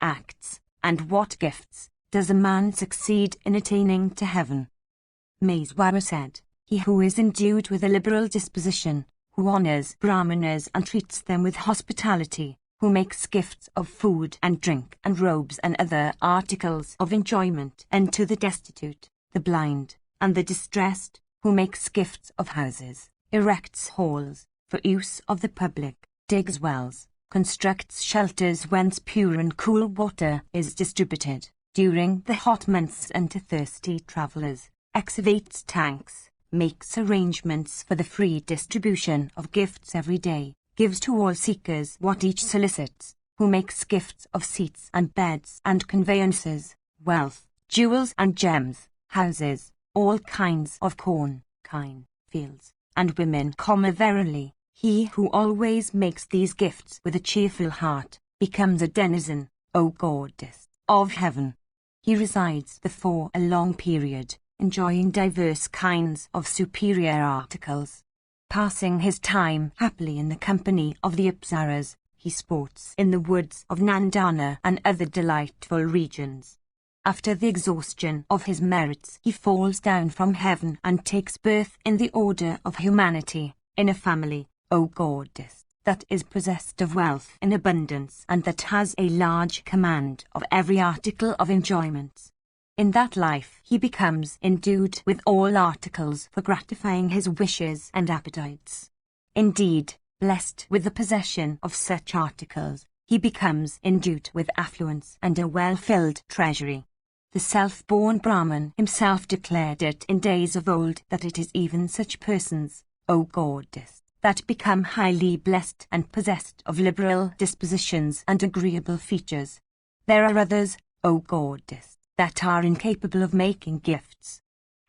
acts, and what gifts does a man succeed in attaining to heaven? Mahabharata said, he who is endued with a liberal disposition, who honors Brahmanas and treats them with hospitality, who makes gifts of food and drink and robes and other articles of enjoyment unto the destitute, the blind, and the distressed, who makes gifts of houses, erects halls for use of the public, digs wells, constructs shelters whence pure and cool water is distributed during the hot months unto thirsty travellers, excavates tanks, makes arrangements for the free distribution of gifts every day, gives to all seekers what each solicits, who makes gifts of seats and beds and conveyances, wealth, jewels and gems, houses, all kinds of corn, kine, fields, and women, verily, he who always makes these gifts with a cheerful heart, becomes a denizen, O goddess, of heaven. He resides there for a long period, enjoying diverse kinds of superior articles. Passing his time happily in the company of the Apsaras, he sports in the woods of Nandana and other delightful regions. After the exhaustion of his merits, he falls down from heaven and takes birth in the order of humanity, in a family, O goddess, that is possessed of wealth in abundance and that has a large command of every article of enjoyment. In that life he becomes endued with all articles for gratifying his wishes and appetites. Indeed, blessed with the possession of such articles, he becomes endued with affluence and a well-filled treasury. The self-born Brahman himself declared it in days of old that it is even such persons, O goddess, that become highly blessed and possessed of liberal dispositions and agreeable features. There are others, O goddess, that are incapable of making gifts.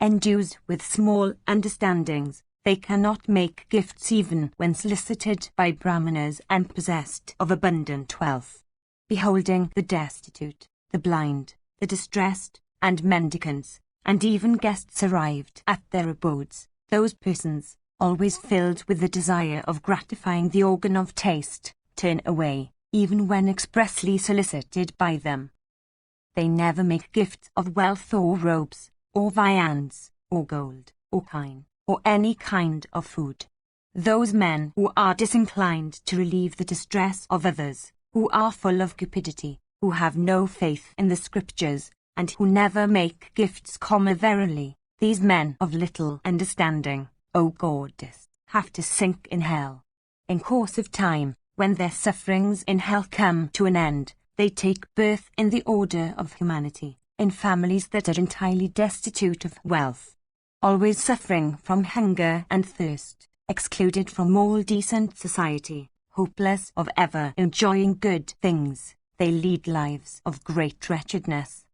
Endued with small understandings, they cannot make gifts even when solicited by Brahmanas and possessed of abundant wealth. Beholding the destitute, the blind, the distressed, and mendicants, and even guests arrived at their abodes, those persons, always filled with the desire of gratifying the organ of taste, turn away, even when expressly solicited by them. They never make gifts of wealth or robes, or viands, or gold, or kine, or any kind of food. Those men who are disinclined to relieve the distress of others, who are full of cupidity, who have no faith in the scriptures, and who never make gifts, verily, these men of little understanding, O goddess, have to sink in hell. In course of time, when their sufferings in hell come to an end, they take birth in the order of humanity, in families that are entirely destitute of wealth, always suffering from hunger and thirst, excluded from all decent society, hopeless of ever enjoying good things. They lead lives of great wretchedness.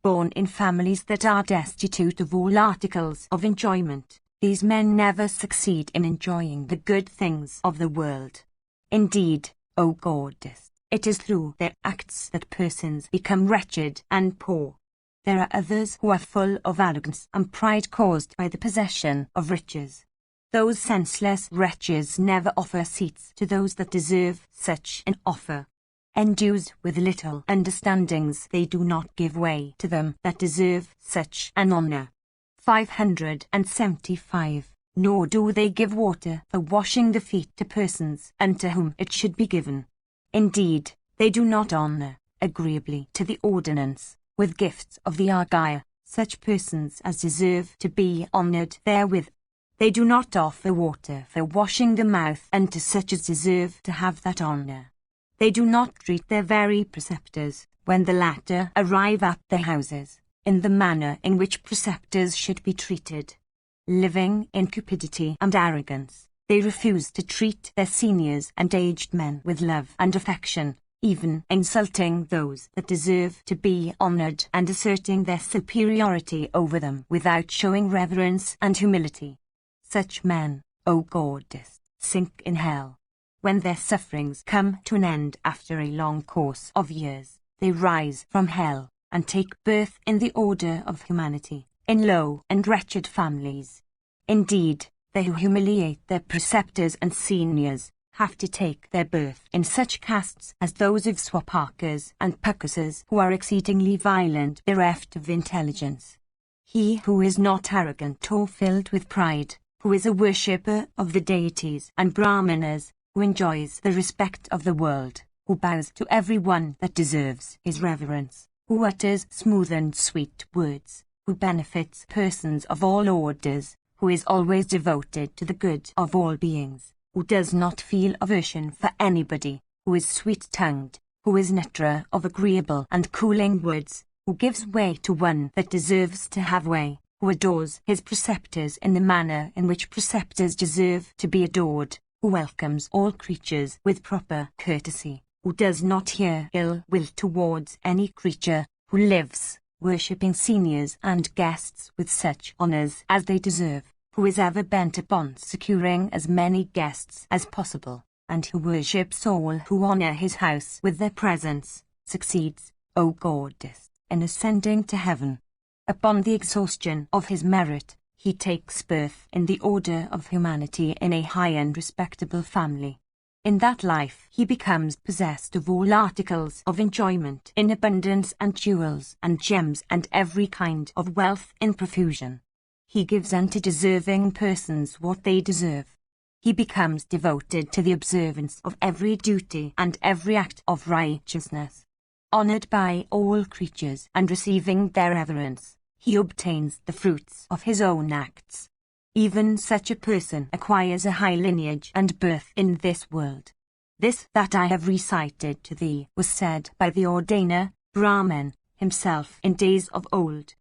Born in families that are destitute of all articles of enjoyment, these men never succeed in enjoying the good things of the world. Indeed, O goddess, it is through their acts that persons become wretched and poor. There are others who are full of arrogance and pride caused by the possession of riches. Those senseless wretches never offer seats to those that deserve such an offer. Endued with little understandings, they do not give way to them that deserve such an honor. 575. Nor do they give water for washing the feet to persons unto whom it should be given. Indeed, they do not honor, agreeably to the ordinance, with gifts of the argyle, such persons as deserve to be honored therewith. They do not offer water for washing the mouth unto such as deserve to have that honor. They do not treat their very preceptors, when the latter arrive at their houses, in the manner in which preceptors should be treated. Living in cupidity and arrogance, they refuse to treat their seniors and aged men with love and affection, even insulting those that deserve to be honored and asserting their superiority over them without showing reverence and humility. Such men, O goddess, sink in hell. When their sufferings come to an end after a long course of years, they rise from hell and take birth in the order of humanity, in low and wretched families. Indeed, they who humiliate their preceptors and seniors have to take their birth in such castes as those of Swapakas and Pakuses, who are exceedingly violent, bereft of intelligence. He who is not arrogant or filled with pride, who is a worshipper of the deities and Brahmanas, who enjoys the respect of the world, who bows to everyone that deserves his reverence, who utters smooth and sweet words, who benefits persons of all orders, who is always devoted to the good of all beings, who does not feel aversion for anybody, who is sweet-tongued, who is an utterer of agreeable and cooling words, who gives way to one that deserves to have way, who adores his preceptors in the manner in which preceptors deserve to be adored, who welcomes all creatures with proper courtesy, who does not hear ill will towards any creature, who lives, worshipping seniors and guests with such honours as they deserve, who is ever bent upon securing as many guests as possible, and who worships all who honour his house with their presence, succeeds, O goddess, in ascending to heaven. Upon the exhaustion of his merit, he takes birth in the order of humanity in a high and respectable family. In that life he becomes possessed of all articles of enjoyment in abundance and jewels and gems and every kind of wealth in profusion. He gives unto deserving persons what they deserve. He becomes devoted to the observance of every duty and every act of righteousness. Honoured by all creatures and receiving their reverence, he obtains the fruits of his own acts. Even such a person acquires a high lineage and birth in this world. This that I have recited to thee was said by the ordainer, Brahman, himself in days of old.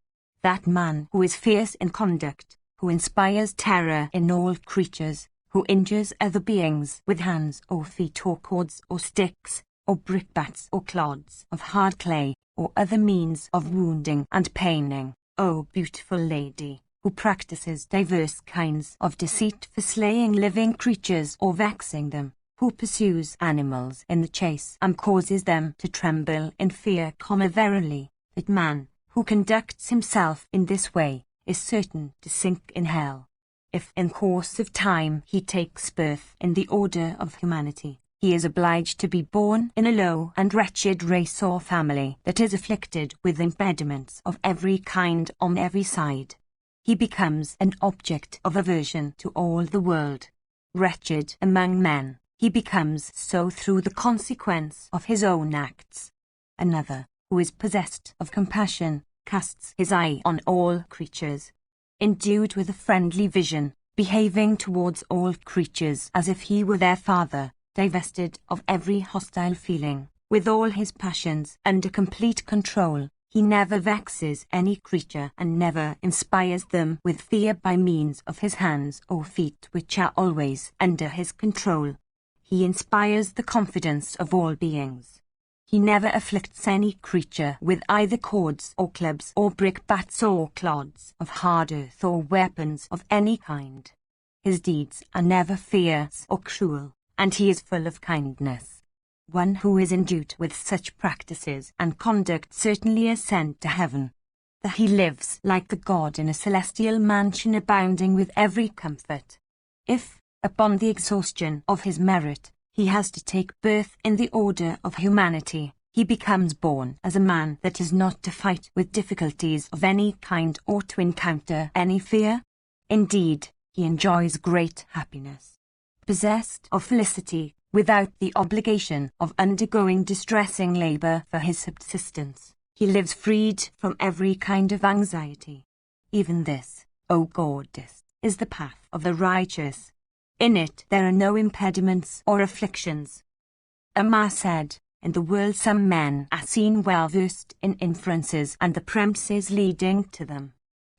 That man who is fierce in conduct, who inspires terror in all creatures, who injures other beings with hands or feet or cords or sticks, or brickbats or clods of hard clay, or other means of wounding and paining, O beautiful lady, who practices diverse kinds of deceit for slaying living creatures or vexing them, who pursues animals in the chase and causes them to tremble in fear, verily, that man, who conducts himself in this way, is certain to sink in hell. If in course of time he takes birth in the order of humanity, he is obliged to be born in a low and wretched race or family that is afflicted with impediments of every kind on every side. He becomes an object of aversion to all the world. Wretched among men, he becomes so through the consequence of his own acts. Another, who is possessed of compassion, casts his eye on all creatures. Endued with a friendly vision, behaving towards all creatures as if he were their father, divested of every hostile feeling, with all his passions under complete control, he never vexes any creature and never inspires them with fear by means of his hands or feet, which are always under his control. He inspires the confidence of all beings. He never afflicts any creature with either cords or clubs or brickbats or clods of hard earth or weapons of any kind. His deeds are never fierce or cruel, and he is full of kindness. One who is endued with such practices and conduct certainly ascend to heaven. That he lives like the god in a celestial mansion abounding with every comfort. If, upon the exhaustion of his merit, he has to take birth in the order of humanity, he becomes born as a man that is not to fight with difficulties of any kind or to encounter any fear. Indeed, he enjoys great happiness. Possessed of felicity, without the obligation of undergoing distressing labour for his subsistence, he lives freed from every kind of anxiety. Even this, O goddess, is the path of the righteous. In it there are no impediments or afflictions. Amma said, in the world some men are seen well versed in inferences and the premises leading to them.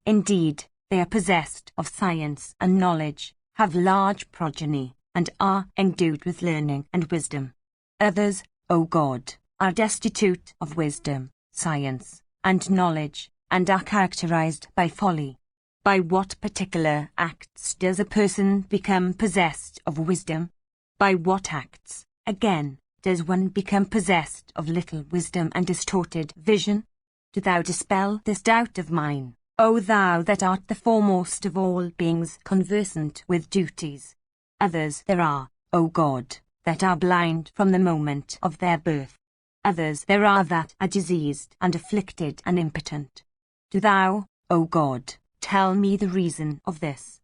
Indeed, they are possessed of science and knowledge, have large progeny, and are endued with learning and wisdom. Others, O God, are destitute of wisdom, science, and knowledge, and are characterized by folly. By what particular acts does a person become possessed of wisdom? By what acts, again, does one become possessed of little wisdom and distorted vision? Do thou dispel this doubt of mine, O thou that art the foremost of all beings conversant with duties. Others there are, O God, that are blind from the moment of their birth. Others there are that are diseased and afflicted and impotent. Do thou, O God, tell me the reason of this.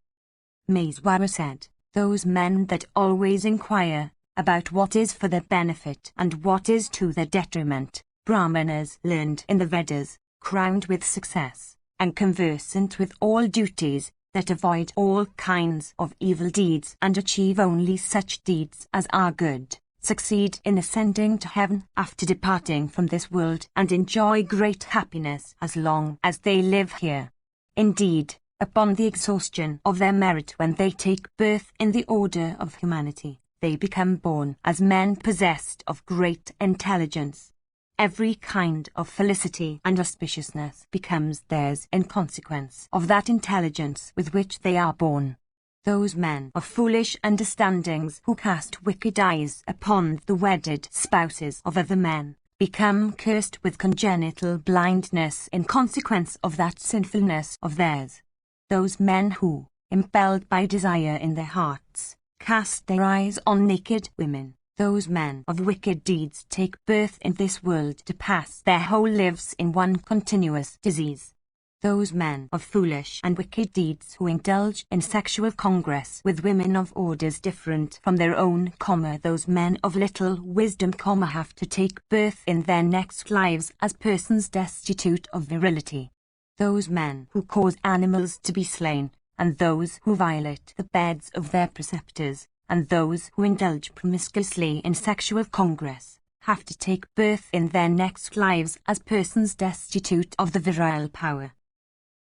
Mahabharata said, those men that always inquire about what is for their benefit and what is to their detriment, Brahmanas learned in the Vedas, crowned with success, and conversant with all duties, that avoid all kinds of evil deeds and achieve only such deeds as are good, succeed in ascending to heaven after departing from this world and enjoy great happiness as long as they live here. Indeed, upon the exhaustion of their merit when they take birth in the order of humanity, they become born as men possessed of great intelligence. Every kind of felicity and auspiciousness becomes theirs in consequence of that intelligence with which they are born. Those men of foolish understandings who cast wicked eyes upon the wedded spouses of other men, become cursed with congenital blindness in consequence of that sinfulness of theirs. Those men who, impelled by desire in their hearts, cast their eyes on naked women, those men of wicked deeds take birth in this world to pass their whole lives in one continuous disease. Those men of foolish and wicked deeds who indulge in sexual congress with women of orders different from their own, those men of little wisdom, have to take birth in their next lives as persons destitute of virility. Those men who cause animals to be slain, and those who violate the beds of their preceptors, and those who indulge promiscuously in sexual congress, have to take birth in their next lives as persons destitute of the virile power.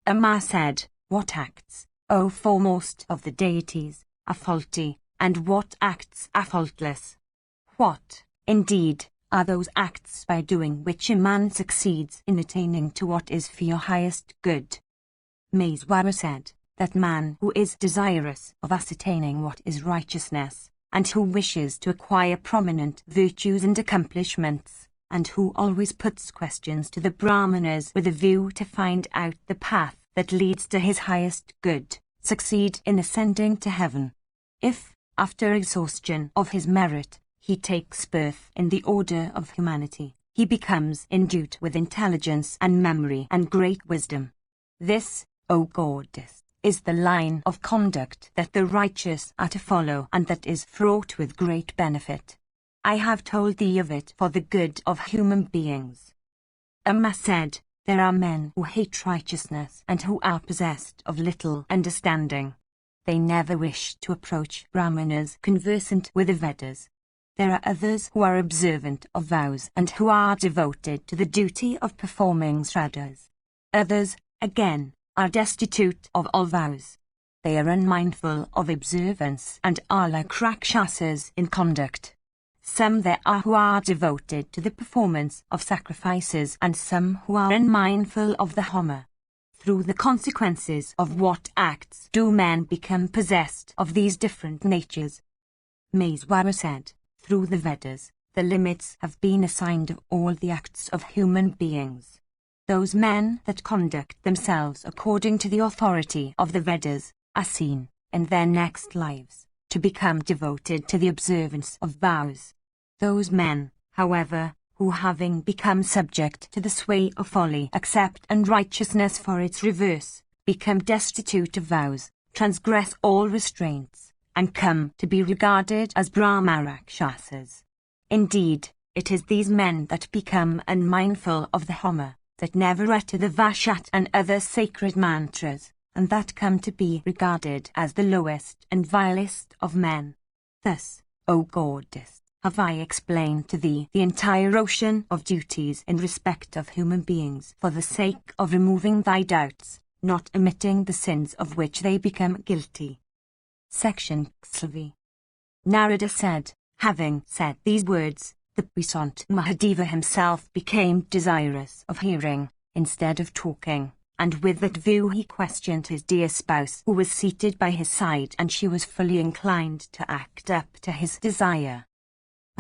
Amma said, what acts, O foremost of the deities, are faulty, and what acts are faultless? What, indeed, are those acts by doing which a man succeeds in attaining to what is for your highest good? Mahabharata said, that man who is desirous of ascertaining what is righteousness, and who wishes to acquire prominent virtues and accomplishments, and who always puts questions to the Brahmanas with a view to find out the path that leads to his highest good, succeed in ascending to heaven. If, after exhaustion of his merit, he takes birth in the order of humanity, he becomes endued with intelligence and memory and great wisdom. This, O Goddess, is the line of conduct that the righteous are to follow and that is fraught with great benefit. I have told thee of it for the good of human beings. Amma said, there are men who hate righteousness and who are possessed of little understanding. They never wish to approach Brahmanas conversant with the Vedas. There are others who are observant of vows and who are devoted to the duty of performing sraddhas. Others, again, are destitute of all vows. They are unmindful of observance and are like Rakshasas in conduct. Some there are who are devoted to the performance of sacrifices and some who are unmindful of the Homa. Through the consequences of what acts do men become possessed of these different natures? Mahabharata said, through the Vedas, the limits have been assigned of all the acts of human beings. Those men that conduct themselves according to the authority of the Vedas are seen, in their next lives, to become devoted to the observance of vows. Those men, however, who having become subject to the sway of folly accept unrighteousness for its reverse, become destitute of vows, transgress all restraints, and come to be regarded as Brahma-Rakshasas. Indeed, it is these men that become unmindful of the Homa, that never utter the Vashat and other sacred mantras, and that come to be regarded as the lowest and vilest of men. Thus, O Goddess, have I explained to thee the entire ocean of duties in respect of human beings for the sake of removing thy doubts, not omitting the sins of which they become guilty. Section XV. Narada said, having said these words, the puissant Mahadeva himself became desirous of hearing, instead of talking, and with that view he questioned his dear spouse who was seated by his side, and she was fully inclined to act up to his desire.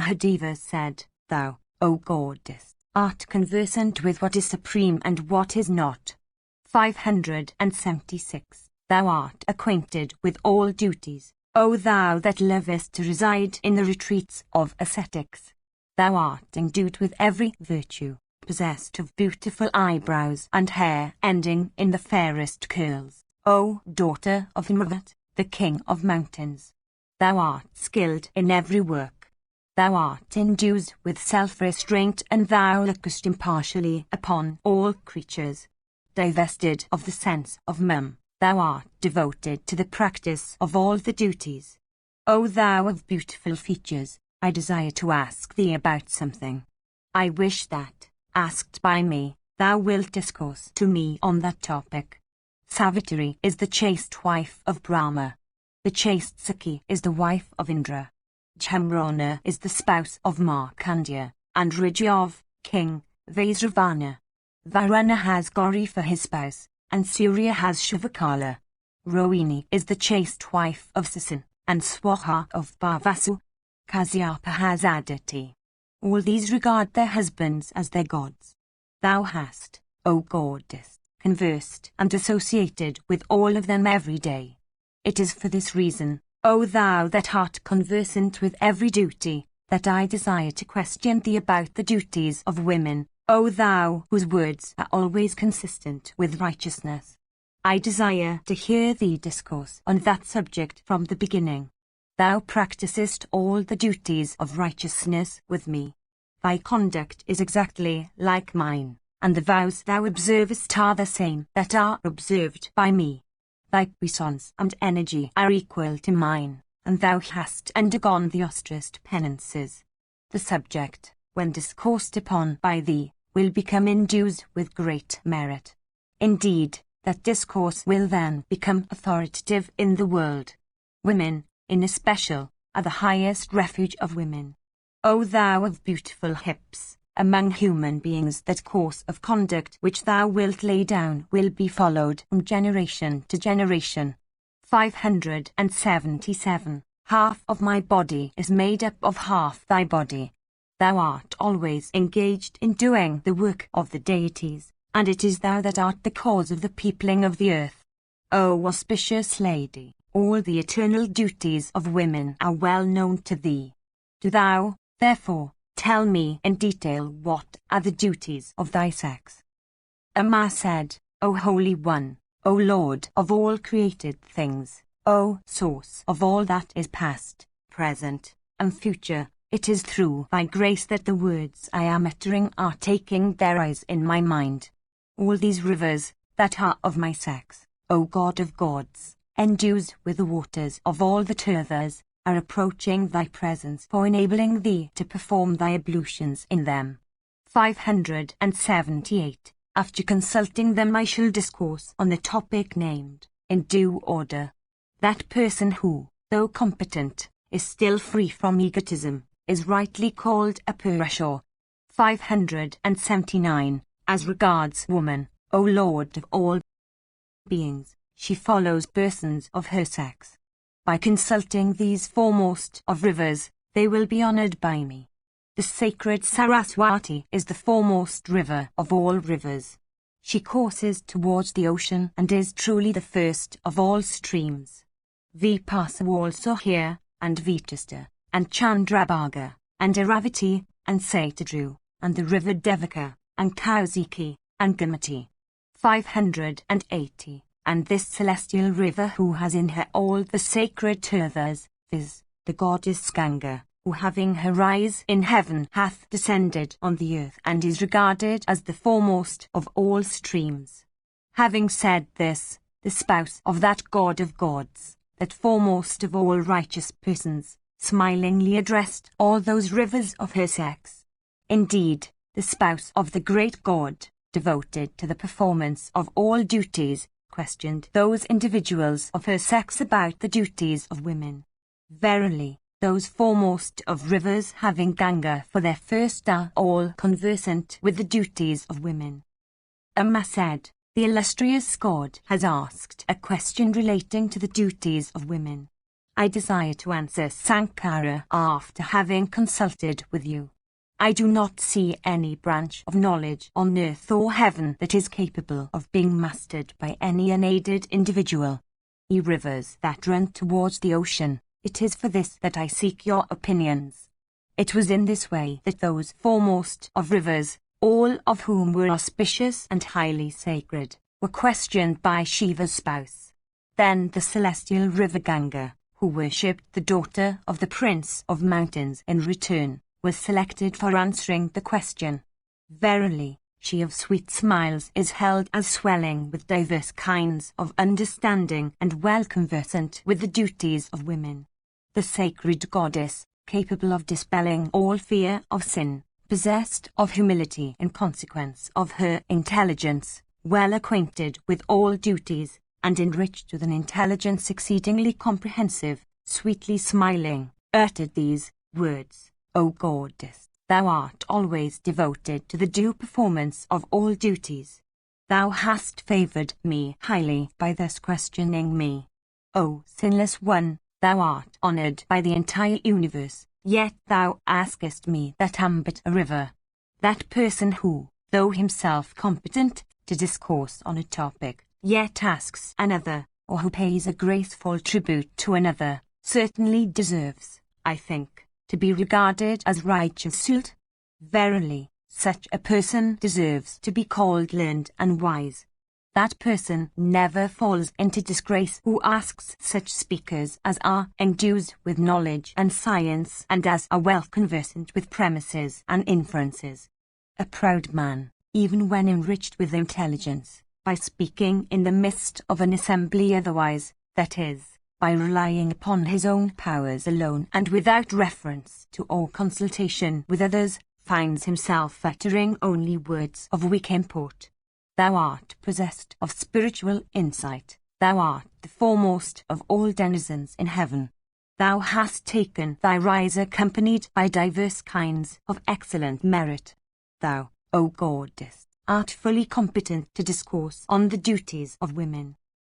Mahadeva said, thou, O Goddess, art conversant with what is supreme and what is not. 576. Thou art acquainted with all duties, O thou that lovest to reside in the retreats of ascetics, thou art endued with every virtue, possessed of beautiful eyebrows and hair ending in the fairest curls, O daughter of Mahabharata, the king of mountains. Thou art skilled in every work. Thou art endued with self-restraint, and thou lookest impartially upon all creatures. Divested of the sense of thou art devoted to the practice of all the duties. O thou of beautiful features, I desire to ask thee about something. I wish that, asked by me, thou wilt discourse to me on that topic. Savitri is the chaste wife of Brahma. The chaste Sakhi is the wife of Indra. Jamrana is the spouse of Markandeya, and Rija of King Vaisravana. Varuna has Gauri for his spouse, and Surya has Shivakala. Rohini is the chaste wife of Sasan, and Swaha of Bhavasu. Kasyapa has Aditi. All these regard their husbands as their gods. Thou hast, O goddess, conversed and associated with all of them every day. It is for this reason, O thou that art conversant with every duty, that I desire to question thee about the duties of women, O thou whose words are always consistent with righteousness. I desire to hear thee discourse on that subject from the beginning. Thou practicest all the duties of righteousness with me. Thy conduct is exactly like mine, and the vows thou observest are the same that are observed by me. Thy puissance and energy are equal to mine, and thou hast undergone the austerest penances. The subject, when discoursed upon by thee, will become endued with great merit. Indeed, that discourse will then become authoritative in the world. Women, in especial, are the highest refuge of women. O thou of beautiful hips, among human beings that course of conduct which thou wilt lay down will be followed from generation to generation. 577. Half of my body is made up of half thy body. Thou art always engaged in doing the work of the deities, and it is thou that art the cause of the peopling of the earth. O auspicious lady, all the eternal duties of women are well known to thee. Do thou, therefore, tell me in detail what are the duties of thy sex. Amma said, O Holy One, O Lord of all created things, O source of all that is past, present, and future, it is through thy grace that the words I am uttering are taking their rise in my mind. All these rivers, that are of my sex, O God of gods, endued with the waters of all the tirthas, are approaching thy presence for enabling thee to perform thy ablutions in them. 578. After consulting them I shall discourse on the topic named, in due order. That person who, though competent, is still free from egotism, is rightly called a Purusha. 579. As regards woman, O Lord of all beings, she follows persons of her sex. By consulting these foremost of rivers, they will be honored by me. The sacred Saraswati is the foremost river of all rivers. She courses towards the ocean and is truly the first of all streams. Vipasa also here, and Vitasta, and Chandrabhaga, and Aravati, and Satadru, and the river Devaka, and Kausiki, and Gomati. 580. And this celestial river who has in her all the sacred tirthas, viz., the goddess Ganga, who having her rise in heaven hath descended on the earth and is regarded as the foremost of all streams. Having said this, the spouse of that God of gods, that foremost of all righteous persons, smilingly addressed all those rivers of her sex. Indeed, the spouse of the great God, devoted to the performance of all duties, questioned those individuals of her sex about the duties of women. Verily, those foremost of rivers having Ganga for their first are all conversant with the duties of women. Amma said, the illustrious God has asked a question relating to the duties of women. I desire to answer Sankara after having consulted with you. I do not see any branch of knowledge on earth or heaven that is capable of being mastered by any unaided individual. Ye rivers that run towards the ocean, It is for this that I seek your opinions. It was in this way that those foremost of rivers, all of whom were auspicious and highly sacred, were questioned by Shiva's spouse. Then the celestial river Ganga, who worshipped the daughter of the Prince of Mountains in return, was selected for answering the question. Verily, she of sweet smiles is held as swelling with diverse kinds of understanding and well conversant with the duties of women. The sacred goddess, capable of dispelling all fear of sin, possessed of humility in consequence of her intelligence, well acquainted with all duties, and enriched with an intelligence exceedingly comprehensive, sweetly smiling, uttered these words: O goddess, thou art always devoted to the due performance of all duties. Thou hast favoured me highly by thus questioning me. O sinless one, thou art honoured by the entire universe, yet thou askest me that am but a river. That person who, though himself competent to discourse on a topic, yet asks another, or who pays a graceful tribute to another, certainly deserves, I think, to be regarded as righteous. Verily, such a person deserves to be called learned and wise. That person never falls into disgrace who asks such speakers as are endued with knowledge and science and as are well conversant with premises and inferences. A proud man, even when enriched with intelligence, by speaking in the midst of an assembly otherwise, that is, by relying upon his own powers alone and without reference to or consultation with others, finds himself uttering only words of weak import. Thou art possessed of spiritual insight, thou art the foremost of all denizens in heaven. Thou hast taken thy rise accompanied by diverse kinds of excellent merit. Thou, O goddess, art fully competent to discourse on the duties of women.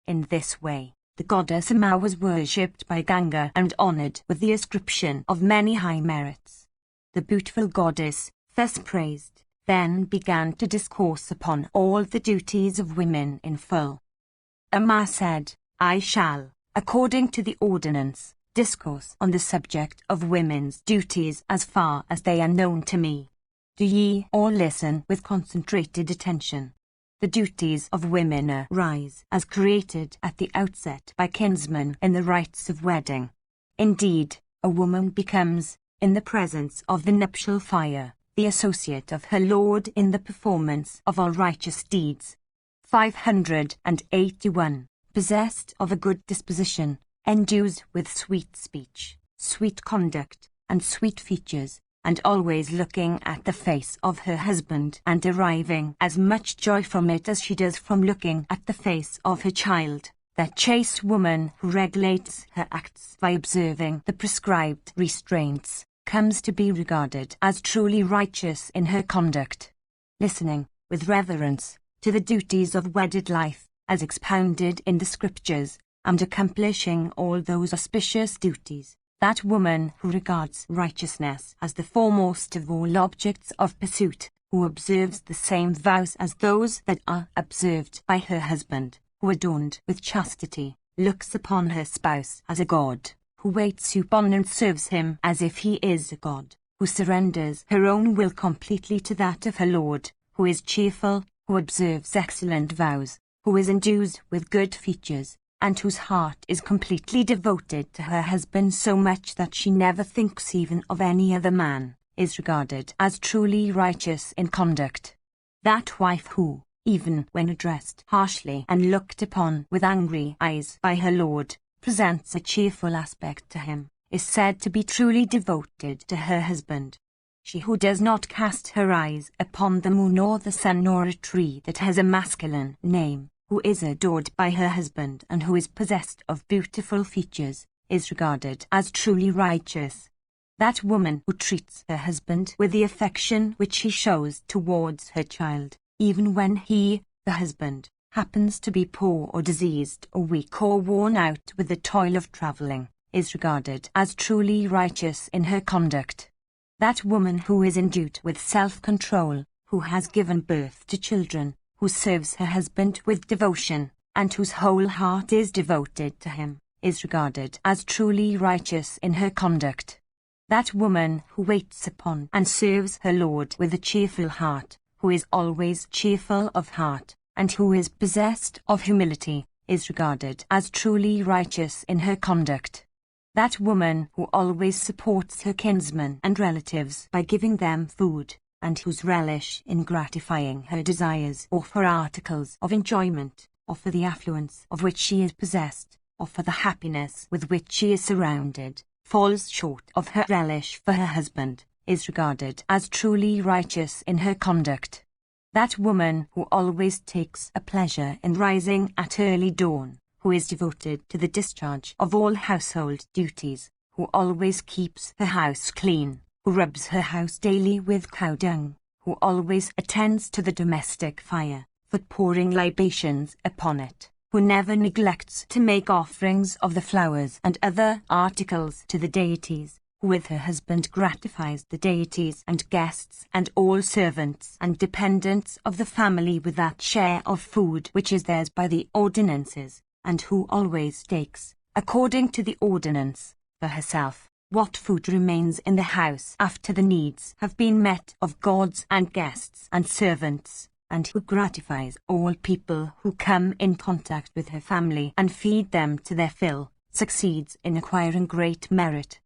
In this way, the goddess Amma was worshipped by Ganga and honoured with the ascription of many high merits. The beautiful goddess, thus praised, then began to discourse upon all the duties of women in full. Amma said, I shall, according to the ordinance, discourse on the subject of women's duties as far as they are known to me. Do ye all listen with concentrated attention. The duties of women arise as created at the outset by kinsmen in the rites of wedding. Indeed, a woman becomes, in the presence of the nuptial fire, the associate of her lord in the performance of all righteous deeds. 581. Possessed of a good disposition, endues with sweet speech, sweet conduct, and sweet features, and always looking at the face of her husband and deriving as much joy from it as she does from looking at the face of her child. That chaste woman who regulates her acts by observing the prescribed restraints comes to be regarded as truly righteous in her conduct. Listening, with reverence, to the duties of wedded life, as expounded in the scriptures, and accomplishing all those auspicious duties, that woman who regards righteousness as the foremost of all objects of pursuit, who observes the same vows as those that are observed by her husband, who adorned with chastity, looks upon her spouse as a god, who waits upon and serves him as if he is a god, who surrenders her own will completely to that of her lord, who is cheerful, who observes excellent vows, who is endued with good features, and whose heart is completely devoted to her husband so much that she never thinks even of any other man, is regarded as truly righteous in conduct. That wife who, even when addressed harshly and looked upon with angry eyes by her lord, presents a cheerful aspect to him, is said to be truly devoted to her husband. She who does not cast her eyes upon the moon or the sun nor a tree that has a masculine name, who is adored by her husband and who is possessed of beautiful features, is regarded as truly righteous. That woman who treats her husband with the affection which he shows towards her child, even when he, the husband, happens to be poor or diseased or weak or worn out with the toil of travelling, is regarded as truly righteous in her conduct. That woman who is endued with self-control, who has given birth to children, who serves her husband with devotion, and whose whole heart is devoted to him, is regarded as truly righteous in her conduct. That woman who waits upon and serves her Lord with a cheerful heart, who is always cheerful of heart, and who is possessed of humility, is regarded as truly righteous in her conduct. That woman who always supports her kinsmen and relatives by giving them food, and whose relish in gratifying her desires or for articles of enjoyment, or for the affluence of which she is possessed, or for the happiness with which she is surrounded, falls short of her relish for her husband, is regarded as truly righteous in her conduct. That woman who always takes a pleasure in rising at early dawn, who is devoted to the discharge of all household duties, who always keeps her house clean, who rubs her house daily with cow dung, who always attends to the domestic fire, for pouring libations upon it, who never neglects to make offerings of the flowers and other articles to the deities, who with her husband gratifies the deities and guests and all servants and dependents of the family with that share of food which is theirs by the ordinances, and who always takes, according to the ordinance, for herself, what food remains in the house after the needs have been met of gods and guests and servants, and who gratifies all people who come in contact with her family and feed them to their fill, succeeds in acquiring great merit.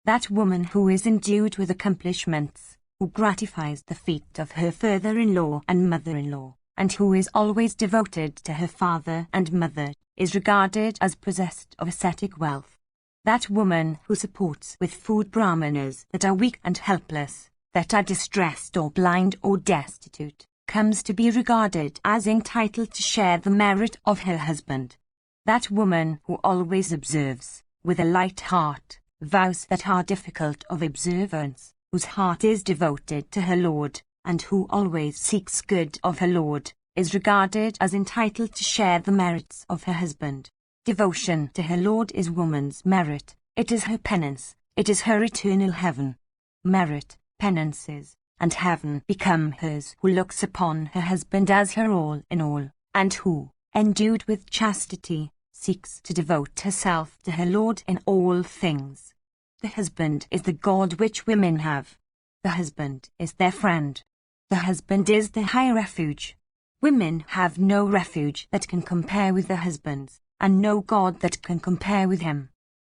That woman who is endued with accomplishments, who gratifies the feet of her father-in-law and mother-in-law, and who is always devoted to her father and mother, is regarded as possessed of ascetic wealth. That woman who supports with food brahmanas that are weak and helpless, that are distressed or blind or destitute, comes to be regarded as entitled to share the merit of her husband. That woman who always observes, with a light heart, vows that are difficult of observance, whose heart is devoted to her Lord, and who always seeks good of her Lord, is regarded as entitled to share the merits of her husband. Devotion to her Lord is woman's merit, it is her penance, it is her eternal heaven. Merit, penances, and heaven become hers who looks upon her husband as her all in all, and who, endued with chastity, seeks to devote herself to her Lord in all things. The husband is the God which women have. The husband is their friend. The husband is their high refuge. Women have no refuge that can compare with their husbands, and no God that can compare with him.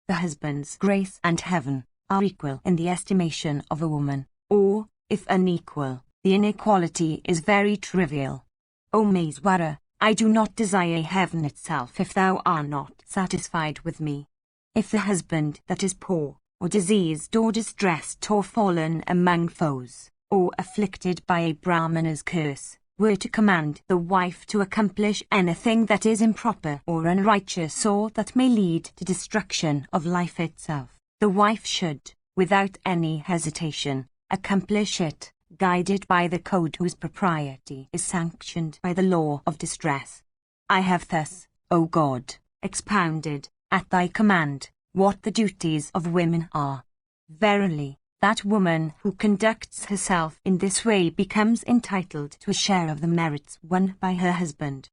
The husband's grace and heaven are equal in the estimation of a woman, or, if unequal, the inequality is very trivial. O Mahabharata, I do not desire heaven itself if thou art not satisfied with me. If the husband that is poor, or diseased or distressed or fallen among foes, or afflicted by a Brahmana's curse, were to command the wife to accomplish anything that is improper or unrighteous or that may lead to destruction of life itself, the wife should, without any hesitation, accomplish it, guided by the code whose propriety is sanctioned by the law of distress. I have thus, O God, expounded, at thy command, what the duties of women are. Verily, that woman who conducts herself in this way becomes entitled to a share of the merits won by her husband.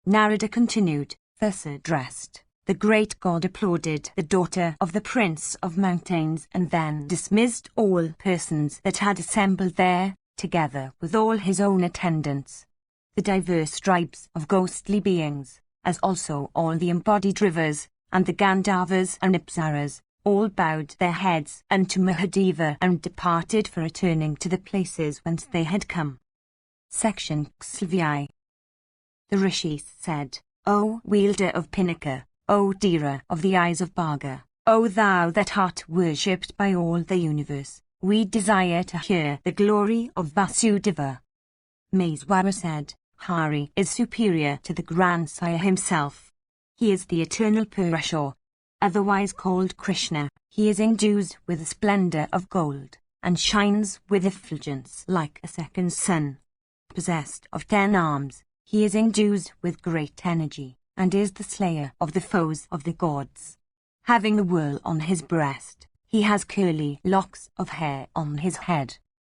Narada continued, thus addressed, the great God applauded the daughter of the Prince of Mountains and then dismissed all persons that had assembled there, together with all his own attendants. The diverse tribes of ghostly beings, as also all the embodied rivers, and the Gandharvas and Apsaras, all bowed their heads unto Mahadeva and departed for returning to the places whence they had come. Section XVII. The Rishis said, O wielder of Pinaka, O dearer of the eyes of Bhaga, O thou that art worshipped by all the universe, we desire to hear the glory of Vasudeva. Mahabharata said, Hari is superior to the grandsire himself. He is the eternal Purusha, otherwise called Krishna. He is endued with the splendor of gold, and shines with effulgence like a second sun. Possessed of 10 arms, he is endued with great energy, and is the slayer of the foes of the gods. Having the wool on his breast, he has curly locks of hair on his head.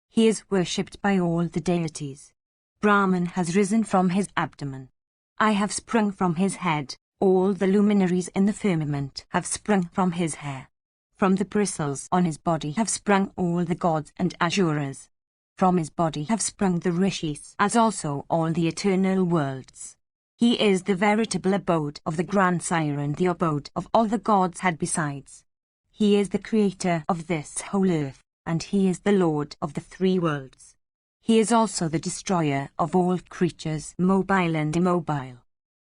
He is worshipped by all the deities. Brahman has risen from his abdomen. I have sprung from his head, All the luminaries in the firmament have sprung from his hair. From the bristles on his body have sprung all the gods and asuras. From his body have sprung the rishis, as also all the eternal worlds. He is the veritable abode of the Grand Siren, the abode of all the gods had besides. He is the creator of this whole earth, and he is the Lord of the three worlds. He is also the destroyer of all creatures, mobile and immobile.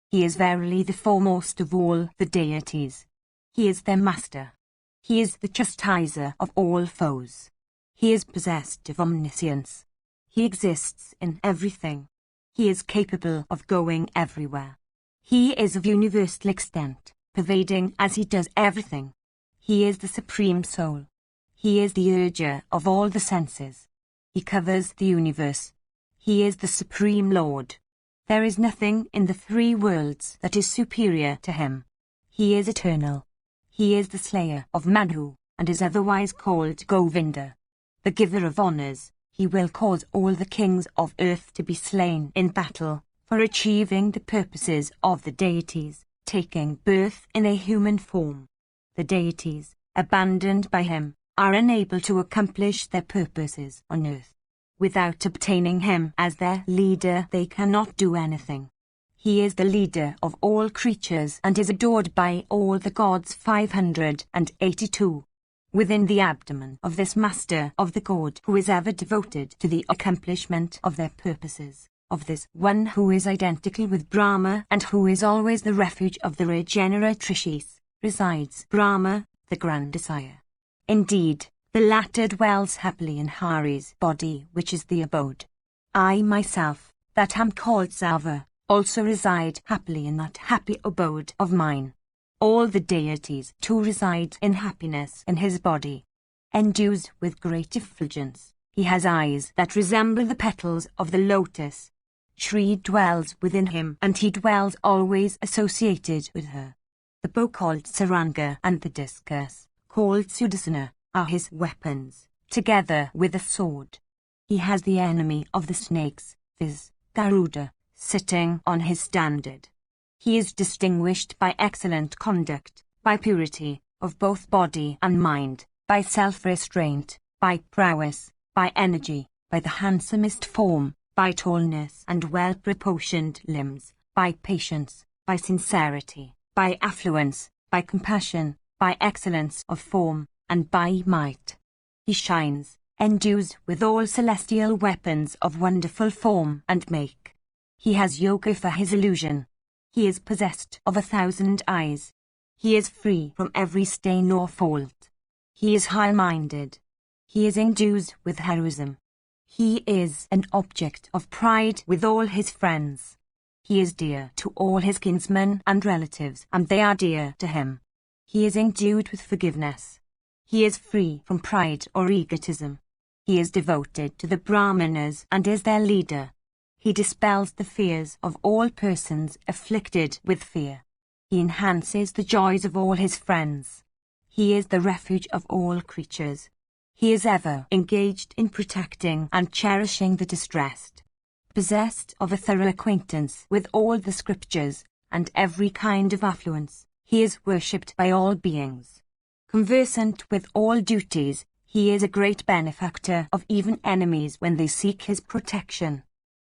He is verily the foremost of all the deities. He is their master. He is the chastiser of all foes. He is possessed of omniscience. He exists in everything. He is capable of going everywhere. He is of universal extent, pervading as he does everything. He is the supreme soul. He is the urger of all the senses. He covers the universe. He is the supreme Lord. There is nothing in the three worlds that is superior to him. He is eternal. He is the slayer of Manu, and is otherwise called Govinda. The giver of honours, he will cause all the kings of earth to be slain in battle, for achieving the purposes of the deities, taking birth in a human form. The deities, abandoned by him, are unable to accomplish their purposes on earth. Without obtaining him as their leader, they cannot do anything. He is the leader of all creatures and is adored by all the gods 582. Within the abdomen of this master of the god who is ever devoted to the accomplishment of their purposes, of this one who is identical with Brahma and who is always the refuge of the regenerate rishis, resides Brahma, the grand desire. Indeed, the latter dwells happily in Hari's body, which is the abode. I myself, that am called Sava, also reside happily in that happy abode of mine. All the deities too reside in happiness in his body. Endued with great effulgence, he has eyes that resemble the petals of the lotus. Shri dwells within him, and he dwells always associated with her. The bow called Saranga and the discus, called Sudarsana, are his weapons, together with a sword. He has the enemy of the snakes, viz., Garuda, sitting on his standard. He is distinguished by excellent conduct, by purity of both body and mind, by self-restraint, by prowess, by energy, by the handsomest form, by tallness and well-proportioned limbs, by patience, by sincerity, by affluence, by compassion, by excellence of form, and by might. He shines, endues with all celestial weapons of wonderful form and make. He has yoga for his illusion. He is possessed of 1,000 eyes. He is free from every stain or fault. He is high-minded. He is endued with heroism. He is an object of pride with all his friends. He is dear to all his kinsmen and relatives, and they are dear to him. He is endued with forgiveness. He is free from pride or egotism. He is devoted to the Brahmanas and is their leader. He dispels the fears of all persons afflicted with fear. He enhances the joys of all his friends. He is the refuge of all creatures. He is ever engaged in protecting and cherishing the distressed. Possessed of a thorough acquaintance with all the scriptures and every kind of affluence, he is worshipped by all beings. Conversant with all duties, he is a great benefactor of even enemies when they seek his protection.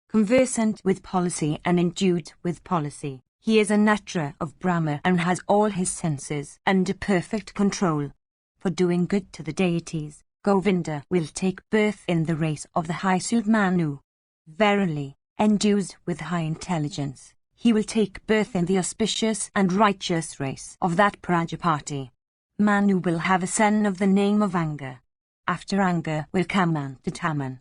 Conversant with policy and endued with policy, he is a Natra of Brahma and has all his senses under perfect control. For doing good to the deities, Govinda will take birth in the race of the high-souled Manu. Verily, endued with high intelligence, he will take birth in the auspicious and righteous race of that Prajapati. Manu will have a son of the name of Anga. After Anga will come Antadhaman.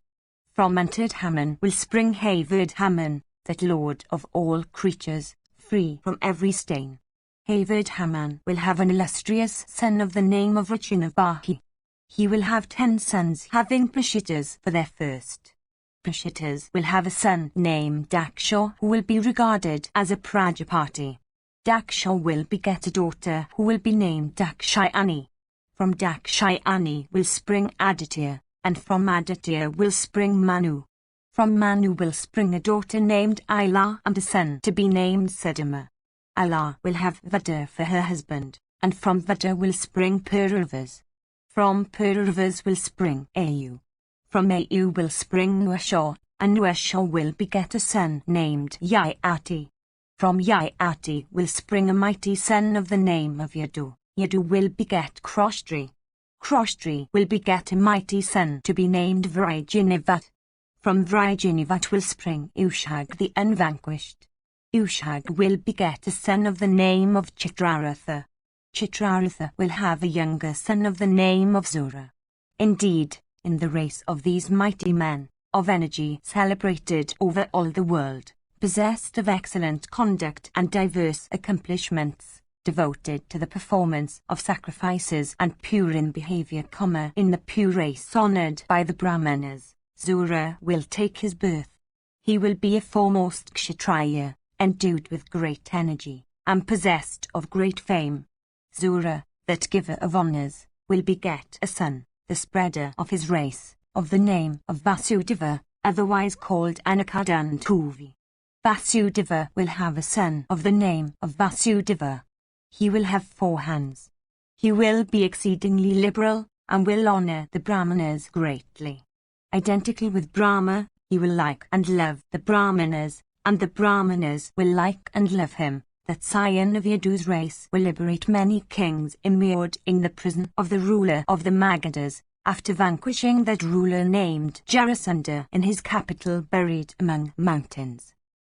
From Antadhaman will spring Havardhaman, that lord of all creatures, free from every stain. Havardhaman will have an illustrious son of the name of Rachinavahi. He will have 10 sons having Prashitas for their first. Prashitas will have a son named Daksha who will be regarded as a Prajapati. Daksha will beget a daughter who will be named Dakshayani. From Dakshayani will spring Aditya, and from Aditya will spring Manu. From Manu will spring a daughter named Aila and a son to be named Sadama. Allah will have Vada for her husband, and from Vada will spring Puruvas. From Puruvas will spring Au. From Au will spring Nuashah, and Nuashah will beget a son named Yayati. From Yayati will spring a mighty son of the name of Yadu. Yadu will beget Kroshri. Kroshri will beget a mighty son to be named Vrijinivat. From Vrijinivat will spring Ushag the unvanquished. Ushag will beget a son of the name of Chitraratha. Chitraratha will have a younger son of the name of Zura. Indeed, in the race of these mighty men, of energy celebrated over all the world, possessed of excellent conduct and diverse accomplishments, devoted to the performance of sacrifices and pure in behavior, in the pure race honored by the Brahmanas, Zura will take his birth. He will be a foremost Kshatriya, endued with great energy, and possessed of great fame. Zura, that giver of honours, will beget a son, the spreader of his race, of the name of Vasudeva, otherwise called Anakadantuvi. Vasudeva will have a son of the name of Vasudeva. He will have 4 hands. He will be exceedingly liberal, and will honour the Brahmanas greatly. Identical with Brahma, he will like and love the Brahmanas, and the Brahmanas will like and love him. That scion of Yadu's race will liberate many kings immured in the prison of the ruler of the Magadhas, after vanquishing that ruler named Jarasandha in his capital buried among mountains.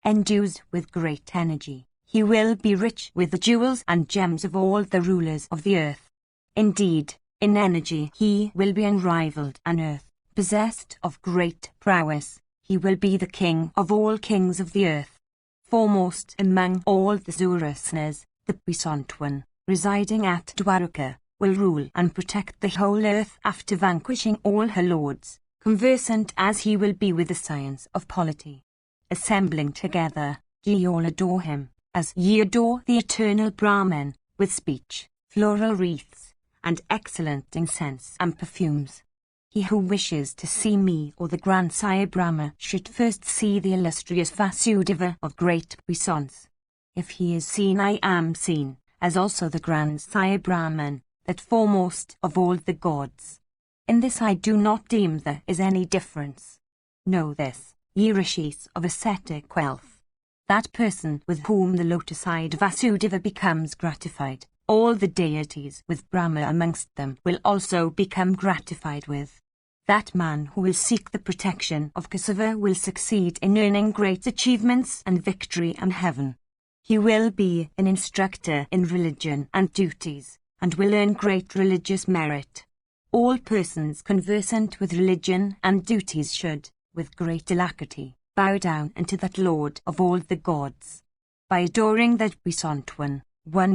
Endued with great energy, he will be rich with the jewels and gems of all the rulers of the earth. Indeed, in energy he will be unrivaled on earth, possessed of great prowess. He will be the king of all kings of the earth. Foremost among all the Zurasnas, the puissant one, residing at Dwaraka, will rule and protect the whole earth after vanquishing all her lords, conversant as he will be with the science of polity. Assembling together, ye all adore him, as ye adore the eternal Brahman, with speech, floral wreaths, and excellent incense and perfumes. He who wishes to see me or the grandsire Brahma should first see the illustrious Vasudeva of great puissance. If he is seen, I am seen, as also the grandsire Brahman, that foremost of all the gods. In this I do not deem there is any difference. Know this, ye rishis of ascetic wealth. That person with whom the lotus-eyed Vasudeva becomes gratified, all the deities with Brahma amongst them will also become gratified with. That man who will seek the protection of Kesava will succeed in earning great achievements and victory in heaven. He will be an instructor in religion and duties, and will earn great religious merit. All persons conversant with religion and duties should, with great alacrity, bow down unto that Lord of all the gods. By adoring that puissant one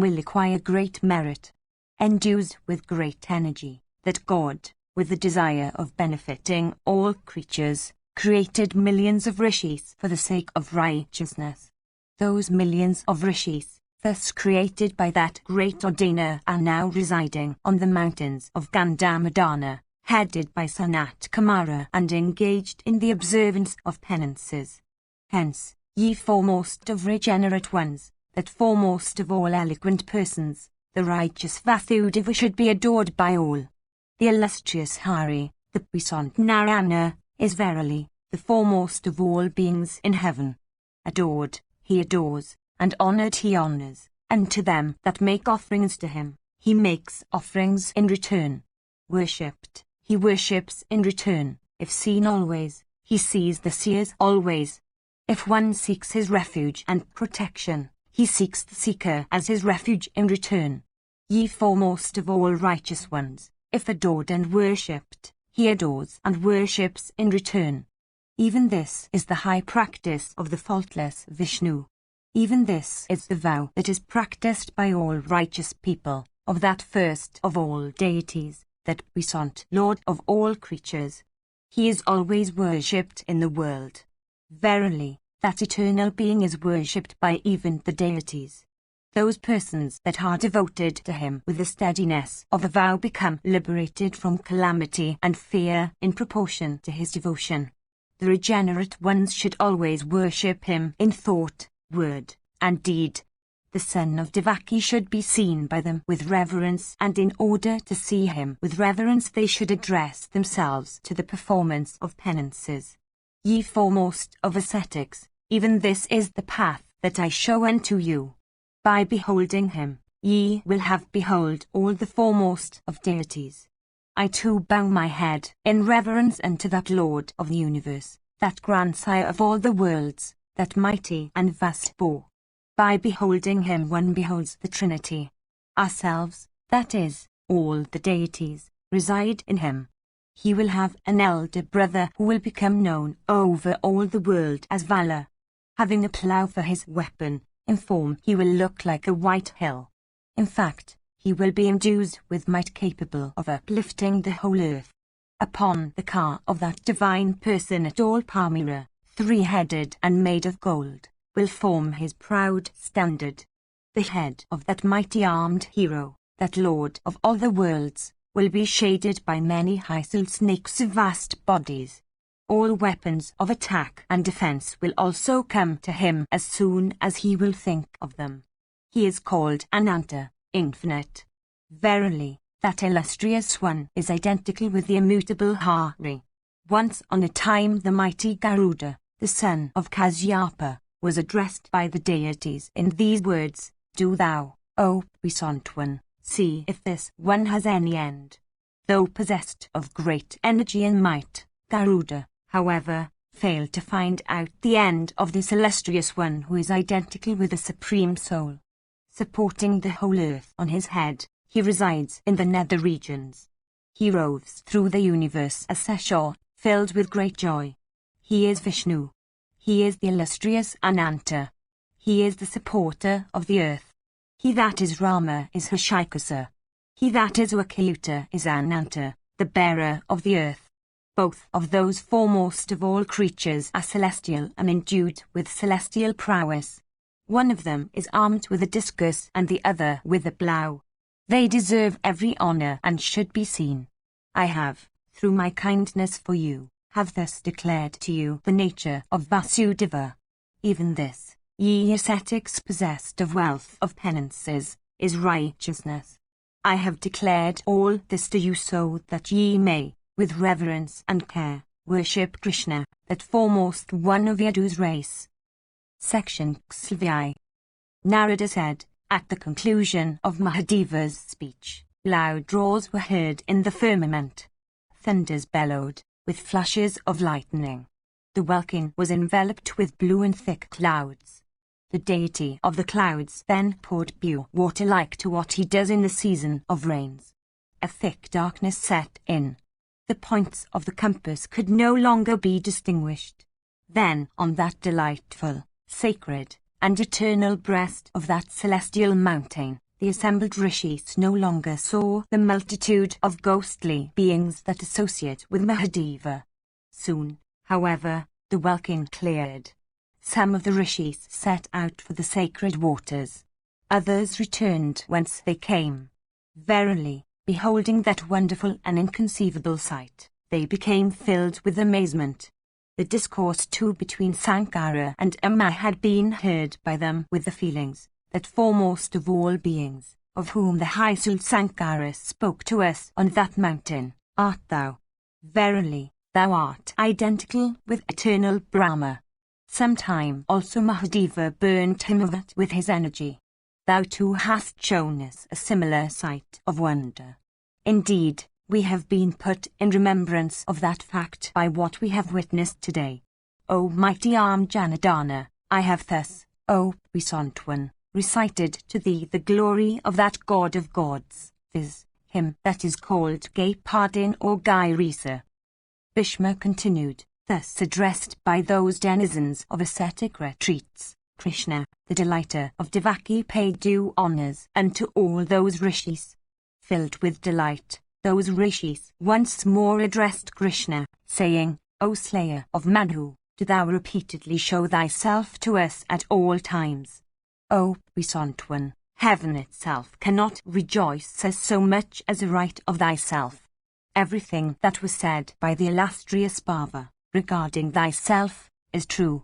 will acquire great merit. Endued with great energy, that God, with the desire of benefiting all creatures, created millions of rishis for the sake of righteousness. Those millions of rishis, thus created by that great ordainer, are now residing on the mountains of Gandhamadana, headed by Sanat Kumara and engaged in the observance of penances. Hence, ye foremost of regenerate ones, that foremost of all eloquent persons, the righteous Vasudeva should be adored by all. The illustrious Hari, the puissant Narayana, is verily the foremost of all beings in heaven. Adored, he adores, and honoured he honours, and to them that make offerings to him, he makes offerings in return. Worshipped, he worships in return. If seen always, he sees the seers always. If one seeks his refuge and protection, he seeks the seeker as his refuge in return. Ye foremost of all righteous ones, if adored and worshipped, he adores and worships in return. Even this is the high practice of the faultless Vishnu. Even this is the vow that is practiced by all righteous people, of that first of all deities, that puissant Lord of all creatures. He is always worshipped in the world. Verily, that eternal being is worshipped by even the deities. Those persons that are devoted to him with the steadiness of a vow become liberated from calamity and fear in proportion to his devotion. The regenerate ones should always worship him in thought, word, and deed. the son of Devaki should be seen by them with reverence, and in order to see him with reverence they should address themselves to the performance of penances. Ye foremost of ascetics, even this is the path that I show unto you. By beholding him, ye will have behold all the foremost of deities. I too bow my head in reverence unto that Lord of the universe, that grandsire of all the worlds, that mighty and vast Bo. By beholding him one beholds the Trinity. Ourselves, that is, all the deities, reside in him. He will have an elder brother who will become known over all the world as Valor. Having a plough for his weapon, in form he will look like a white hill. In fact, he will be endued with might capable of uplifting the whole earth. Upon the car of that divine personate all Palmyra, three-headed and made of gold, will form his proud standard. The head of that mighty armed hero, that lord of all the worlds, will be shaded by many high-souled snakes of vast bodies. All weapons of attack and defense will also come to him as soon as he will think of them. He is called Ananta, infinite. Verily, that illustrious one is identical with the immutable Hari. Once on a time the mighty Garuda, the son of Kasyapa, was addressed by the deities in these words, Do thou, O puissant one, see if this one has any end. Though possessed of great energy and might, Garuda, however, failed to find out the end of this illustrious one who is identical with the Supreme Soul. Supporting the whole earth on his head, he resides in the nether regions. He roves through the universe as Seshore, filled with great joy. He is Vishnu. He is the illustrious Ananta. He is the supporter of the earth. He that is Rama is Hashikasa. He that is Vakayuta is Ananta, the bearer of the earth. Both of those foremost of all creatures are celestial and endued with celestial prowess. One of them is armed with a discus and the other with a plough. They deserve every honor and should be seen. I have, through my kindness for you, have thus declared to you the nature of Vasudeva. Even this, ye ascetics possessed of wealth of penances, is righteousness. I have declared all this to you so that ye may, with reverence and care, worship Krishna, that foremost one of Yadu's race. Section Xlvi. Narada said, at the conclusion of Mahadeva's speech, loud roars were heard in the firmament. Thunders bellowed, with flashes of lightning. The welkin was enveloped with blue and thick clouds. The deity of the clouds then poured dew water like to what he does in the season of rains. A thick darkness set in. The points of the compass could no longer be distinguished. Then on that delightful, sacred, and eternal breast of that celestial mountain, the assembled rishis no longer saw the multitude of ghostly beings that associate with Mahadeva. Soon, however, the welkin cleared. Some of the rishis set out for the sacred waters. Others returned whence they came. Verily, beholding that wonderful and inconceivable sight, they became filled with amazement. The discourse too between Sankara and Amma had been heard by them with the feelings that foremost of all beings, of whom the high-souled Sankara spoke to us on that mountain, art thou. Verily, thou art identical with eternal Brahma. Sometime also Mahadeva burned Himavat with his energy. Thou too hast shown us a similar sight of wonder. Indeed, we have been put in remembrance of that fact by what we have witnessed today. O mighty armed Janardana, I have thus, O puissant one, recited to thee the glory of that God of gods, viz., him that is called Gaypadin or Gairisa. Bhishma continued, thus addressed by those denizens of ascetic retreats. Krishna, the delighter of Devaki, paid due honors unto all those rishis. Filled with delight, those rishis once more addressed Krishna, saying, O slayer of Madhu, do thou repeatedly show thyself to us at all times. O puissant one, heaven itself cannot rejoice as so much as a right of thyself. Everything that was said by the illustrious Bhava regarding thyself is true.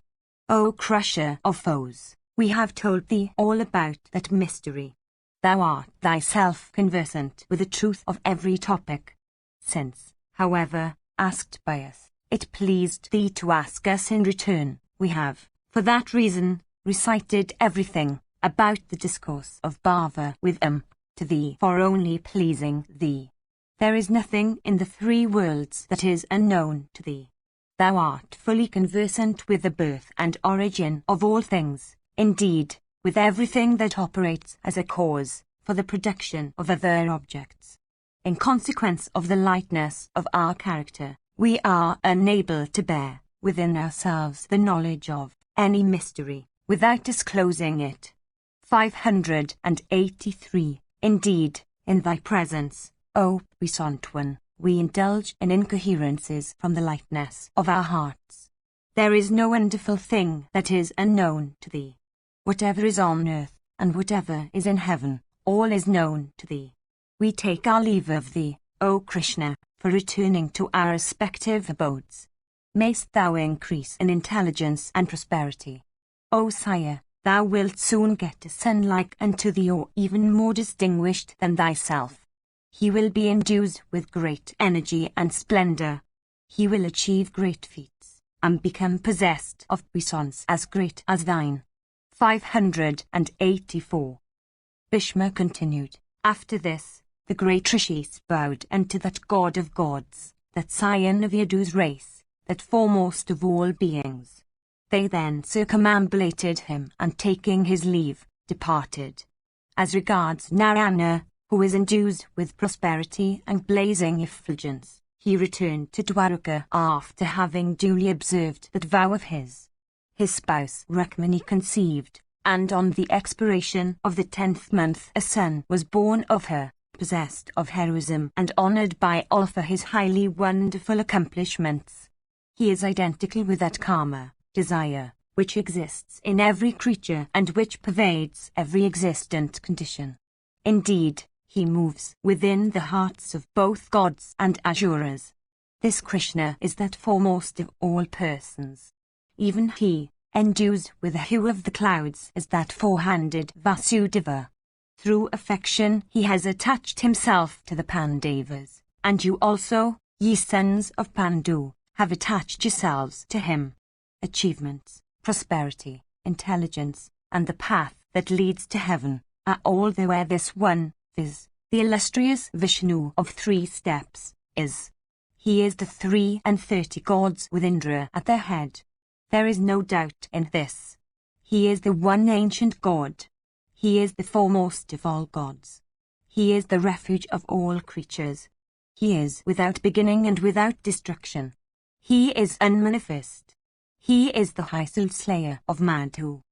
O crusher of foes, We have told thee all about that mystery. Thou art thyself conversant with the truth of every topic. Since, however, asked by us, it pleased thee to ask us in return, we have, for that reason, recited everything about the discourse of Bhava with to thee for only pleasing thee. There is nothing in the three worlds that is unknown to thee. Thou art fully conversant with the birth and origin of all things, indeed, with everything that operates as a cause for the production of other objects. In consequence of the lightness of our character, we are unable to bear within ourselves the knowledge of any mystery without disclosing it. 583. Indeed, in thy presence, O puissant one, we indulge in incoherences from the lightness of our hearts. There is no wonderful thing that is unknown to thee. Whatever is on earth, and whatever is in heaven, all is known to thee. We take our leave of thee, O Krishna, for returning to our respective abodes. Mayst thou increase in intelligence and prosperity. O sire, thou wilt soon get a son like unto thee or even more distinguished than thyself. He will be endued with great energy and splendor. He will achieve great feats, and become possessed of puissance as great as thine. 584. Bhishma continued, After this, the great rishis bowed unto that god of gods, that scion of Yadu's race, that foremost of all beings. They then circumambulated him and taking his leave, departed. As regards Narayana, who is endued with prosperity and blazing effulgence, he returned to Dwaraka after having duly observed that vow of his. His spouse Rukmini conceived, and on the expiration of the 10th month a son was born of her, possessed of heroism and honoured by all for his highly wonderful accomplishments. He is identical with that karma, desire, which exists in every creature and which pervades every existent condition. Indeed, he moves within the hearts of both gods and asuras. This Krishna is that foremost of all persons. Even he, endues with the hue of the clouds as that four-handed Vasudeva. Through affection he has attached himself to the Pandavas, and you also, ye sons of Pandu, have attached yourselves to him. Achievements, prosperity, intelligence, and the path that leads to heaven, are all there where this one, viz., the illustrious Vishnu of 3 steps, is. He is the 33 gods with Indra at their head. There is no doubt in this. He is the one ancient God. He is the foremost of all gods. He is the refuge of all creatures. He is without beginning and without destruction. He is unmanifest. He is the high-souled slayer of Madhu.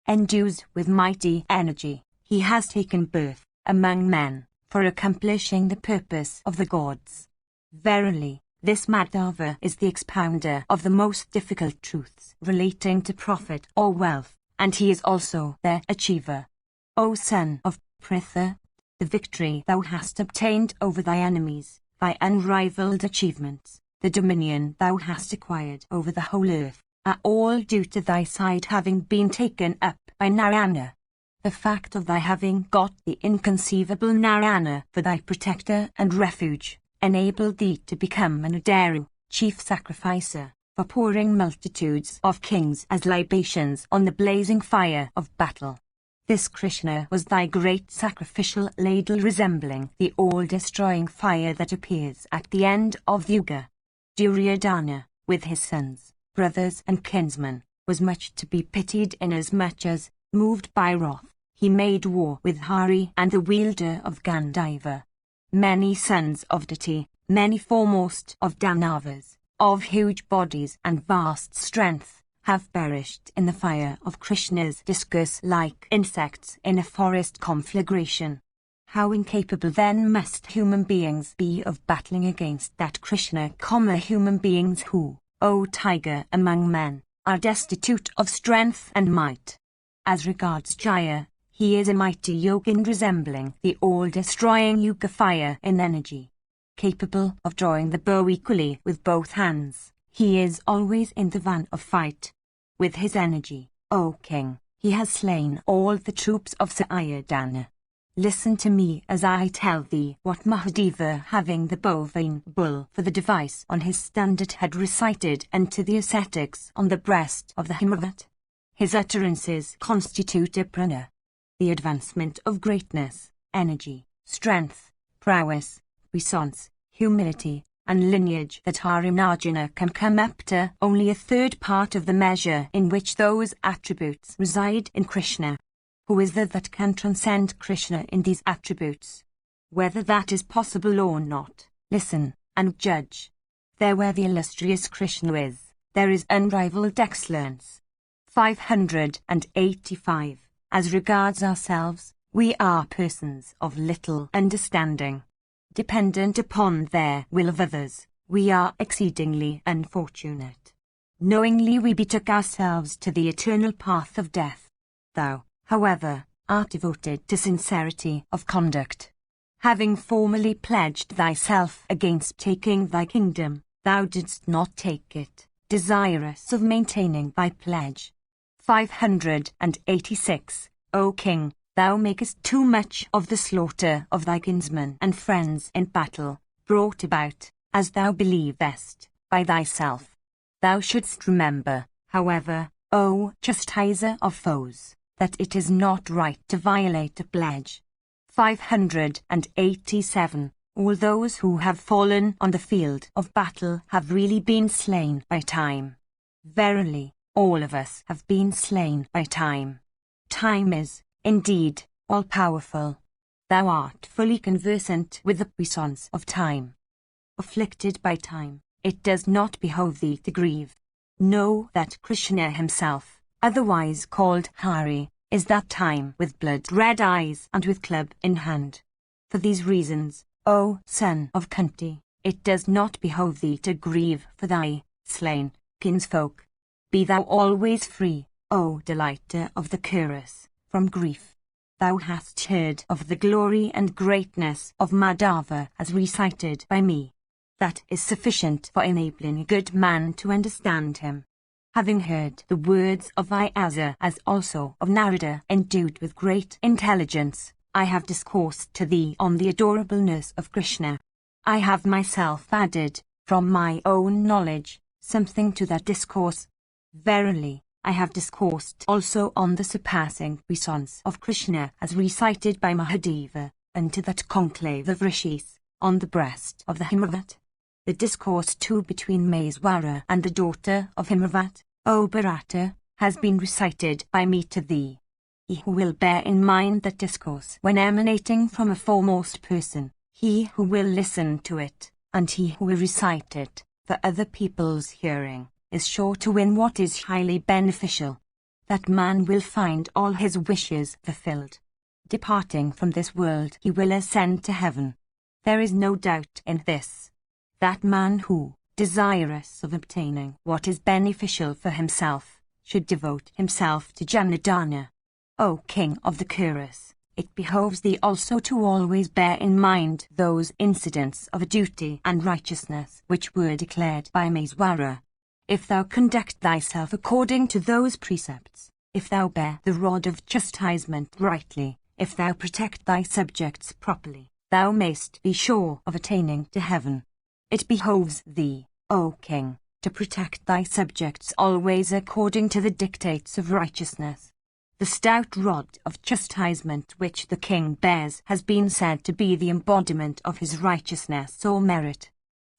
Endued with mighty energy, he has taken birth among men, for accomplishing the purpose of the gods. Verily, this Madhava is the expounder of the most difficult truths relating to profit or wealth, and he is also their achiever. O son of Pritha, the victory thou hast obtained over thy enemies, thy unrivaled achievements, the dominion thou hast acquired over the whole earth, are all due to thy side having been taken up by Narayana. The fact of thy having got the inconceivable Narayana for thy protector and refuge, enabled thee to become an Adaru, chief sacrificer, for pouring multitudes of kings as libations on the blazing fire of battle. This Krishna was thy great sacrificial ladle resembling the all-destroying fire that appears at the end of the Yuga. Duryodhana, with his sons, brothers and kinsmen, was much to be pitied inasmuch as, moved by wrath, he made war with Hari and the wielder of Gandhiva. Many sons of Dati, many foremost of Danavas, of huge bodies and vast strength, have perished in the fire of Krishna's discourse like insects in a forest conflagration. How incapable then must human beings be of battling against that Krishna, human beings who, O tiger among men, are destitute of strength and might. As regards Jaya, he is a mighty yogin resembling the all-destroying yuga fire in energy. Capable of drawing the bow equally with both hands, he is always in the van of fight. With his energy, O king, He has slain all the troops of Sayadana. Listen to me as I tell thee what Mahadeva, having the bovine bull for the device on his standard, had recited unto the ascetics on the breast of the Himavat. His utterances constitute a prana, the advancement of greatness, energy, strength, prowess, puissance, humility, and lineage that are in Arjuna can come up to only a third part of the measure in which those attributes reside in Krishna. Who is there that can transcend Krishna in these attributes? Whether that is possible or not, listen, and judge. There where the illustrious Krishna is, there is unrivaled excellence. 585. As regards ourselves, we are persons of little understanding. Dependent upon their will of others, we are exceedingly unfortunate. Knowingly we betook ourselves to the eternal path of death. Thou, however, art devoted to sincerity of conduct. Having formerly pledged thyself against taking thy kingdom, thou didst not take it, desirous of maintaining thy pledge. 586. O king, thou makest too much of the slaughter of thy kinsmen and friends in battle, brought about, as thou believest, by thyself. Thou shouldst remember, however, O chastiser of foes, that it is not right to violate a pledge. 587. All those who have fallen on the field of battle have really been slain by time. Verily, all of us have been slain by time. Time is, indeed, all-powerful. Thou art fully conversant with the puissance of time. Afflicted by time, it does not behove thee to grieve. Know that Krishna himself, otherwise called Hari, is that time with blood-red eyes and with club in hand. For these reasons, O son of Kunti, it does not behove thee to grieve for thy slain kinsfolk. Be thou always free, O delighter of the Kuras, from grief. Thou hast heard of the glory and greatness of Madhava as recited by me. That is sufficient for enabling a good man to understand him. Having heard the words of Vyasa as also of Narada endued with great intelligence, I have discoursed to thee on the adorableness of Krishna. I have myself added, from my own knowledge, something to that discourse. Verily, I have discoursed also on the surpassing puissance of Krishna as recited by Mahadeva, unto that conclave of rishis, on the breast of the Himavat. The discourse too between Mahabharata and the daughter of Himavat, O Bharata, has been recited by me to thee. He who will bear in mind that discourse when emanating from a foremost person, he who will listen to it, and he who will recite it, for other people's hearing, is sure to win what is highly beneficial. That man will find all his wishes fulfilled. Departing from this world he will ascend to heaven. There is no doubt in this. That man who, desirous of obtaining what is beneficial for himself, should devote himself to Janardana. O king of the Kuras, it behoves thee also to always bear in mind those incidents of duty and righteousness which were declared by Mahabharata. If thou conduct thyself according to those precepts, if thou bear the rod of chastisement rightly, if thou protect thy subjects properly, thou mayst be sure of attaining to heaven. It behoves thee, O king, to protect thy subjects always according to the dictates of righteousness. The stout rod of chastisement which the king bears has been said to be the embodiment of his righteousness or merit.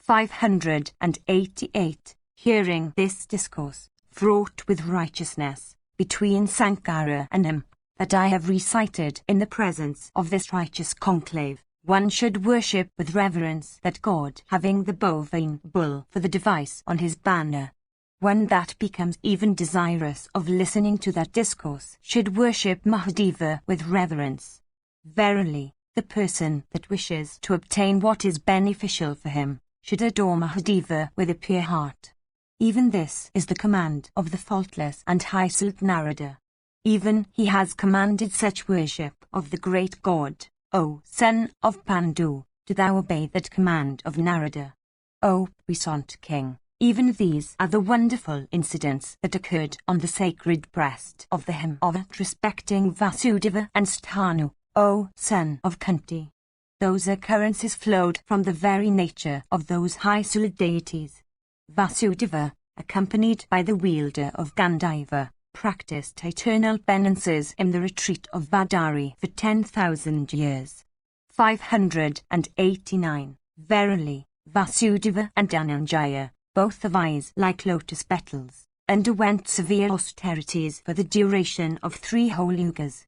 588. Hearing this discourse, fraught with righteousness, between Sankara and him, that I have recited in the presence of this righteous conclave, one should worship with reverence that God having the bovine bull for the device on his banner. One that becomes even desirous of listening to that discourse should worship Mahadeva with reverence. Verily, the person that wishes to obtain what is beneficial for him, should adore Mahadeva with a pure heart. Even this is the command of the faultless and high-souled Narada. Even he has commanded such worship of the great God. O son of Pandu, do thou obey that command of Narada. O puissant king, Even these are the wonderful incidents that occurred on the sacred breast of the hymn of respecting Vasudeva and Stanu, O son of Kunti. Those occurrences flowed from the very nature of those high soul deities. Vasudeva, accompanied by the wielder of Gandiva, practiced eternal penances in the retreat of Vadari for 10,000 years. 589. Verily, Vasudeva and Dhananjaya, both of eyes like lotus petals, underwent severe austerities for the duration of 3 whole yugas.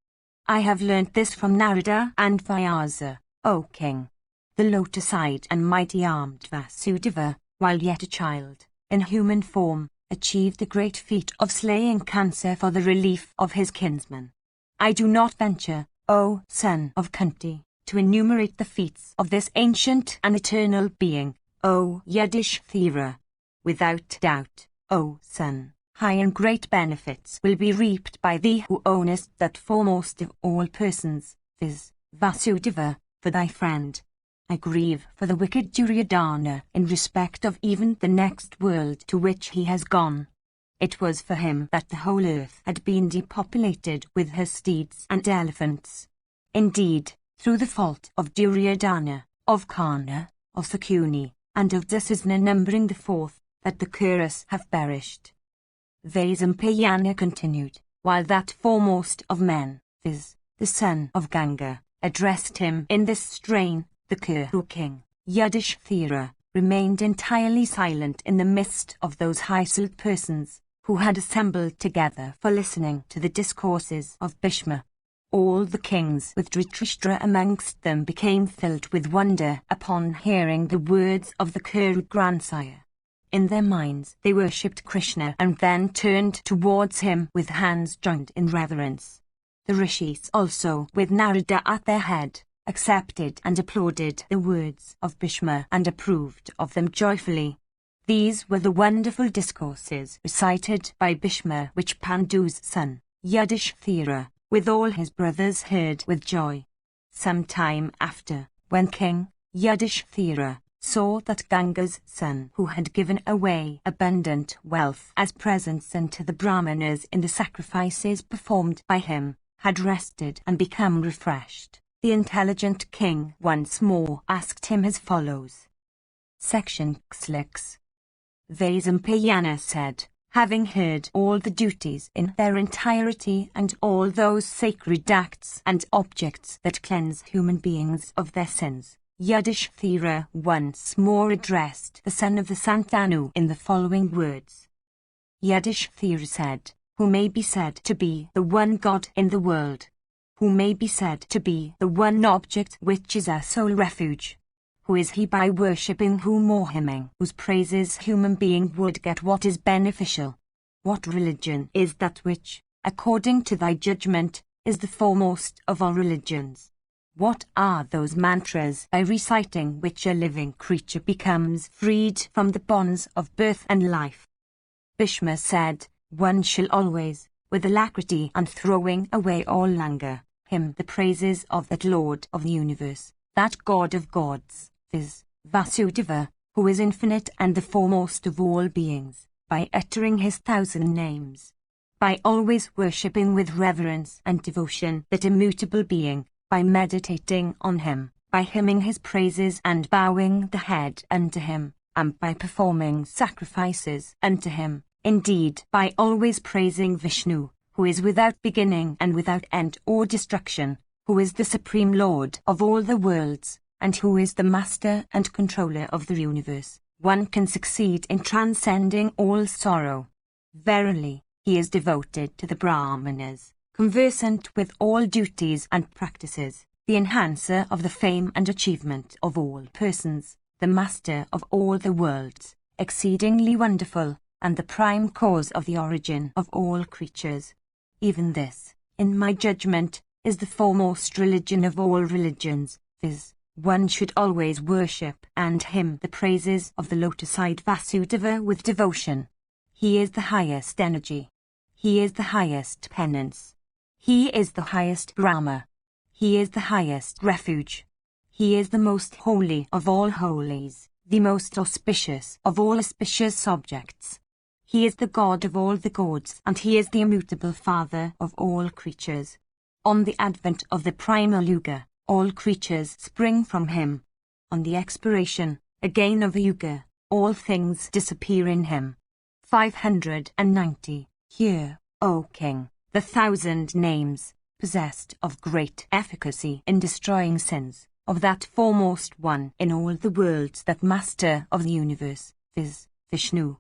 I have learnt this from Narada and Vyasa, O king. The lotus-eyed and mighty-armed Vasudeva, while yet a child, in human form, achieved the great feat of slaying cancer for the relief of his kinsman. I do not venture, O son of Kunti, to enumerate the feats of this ancient and eternal being, O Yudhishthira. Without doubt, O son, high and great benefits will be reaped by thee who ownest that foremost of all persons, viz., Vasudeva, for thy friend. I grieve for the wicked Duryodhana in respect of even the next world to which he has gone. It was for him that the whole earth had been depopulated with her steeds and elephants. Indeed, through the fault of Duryodhana, of Karna, of Sakuni, and of Dusasana numbering the 4th, that the Kurus have perished. Vaisampayana continued, while that foremost of men, viz., the son of Ganga, addressed him in this strain, the Kuru king, Yudhishthira, remained entirely silent in the midst of those high-souled persons, who had assembled together for listening to the discourses of Bhishma. All the kings with Dhritarashtra amongst them became filled with wonder upon hearing the words of the Kuru grandsire. In their minds they worshipped Krishna and then turned towards him with hands joined in reverence. The rishis also, with Narada at their head, accepted and applauded the words of Bhishma and approved of them joyfully. These were the wonderful discourses recited by Bhishma which Pandu's son, Yudhishthira, with all his brothers heard with joy. Some time after, when King Yudhishthira saw that Ganga's son, who had given away abundant wealth as presents unto the Brahmanas in the sacrifices performed by him, had rested and become refreshed, the intelligent king once more asked him as follows. Section 6. Vaisampayana said, having heard all the duties in their entirety and all those sacred acts and objects that cleanse human beings of their sins, Yudhishthira once more addressed the son of the Santanu in the following words. Yudhishthira said, who may be said to be the one God in the world, who may be said to be the one object which is our sole refuge. Who is he by worshipping whom or hymning whose praises human being would get what is beneficial? What religion is that which, according to thy judgment, is the foremost of all religions? What are those mantras by reciting which a living creature becomes freed from the bonds of birth and life? Bhishma said, one shall always, with alacrity and throwing away all languor, hymn the praises of that Lord of the universe, that God of gods, viz., Vasudeva, who is infinite and the foremost of all beings, by uttering his 1,000 names. By always worshipping with reverence and devotion that immutable being, by meditating on him, by hymning his praises and bowing the head unto him, and by performing sacrifices unto him, indeed by always praising Vishnu, who is without beginning and without end or destruction, who is the supreme Lord of all the worlds, and who is the master and controller of the universe, one can succeed in transcending all sorrow. Verily, he is devoted to the Brahmanas, conversant with all duties and practices, the enhancer of the fame and achievement of all persons, the master of all the worlds, exceedingly wonderful, and the prime cause of the origin of all creatures. Even this, in my judgment, is the foremost religion of all religions, viz., one should always worship and hymn the praises of the lotus-eyed Vasudeva with devotion. He is the highest energy. He is the highest penance. He is the highest Brahma. He is the highest refuge. He is the most holy of all holies, the most auspicious of all auspicious subjects. He is the God of all the gods, and he is the immutable Father of all creatures. On the advent of the primal Yuga, all creatures spring from him. On the expiration, again of a Yuga, all things disappear in him. 590. Hear, O King, the 1,000 names, possessed of great efficacy in destroying sins, of that foremost one in all the worlds, that Master of the universe, viz., Vishnu.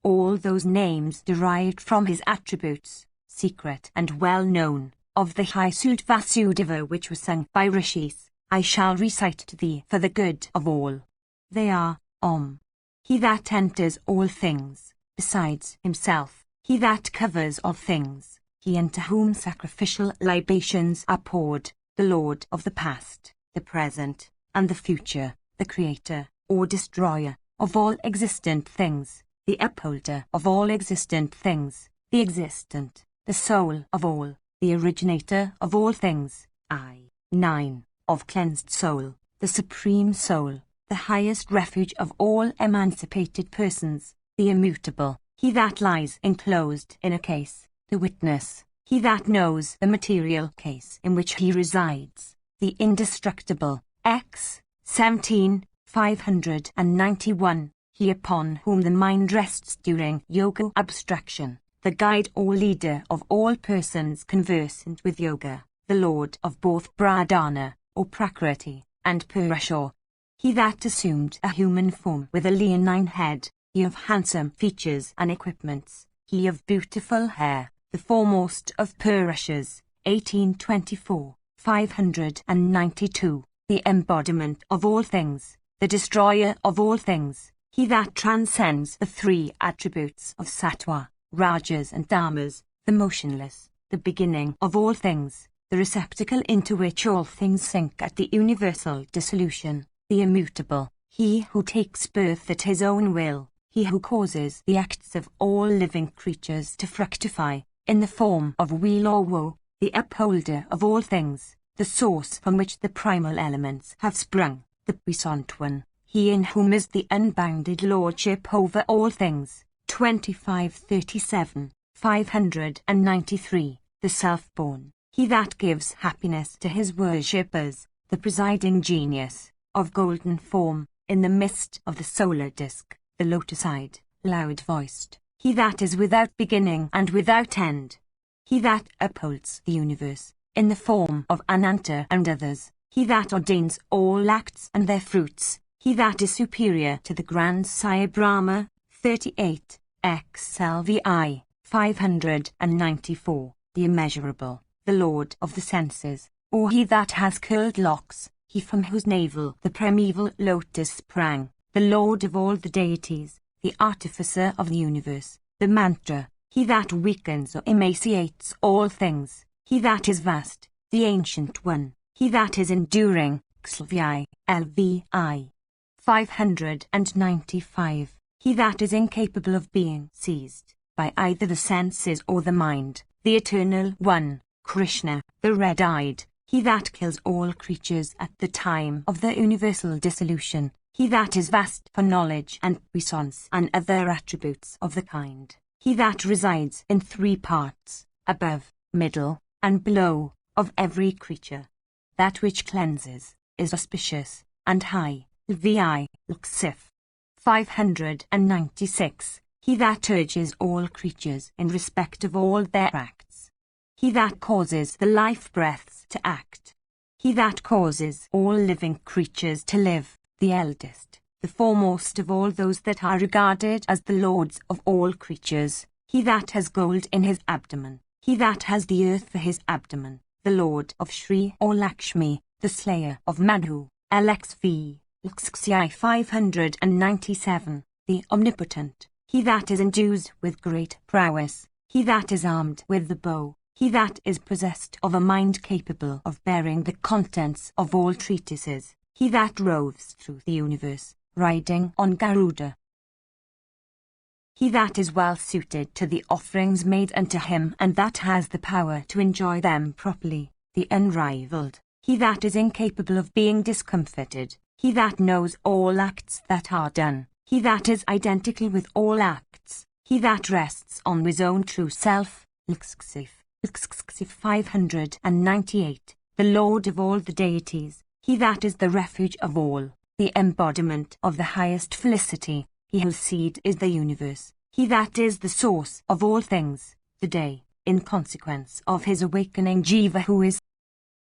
All those names derived from his attributes, secret and well known, of the high Sud Vasudeva which was sung by Rishis, I shall recite to thee for the good of all. They are, Om. He that enters all things, besides himself, he that covers all things, he into whom sacrificial libations are poured, the Lord of the past, the present, and the future, the Creator, or Destroyer, of all existent things, the Upholder of all existent things, the Existent, the Soul of all, the Originator of all things, I. 9. Of cleansed soul, the Supreme Soul, the highest refuge of all emancipated persons, the Immutable, he that lies enclosed in a case, the Witness, he that knows the material case in which he resides, the Indestructible, X. 17, 591, he upon whom the mind rests during yoga abstraction, the guide or leader of all persons conversant with yoga, the Lord of both Pradhana, or Prakriti, and Purusha. He that assumed a human form with a leonine head, he of handsome features and equipments, he of beautiful hair, the foremost of Purushas, 1824, 592, the embodiment of all things, the destroyer of all things, he that transcends the 3 attributes of Sattva, Rajas and Tamas, the motionless, the beginning of all things, the receptacle into which all things sink at the universal dissolution, the immutable, he who takes birth at his own will, he who causes the acts of all living creatures to fructify, in the form of weal or woe, the upholder of all things, the source from which the primal elements have sprung, the puissant one, he in whom is the unbounded lordship over all things, 2537, 593, the self-born, he that gives happiness to his worshippers, the presiding genius, of golden form, in the midst of the solar disk, the lotus-eyed, loud-voiced, he that is without beginning and without end, he that upholds the universe, in the form of Ananta and others, he that ordains all acts and their fruits, he that is superior to the grand Sire Brahma, 38, XLVI, 594, the immeasurable, the Lord of the senses, or he that has curled locks, he from whose navel the primeval lotus sprang, the Lord of all the deities, the artificer of the universe, the mantra, he that weakens or emaciates all things, he that is vast, the ancient one, he that is enduring, XLVI, LVI. 595, he that is incapable of being seized by either the senses or the mind, the Eternal One, Krishna, the red-eyed, he that kills all creatures at the time of the universal dissolution, he that is vast for knowledge and puissance and other attributes of the kind, he that resides in 3 parts, above, middle, and below, of every creature. That which cleanses, is auspicious, and high, vi, Luxif. 596, he that urges all creatures in respect of all their acts. He that causes the life breaths to act. He that causes all living creatures to live, the eldest, the foremost of all those that are regarded as the lords of all creatures, he that has gold in his abdomen, he that has the earth for his abdomen, the Lord of Shri or Lakshmi, the slayer of Madhu, LXV, Luxi 597, the omnipotent, he that is endued with great prowess, he that is armed with the bow, he that is possessed of a mind capable of bearing the contents of all treatises, he that roves through the universe, riding on Garuda. He that is well suited to the offerings made unto him and that has the power to enjoy them properly, the unrivalled, he that is incapable of being discomfited, he that knows all acts that are done, he that is identical with all acts, he that rests on his own true self, 598, the Lord of all the deities, he that is the refuge of all, the embodiment of the highest felicity, he whose seed is the universe, he that is the source of all things, the day, in consequence of his awakening Jiva who is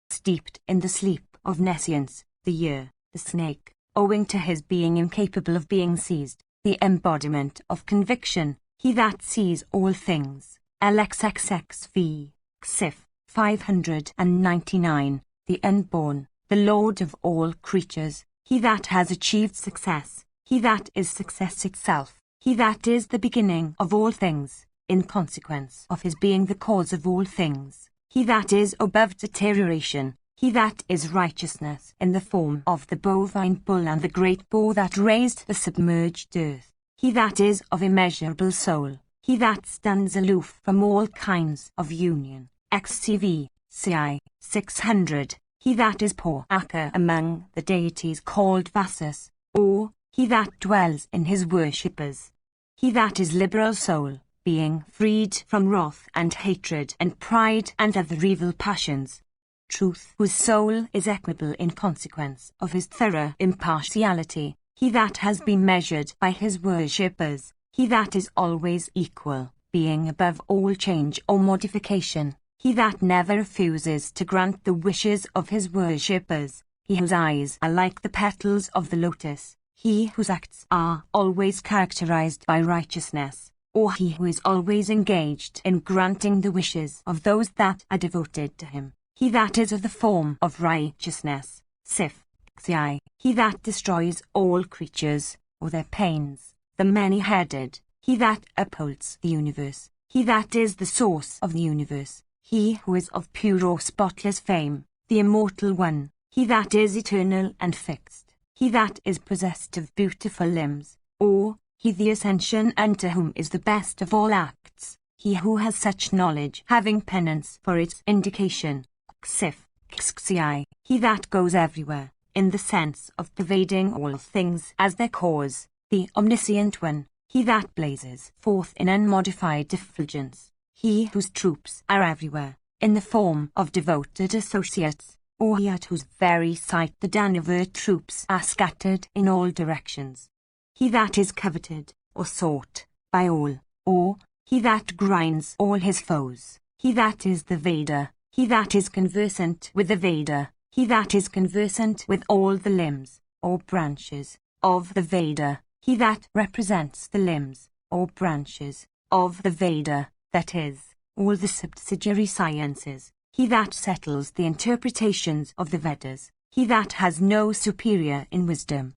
steeped in the sleep of nescience, the year, the snake, owing to his being incapable of being seized, the embodiment of conviction, he that sees all things, LXXXV, Xif, 599, the unborn, the Lord of all creatures, he that has achieved success, he that is success itself, he that is the beginning of all things, in consequence of his being the cause of all things, he that is above deterioration, he that is righteousness in the form of the bovine bull and the great boar that raised the submerged earth, he that is of immeasurable soul, he that stands aloof from all kinds of union, XCV, CI, 600, he that is poor Aka among the deities called Vasus, or, he that dwells in his worshippers, he that is liberal soul, being freed from wrath and hatred and pride and other evil passions, truth whose soul is equable in consequence of his thorough impartiality, he that has been measured by his worshippers, he that is always equal, being above all change or modification, he that never refuses to grant the wishes of his worshippers, he whose eyes are like the petals of the lotus, he whose acts are always characterized by righteousness, or he who is always engaged in granting the wishes of those that are devoted to him, he that is of the form of righteousness, Sif, Xi, he that destroys all creatures, or their pains, the many-headed, he that upholds the universe, he that is the source of the universe, he who is of pure or spotless fame, the immortal one, he that is eternal and fixed, he that is possessed of beautiful limbs, or, he the ascension unto whom is the best of all acts, he who has such knowledge having penance for its indication, Xif, Xi, he that goes everywhere, in the sense of pervading all things as their cause, the omniscient one, he that blazes forth in unmodified effulgence, he whose troops are everywhere, in the form of devoted associates, or he at whose very sight the Danavur troops are scattered in all directions. He that is coveted, or sought, by all, or, he that grinds all his foes, he that is the Veda, he that is conversant with the Veda, he that is conversant with all the limbs, or branches, of the Veda, he that represents the limbs, or branches, of the Veda, that is, all the subsidiary sciences, he that settles the interpretations of the Vedas, he that has no superior in wisdom,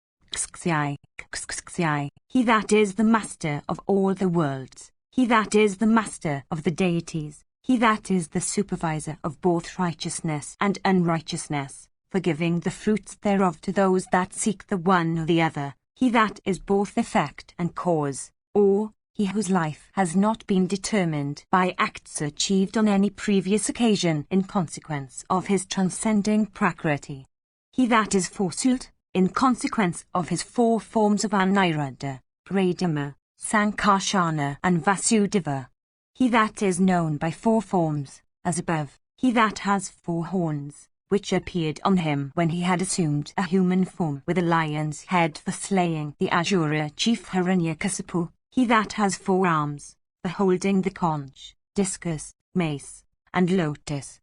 he that is the master of all the worlds, he that is the master of the deities, he that is the supervisor of both righteousness and unrighteousness, forgiving the fruits thereof to those that seek the one or the other, he that is both effect and cause, or, he whose life has not been determined by acts achieved on any previous occasion in consequence of his transcending prakriti. He that is forestalled, in consequence of his four forms of Aniruddha, Pradama, Sankarsana and Vasudeva. He that is known by four forms, as above, he that has four horns, which appeared on him when he had assumed a human form with a lion's head for slaying the Asura chief Hiranyakasipu, he that has four arms, for holding the conch, discus, mace, and lotus,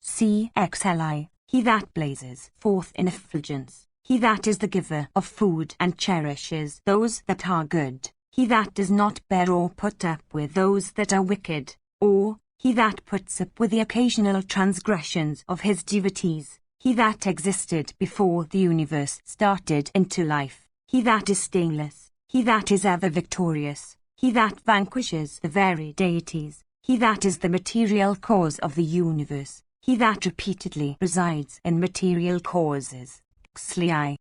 CXLI, he that blazes forth in effulgence, he that is the giver of food and cherishes those that are good, he that does not bear or put up with those that are wicked, or, he that puts up with the occasional transgressions of his devotees, he that existed before the universe started into life, he that is stainless, he that is ever victorious, he that vanquishes the very deities, he that is the material cause of the universe, he that repeatedly resides in material causes, CL,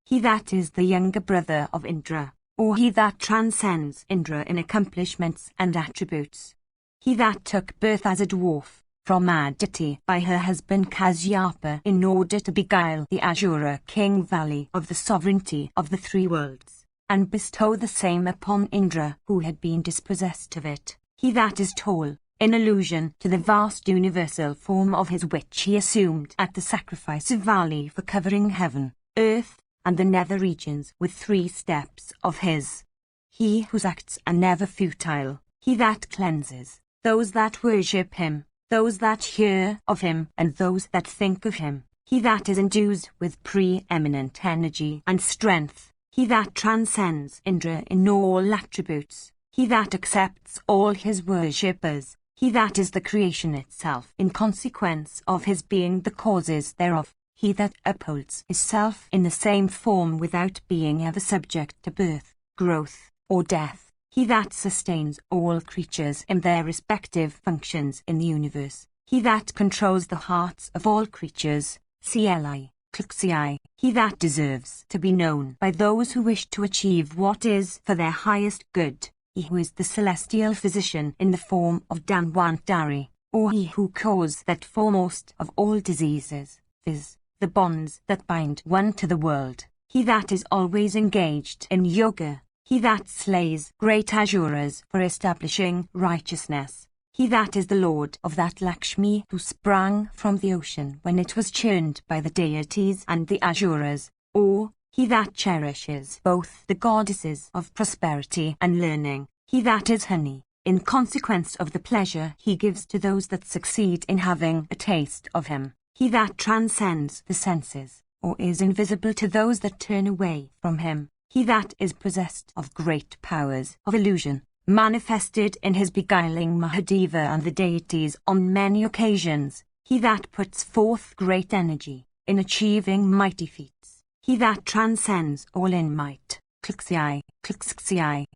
he that is the younger brother of Indra, or he that transcends Indra in accomplishments and attributes. He that took birth as a dwarf, from Aditi by her husband Kasyapa in order to beguile the Asura king Vali of the sovereignty of the three worlds, and bestow the same upon Indra who had been dispossessed of it. He that is tall, in allusion to the vast universal form of his which he assumed at the sacrifice of Vali for covering heaven, earth, and the nether regions with 3 steps of his. He whose acts are never futile, he that cleanses those that worship him, those that hear of him and those that think of him, he that is endued with preeminent energy and strength, he that transcends Indra in all attributes, he that accepts all his worshippers, he that is the creation itself in consequence of his being the causes thereof, he that upholds himself in the same form without being ever subject to birth, growth, or death, he that sustains all creatures in their respective functions in the universe, he that controls the hearts of all creatures, CLI, CLI, he that deserves to be known by those who wish to achieve what is for their highest good, he who is the celestial physician in the form of Dhanwantari, or he who cures that foremost of all diseases, viz., the bonds that bind one to the world, he that is always engaged in yoga, he that slays great Asuras for establishing righteousness, he that is the lord of that Lakshmi who sprang from the ocean when it was churned by the deities and the Asuras, or he that cherishes both the goddesses of prosperity and learning, he that is honey, in consequence of the pleasure he gives to those that succeed in having a taste of him, he that transcends the senses, or is invisible to those that turn away from him, he that is possessed of great powers of illusion, manifested in his beguiling Mahadeva and the deities on many occasions, he that puts forth great energy in achieving mighty feats, he that transcends all in might,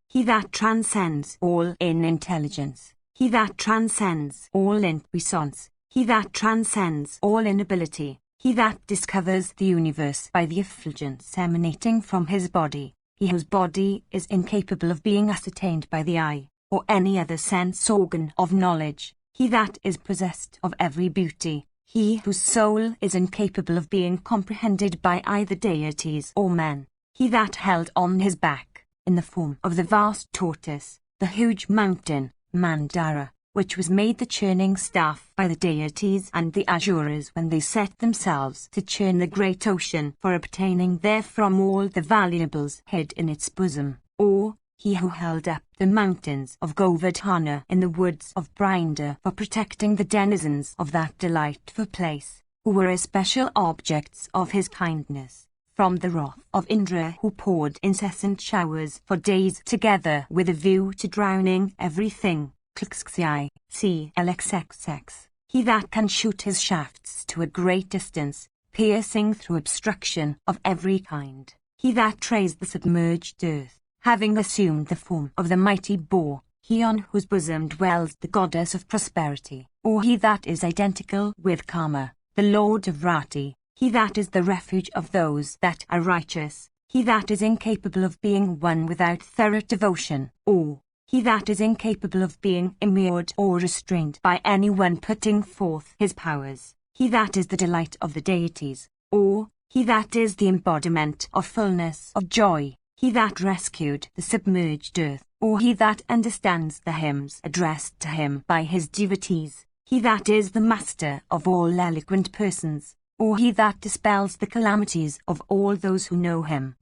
he that transcends all in intelligence, he that transcends all in puissance, he that transcends all in ability, he that discovers the universe by the effulgence emanating from his body, he whose body is incapable of being ascertained by the eye, or any other sense organ of knowledge, he that is possessed of every beauty, he whose soul is incapable of being comprehended by either deities or men, he that held on his back, in the form of the vast tortoise, the huge mountain, Mandara, which was made the churning staff by the deities and the Asuras when they set themselves to churn the great ocean for obtaining therefrom all the valuables hid in its bosom, or he who held up the mountains of Govardhana in the woods of Brinda for protecting the denizens of that delightful place, who were especial objects of his kindness, from the wrath of Indra who poured incessant showers for days together with a view to drowning everything, CLXXX, he that can shoot his shafts to a great distance, piercing through obstruction of every kind, he that trays the submerged earth, having assumed the form of the mighty boar, he on whose bosom dwells the goddess of prosperity, or he that is identical with Kama, the lord of Rati, he that is the refuge of those that are righteous, he that is incapable of being won without thorough devotion, or he that is incapable of being immured or restrained by anyone putting forth his powers, he that is the delight of the deities, or he that is the embodiment of fullness of joy, he that rescued the submerged earth, or he that understands the hymns addressed to him by his devotees, he that is the master of all eloquent persons, or he that dispels the calamities of all those who know him,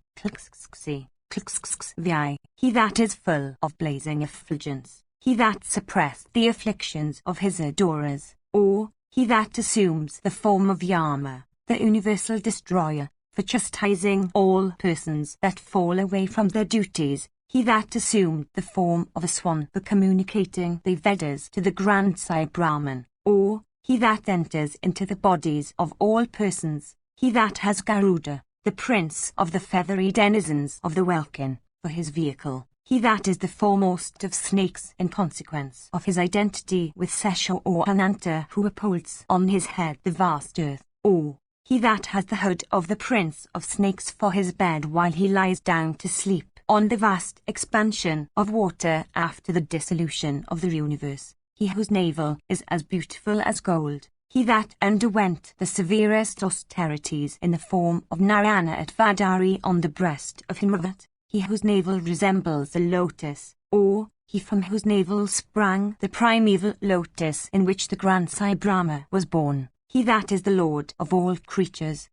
he that is full of blazing effulgence, he that suppressed the afflictions of his adorers, or he that assumes the form of Yama, the universal destroyer, for chastising all persons that fall away from their duties, he that assumed the form of a swan for communicating the Vedas to the grandsire Brahman, or he that enters into the bodies of all persons, he that has Garuda, the prince of the feathery denizens of the welkin, for his vehicle, he that is the foremost of snakes in consequence of his identity with Sesha or Ananta who upholds on his head the vast earth, or he that has the hood of the prince of snakes for his bed while he lies down to sleep on the vast expansion of water after the dissolution of the universe, he whose navel is as beautiful as gold, he that underwent the severest austerities in the form of Narayana at Vadari on the breast of Himavat, he whose navel resembles a lotus, or he from whose navel sprang the primeval lotus in which the grandsire Brahma was born, he that is the Lord of all creatures,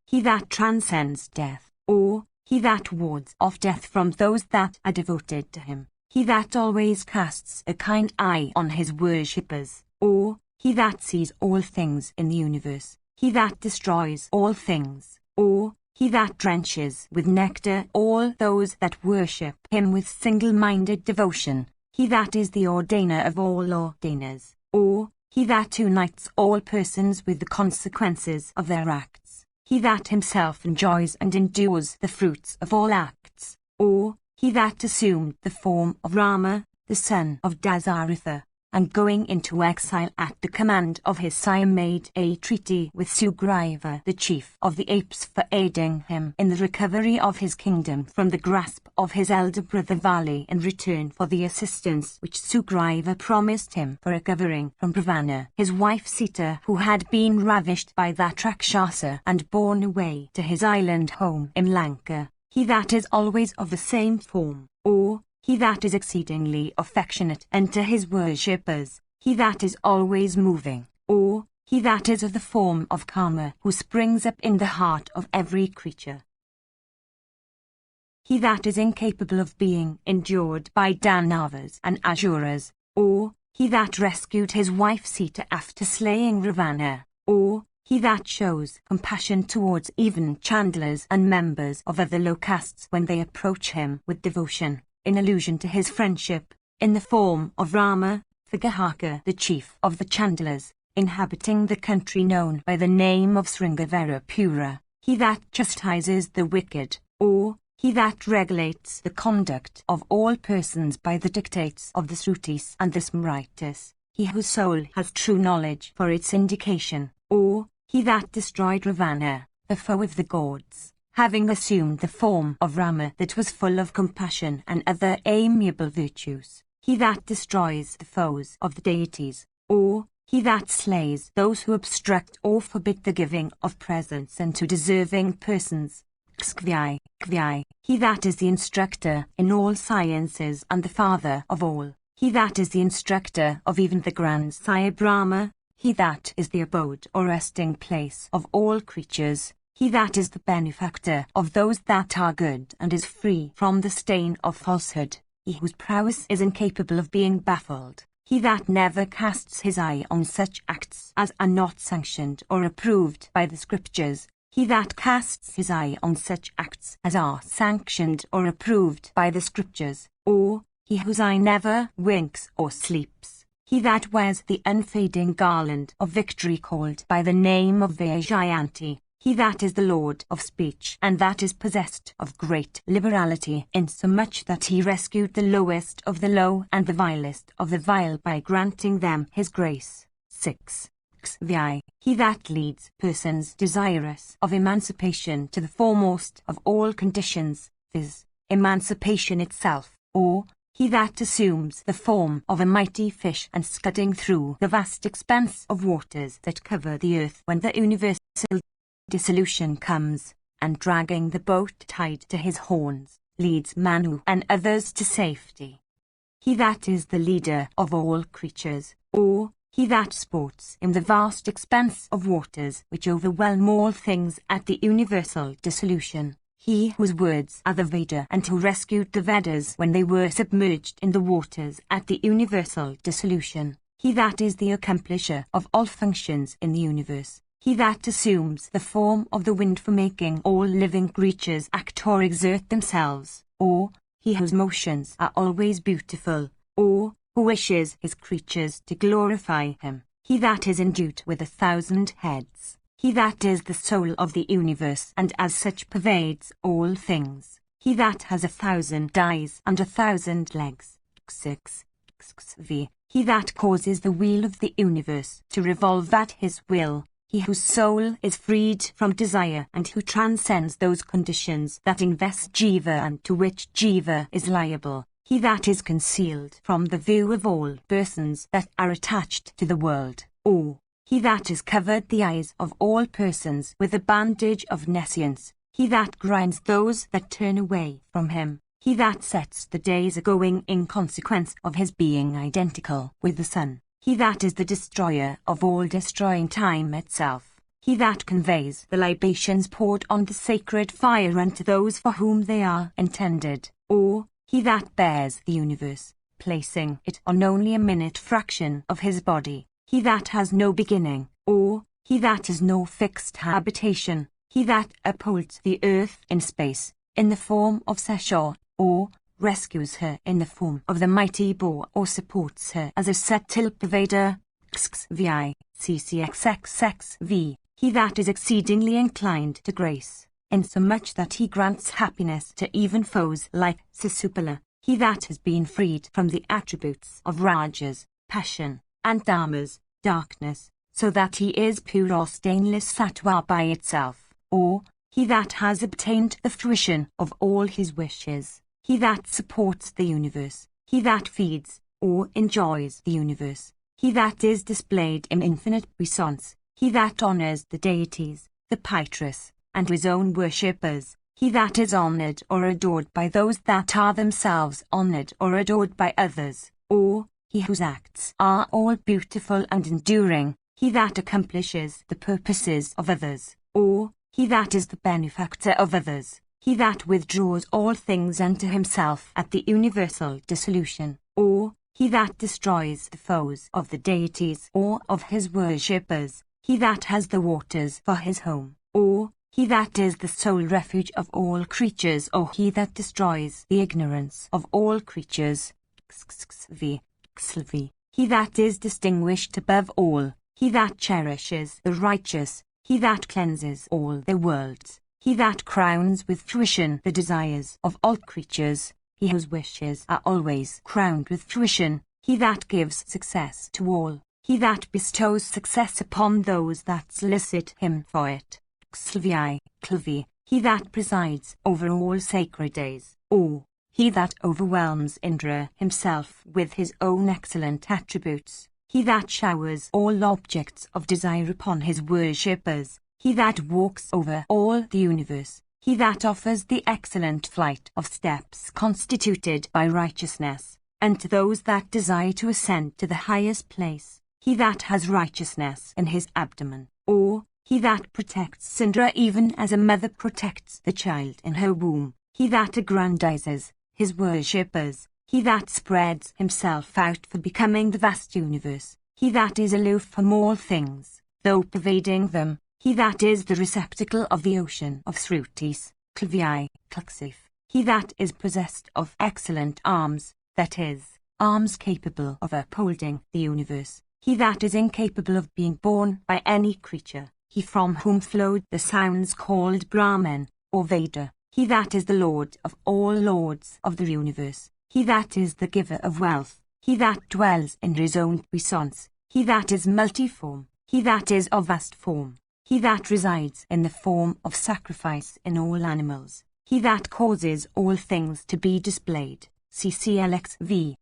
he that transcends death, or he that wards off death from those that are devoted to him, he that always casts a kind eye on his worshippers, or he that sees all things in the universe, he that destroys all things, or he that drenches with nectar all those that worship him with single-minded devotion, he that is the ordainer of all ordainers, or he that unites all persons with the consequences of their acts, he that himself enjoys and endures the fruits of all acts, or he that assumed the form of Rama, the son of Dasaratha, and going into exile at the command of his sire made a treaty with Sugriva, the chief of the apes, for aiding him in the recovery of his kingdom from the grasp of his elder brother Vali in return for the assistance which Sugriva promised him for recovering from Ravana, his wife Sita, who had been ravished by that Rakshasa and borne away to his island home in Lanka. He that is always of the same form, or he that is exceedingly affectionate unto his worshippers, he that is always moving, or he that is of the form of Karma, who springs up in the heart of every creature. He that is incapable of being endured by Danavas and Asuras, or he that rescued his wife Sita after slaying Ravana, or he that shows compassion towards even Chandlas and members of other low castes when they approach him with devotion, in allusion to his friendship, in the form of Rama, Vigahaka, the chief of the Chandlas, inhabiting the country known by the name of Sringavarapura, he that chastises the wicked, or he that regulates the conduct of all persons by the dictates of the Srutis and the Smritis, he whose soul has true knowledge for its indication, or he that destroyed Ravana, the foe of the gods, having assumed the form of Rama that was full of compassion and other amiable virtues, he that destroys the foes of the deities, or he that slays those who obstruct or forbid the giving of presents unto deserving persons, he that is the instructor in all sciences and the father of all, he that is the instructor of even the grandsire Brahma, he that is the abode or resting place of all creatures, he that is the benefactor of those that are good and is free from the stain of falsehood, he whose prowess is incapable of being baffled, he that never casts his eye on such acts as are not sanctioned or approved by the scriptures, he that casts his eye on such acts as are sanctioned or approved by the scriptures, or he whose eye never winks or sleeps, he that wears the unfading garland of victory called by the name of Vajayanti, he that is the lord of speech and that is possessed of great liberality, insomuch that he rescued the lowest of the low and the vilest of the vile by granting them his grace. 6. He that leads persons desirous of emancipation to the foremost of all conditions, viz., emancipation itself, or he that assumes the form of a mighty fish and scudding through the vast expanse of waters that cover the earth when the universal dissolution comes, and dragging the boat tied to his horns, leads Manu and others to safety. He that is the leader of all creatures, or he that sports in the vast expanse of waters which overwhelm all things at the universal dissolution, he whose words are the Veda and who rescued the Vedas when they were submerged in the waters at the universal dissolution, he that is the accomplisher of all functions in the universe, he that assumes the form of the wind for making all living creatures act or exert themselves, or he whose motions are always beautiful, or who wishes his creatures to glorify him, he that is endued with 1,000 heads, he that is the soul of the universe and as such pervades all things, he that has 1,000 eyes and 1,000 legs, 6. He that causes the wheel of the universe to revolve at his will, he whose soul is freed from desire and who transcends those conditions that invest Jiva and to which Jiva is liable, he that is concealed from the view of all persons that are attached to the world, or he that has covered the eyes of all persons with a bandage of nescience, he that grinds those that turn away from him, he that sets the days a-going in consequence of his being identical with the sun, he that is the destroyer of all, destroying time itself, he that conveys the libations poured on the sacred fire unto those for whom they are intended, or he that bears the universe, placing it on only a minute fraction of his body, he that has no beginning, or he that has no fixed habitation, he that upholds the earth in space, in the form of Seshore, or rescues her in the form of the mighty boar, or supports her as a subtle pervader, XXVI, he that is exceedingly inclined to grace, insomuch that he grants happiness to even foes like Sisupala, he that has been freed from the attributes of rajas, passion, and dharmas, darkness, so that he is pure or stainless sattva by itself, or he that has obtained the fruition of all his wishes, he that supports the universe, he that feeds or enjoys the universe, he that is displayed in infinite puissance, he that honors the deities, the Pitras, and his own worshippers, he that is honored or adored by those that are themselves honored or adored by others, or he whose acts are all beautiful and enduring, he that accomplishes the purposes of others, or he that is the benefactor of others, he that withdraws all things unto himself at the universal dissolution, or he that destroys the foes of the deities or of his worshippers, he that has the waters for his home, or he that is the sole refuge of all creatures, or he that destroys the ignorance of all creatures, he that is distinguished above all, he that cherishes the righteous, he that cleanses all the worlds, he that crowns with fruition the desires of all creatures, he whose wishes are always crowned with fruition, he that gives success to all, he that bestows success upon those that solicit him for it, he that presides over all sacred days, or he that overwhelms Indra himself with his own excellent attributes, he that showers all objects of desire upon his worshippers, he that walks over all the universe, he that offers the excellent flight of steps constituted by righteousness, and to those that desire to ascend to the highest place, he that has righteousness in his abdomen, or he that protects Indra even as a mother protects the child in her womb, he that aggrandizes his worshippers, he that spreads himself out for becoming the vast universe, he that is aloof from all things, though pervading them, he that is the receptacle of the ocean of Srutis, he that is possessed of excellent arms, that is, arms capable of upholding the universe, he that is incapable of being borne by any creature, he from whom flowed the sounds called Brahman, or Veda, he that is the Lord of all lords of the universe, he that is the giver of wealth, he that dwells in his own puissance, he that is multiform, he that is of vast form, he that resides in the form of sacrifice in all animals, he that causes all things to be displayed, CCLXV,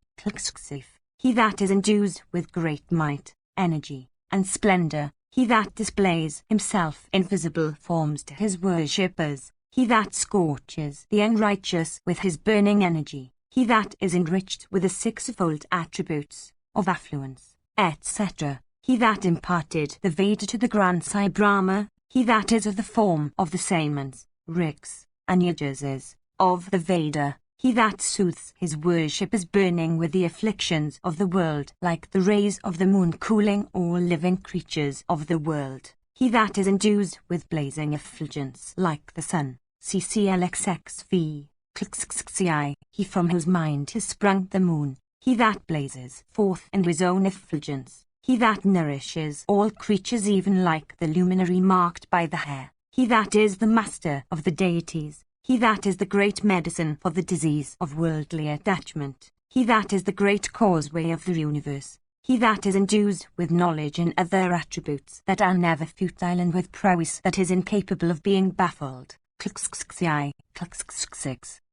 he that is endued with great might, energy, and splendor, he that displays himself in visible forms to his worshippers, he that scorches the unrighteous with his burning energy, he that is enriched with the sixfold attributes of affluence, etc., he that imparted the Veda to the grandsire Brahma, he that is of the form of the Samans, Riks, and Yajuses, of the Veda, he that soothes his worshippers burning with the afflictions of the world like the rays of the moon cooling all living creatures of the world, he that is endued with blazing effulgence like the sun, CCLXXV, he from whose mind has sprung the moon, he that blazes forth in his own effulgence, he that nourishes all creatures even like the luminary marked by the hair, he that is the master of the deities, he that is the great medicine for the disease of worldly attachment, he that is the great causeway of the universe, he that is endued with knowledge and other attributes that are never futile and with prowess that is incapable of being baffled,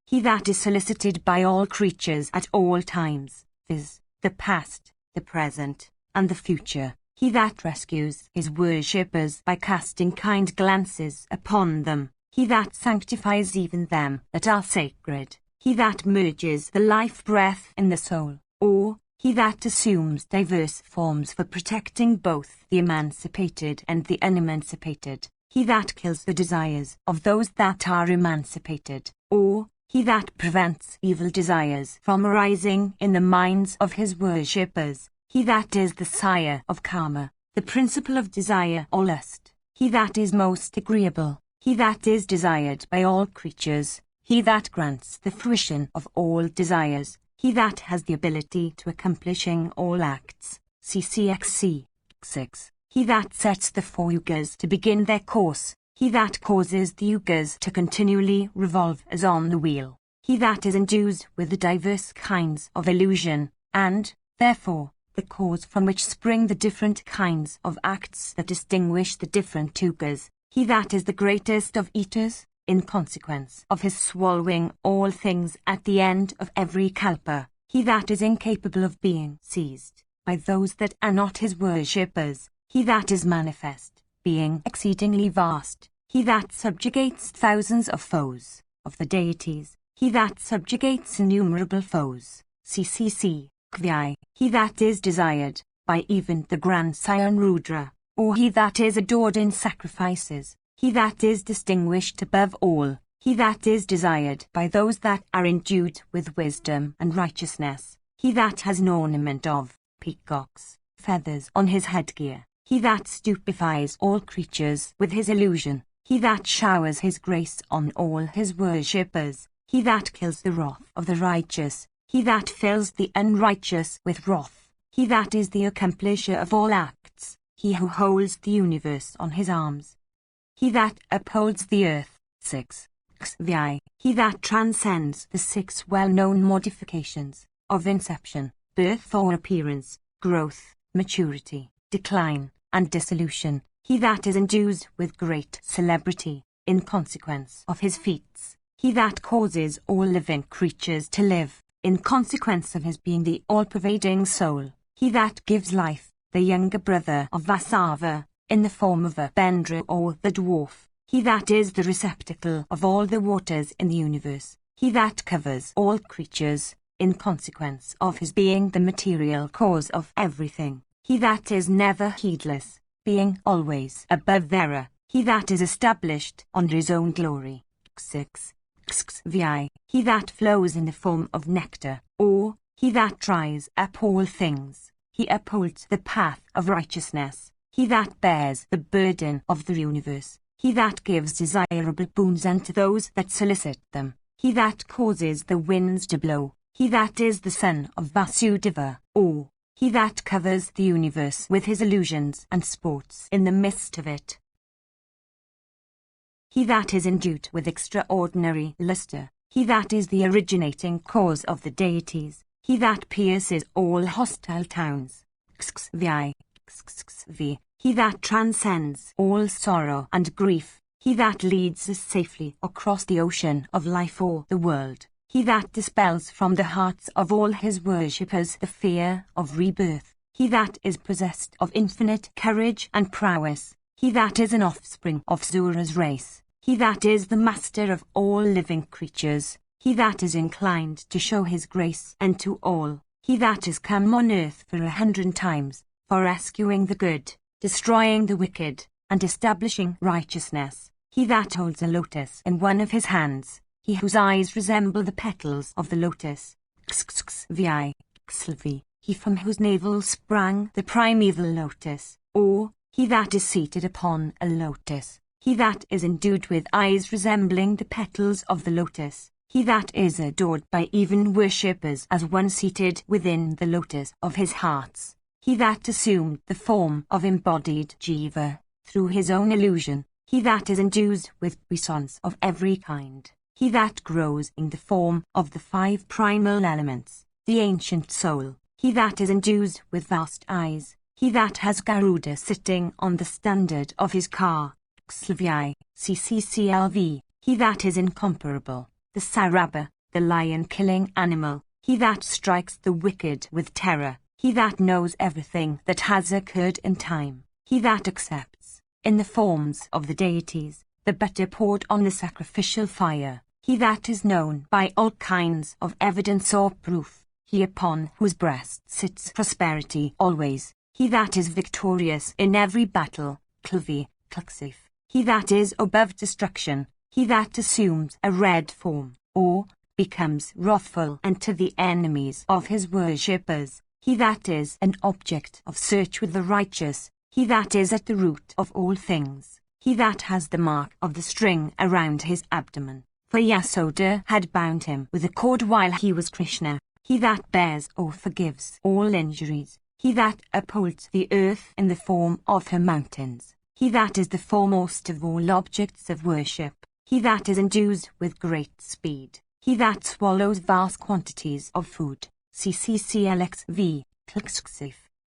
he that is solicited by all creatures at all times, viz., the past, the present, and the future. He that rescues his worshippers by casting kind glances upon them. He that sanctifies even them that are sacred. He that merges the life breath in the soul, or he that assumes diverse forms for protecting both the emancipated and the unemancipated. He that kills the desires of those that are emancipated, or he that prevents evil desires from arising in the minds of his worshippers. He that is the sire of karma, the principle of desire or lust. He that is most agreeable. He that is desired by all creatures. He that grants the fruition of all desires. He that has the ability to accomplishing all acts. CCXC 6. He that sets the 4 yugas to begin their course. He that causes the yugas to continually revolve as on the wheel. He that is endued with the diverse kinds of illusion, and, therefore, the cause from which spring the different kinds of acts that distinguish the different yugas. He that is the greatest of eaters, in consequence of his swallowing all things at the end of every kalpa. He that is incapable of being seized by those that are not his worshippers. He that is manifest, being exceedingly vast. He that subjugates thousands of foes of the deities. He that subjugates innumerable foes. CCC Kvi. He that is desired by even the grandsire Rudra, or he that is adored in sacrifices. He that is distinguished above all. He that is desired by those that are endued with wisdom and righteousness. He that has an ornament of peacocks' feathers on his headgear. He that stupefies all creatures with his illusion. He that showers his grace on all his worshippers. He that kills the wrath of the righteous. He that fills the unrighteous with wrath. He that is the accomplisher of all acts. He who holds the universe on his arms. He that upholds the earth. 6. XVI. He that transcends the 6 well-known modifications of inception, birth or appearance, growth, maturity, decline, and dissolution. He that is endued with great celebrity, in consequence of his feats. He that causes all living creatures to live, in consequence of his being the all-pervading soul. He that gives life, the younger brother of Vasava, in the form of a Bendra or the dwarf. He that is the receptacle of all the waters in the universe. He that covers all creatures, in consequence of his being the material cause of everything. He that is never heedless, being always above error. He that is established under his own glory. 6. XVI. He that flows in the form of nectar, or he that dries up all things. He upholds the path of righteousness. He that bears the burden of the universe. He that gives desirable boons unto those that solicit them. He that causes the winds to blow. He that is the son of Vasudeva, or he that covers the universe with his illusions and sports in the midst of it. He that is endued with extraordinary lustre. He that is the originating cause of the deities. He that pierces all hostile towns. XVI. He that transcends all sorrow and grief. He that leads us safely across the ocean of life or the world. He that dispels from the hearts of all his worshippers the fear of rebirth. He that is possessed of infinite courage and prowess. He that is an offspring of Sura's race. He that is the master of all living creatures. He that is inclined to show his grace unto all. He that is come on earth for 100 times, for rescuing the good, destroying the wicked, and establishing righteousness. He that holds a lotus in one of his hands. He whose eyes resemble the petals of the lotus. He from whose navel sprang the primeval lotus, or he that is seated upon a lotus. He that is endued with eyes resembling the petals of the lotus. He that is adored by even worshippers as one seated within the lotus of his hearts. He that assumed the form of embodied Jiva through his own illusion. He that is endued with puissance of every kind. He that grows in the form of the 5 primal elements, the ancient soul. He that is endued with vast eyes. He that has Garuda sitting on the standard of his car. CCCLV. He that is incomparable, the Sarabha, the lion-killing animal, he that strikes the wicked with terror, he that knows everything that has occurred in time, he that accepts, in the forms of the deities, the butter poured on the sacrificial fire, he that is known by all kinds of evidence or proof, he upon whose breast sits prosperity always, he that is victorious in every battle, he that is above destruction, he that assumes a red form, or becomes wrathful unto the enemies of his worshippers, he that is an object of search with the righteous, he that is at the root of all things, he that has the mark of the string around his abdomen. For Yasoda had bound him with a cord while he was Krishna, he that bears or forgives all injuries, he that upholds the earth in the form of her mountains, he that is the foremost of all objects of worship, he that is endued with great speed, he that swallows vast quantities of food, CCCLXV,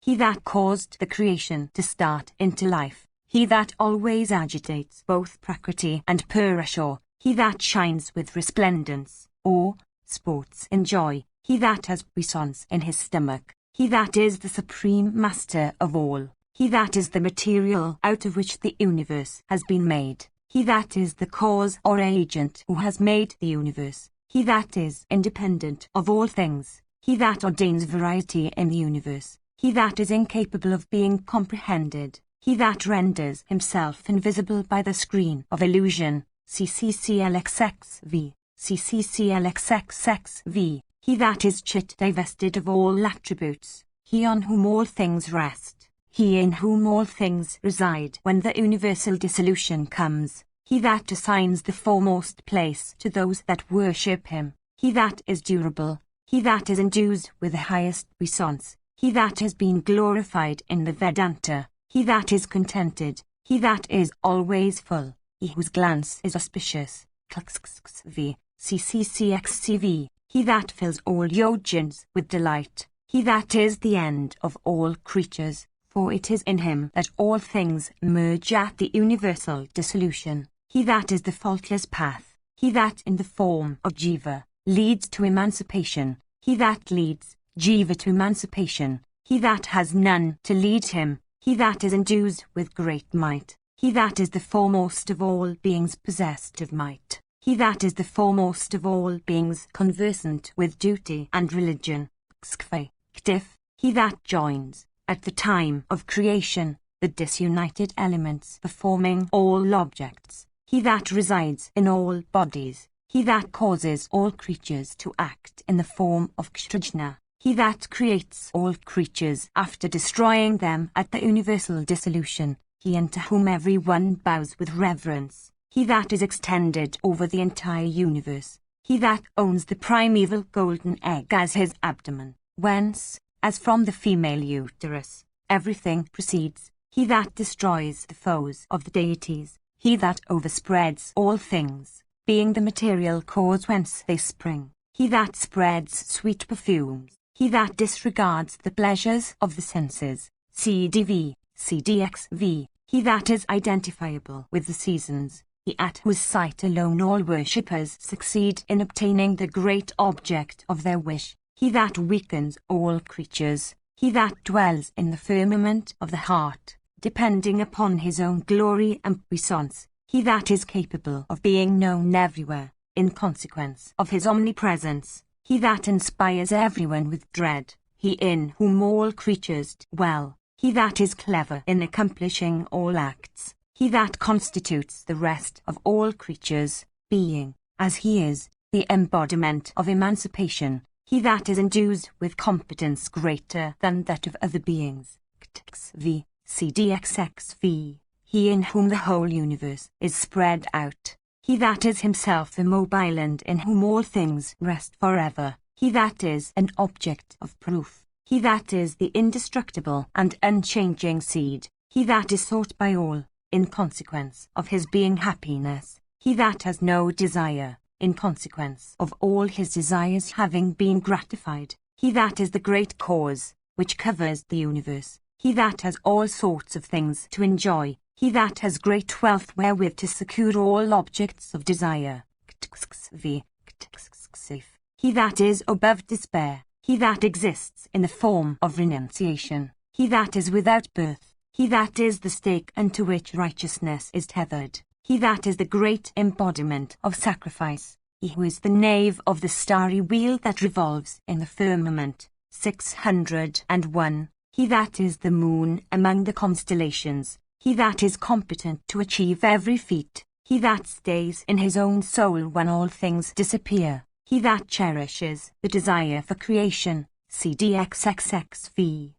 he that caused the creation to start into life, he that always agitates both Prakriti and Purusha, he that shines with resplendence, or sports in joy, he that has puissance in his stomach, he that is the supreme master of all, he that is the material out of which the universe has been made, he that is the cause or agent who has made the universe, he that is independent of all things, he that ordains variety in the universe, he that is incapable of being comprehended, he that renders himself invisible by the screen of illusion, CCCLXXV, CCCLXXXV, he that is chit divested of all attributes, he on whom all things rest, he in whom all things reside when the universal dissolution comes, he that assigns the foremost place to those that worship him, he that is durable, he that is endued with the highest puissance, he that has been glorified in the Vedanta, he that is contented, he that is always full, he whose glance is auspicious, CCCXCV, he that fills all yojans with delight, he that is the end of all creatures, for it is in him that all things merge at the universal dissolution, he that is the faultless path, he that in the form of Jiva leads to emancipation, he that leads Jiva to emancipation, he that has none to lead him, he that is endued with great might, he that is the foremost of all beings possessed of might, he that is the foremost of all beings conversant with duty and religion, he that joins, at the time of creation, the disunited elements performing all objects, he that resides in all bodies, he that causes all creatures to act in the form of Krishna, he that creates all creatures after destroying them at the universal dissolution, he unto whom every one bows with reverence, he that is extended over the entire universe, he that owns the primeval golden egg as his abdomen, whence, as from the female uterus, everything proceeds, he that destroys the foes of the deities, he that overspreads all things, being the material cause whence they spring, he that spreads sweet perfumes, he that disregards the pleasures of the senses, CDV, CDXV, he that is identifiable with the seasons, he at whose sight alone all worshippers succeed in obtaining the great object of their wish, he that weakens all creatures, he that dwells in the firmament of the heart, depending upon his own glory and puissance, he that is capable of being known everywhere, in consequence of his omnipresence, he that inspires everyone with dread, he in whom all creatures dwell, he that is clever in accomplishing all acts, he that constitutes the rest of all creatures, being, as he is, the embodiment of emancipation, he that is endued with competence greater than that of other beings, CDXXV, he in whom the whole universe is spread out, he that is himself immobile and in whom all things rest forever, he that is an object of proof, he that is the indestructible and unchanging seed, he that is sought by all, in consequence of his being happiness, he that has no desire, in consequence of all his desires having been gratified, he that is the great cause, which covers the universe, he that has all sorts of things to enjoy, he that has great wealth wherewith to secure all objects of desire, He that is above despair, he that exists in the form of renunciation, he that is without birth, he that is the stake unto which righteousness is tethered, he that is the great embodiment of sacrifice, he who is the nave of the starry wheel that revolves in the firmament. 601. He that is the moon among the constellations, he that is competent to achieve every feat, he that stays in his own soul when all things disappear, he that cherishes the desire for creation. CDXXXV.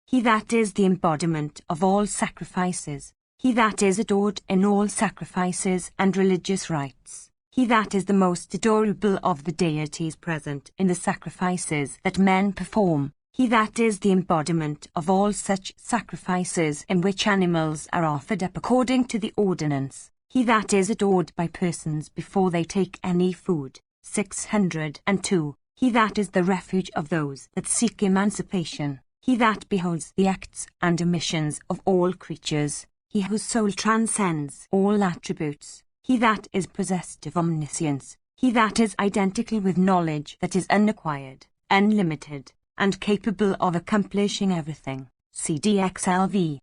He that is the embodiment of all sacrifices, he that is adored in all sacrifices and religious rites, he that is the most adorable of the deities present in the sacrifices that men perform, he that is the embodiment of all such sacrifices in which animals are offered up according to the ordinance, he that is adored by persons before they take any food. 602. He that is the refuge of those that seek emancipation, he that beholds the acts and omissions of all creatures, he whose soul transcends all attributes, he that is possessed of omniscience, he that is identical with knowledge that is unacquired, unlimited, and capable of accomplishing everything. CDXLV.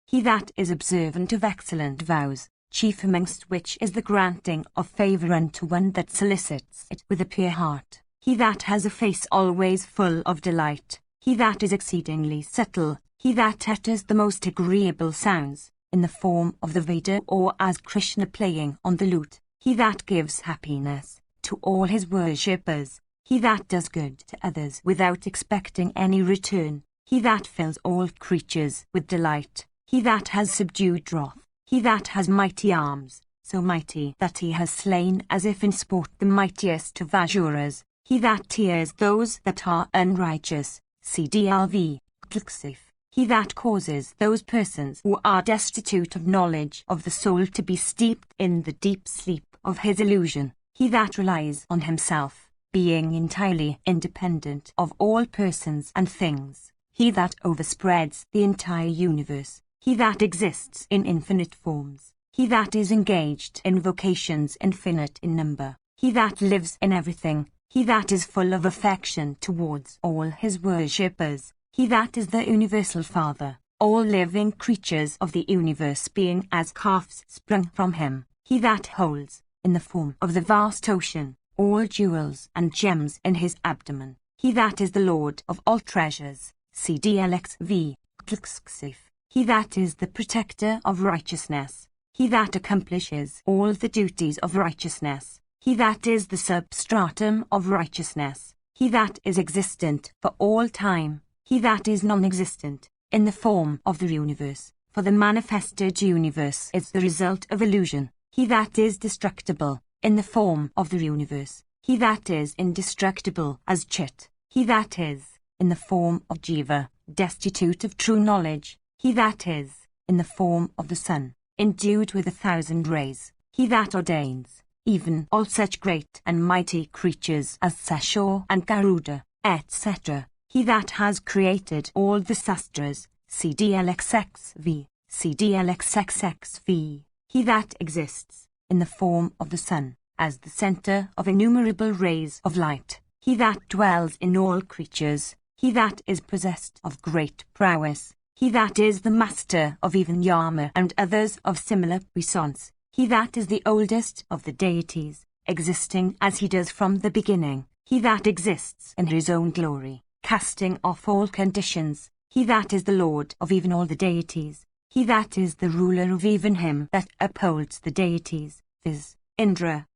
He that is observant of excellent vows, chief amongst which is the granting of favour unto one that solicits it with a pure heart, he that has a face always full of delight, he that is exceedingly subtle, he that utters the most agreeable sounds, in the form of the Veda or as Krishna playing on the lute, he that gives happiness to all his worshippers, he that does good to others without expecting any return, he that fills all creatures with delight, he that has subdued wrath, he that has mighty arms, so mighty that he has slain as if in sport the mightiest of Asuras, he that tears those that are unrighteous. CDLV. He that causes those persons who are destitute of knowledge of the soul to be steeped in the deep sleep of his illusion, he that relies on himself, being entirely independent of all persons and things, he that overspreads the entire universe, he that exists in infinite forms, he that is engaged in vocations infinite in number, he that lives in everything, he that is full of affection towards all his worshippers, he that is the universal Father, all living creatures of the universe being as calves sprung from him, he that holds, in the form of the vast ocean, all jewels and gems in his abdomen, he that is the Lord of all treasures. CDLXV. He that is the protector of righteousness, he that accomplishes all the duties of righteousness, he that is the substratum of righteousness, he that is existent for all time, he that is non-existent, in the form of the universe, for the manifested universe is the result of illusion, he that is destructible, in the form of the universe, he that is indestructible as Chit, he that is, in the form of Jiva, destitute of true knowledge, he that is, in the form of the sun, endued with 1,000 rays, he that ordains, even all such great and mighty creatures as Sashur and Garuda, etc., he that has created all the sastras. CDLXXV. CDLXXXV. He that exists, in the form of the sun, as the centre of innumerable rays of light, he that dwells in all creatures, he that is possessed of great prowess, he that is the master of even Yama and others of similar puissance, he that is the oldest of the deities, existing as he does from the beginning, he that exists in his own glory, casting off all conditions, he that is the lord of even all the deities, he that is the ruler of even him that upholds the deities, viz. Indra,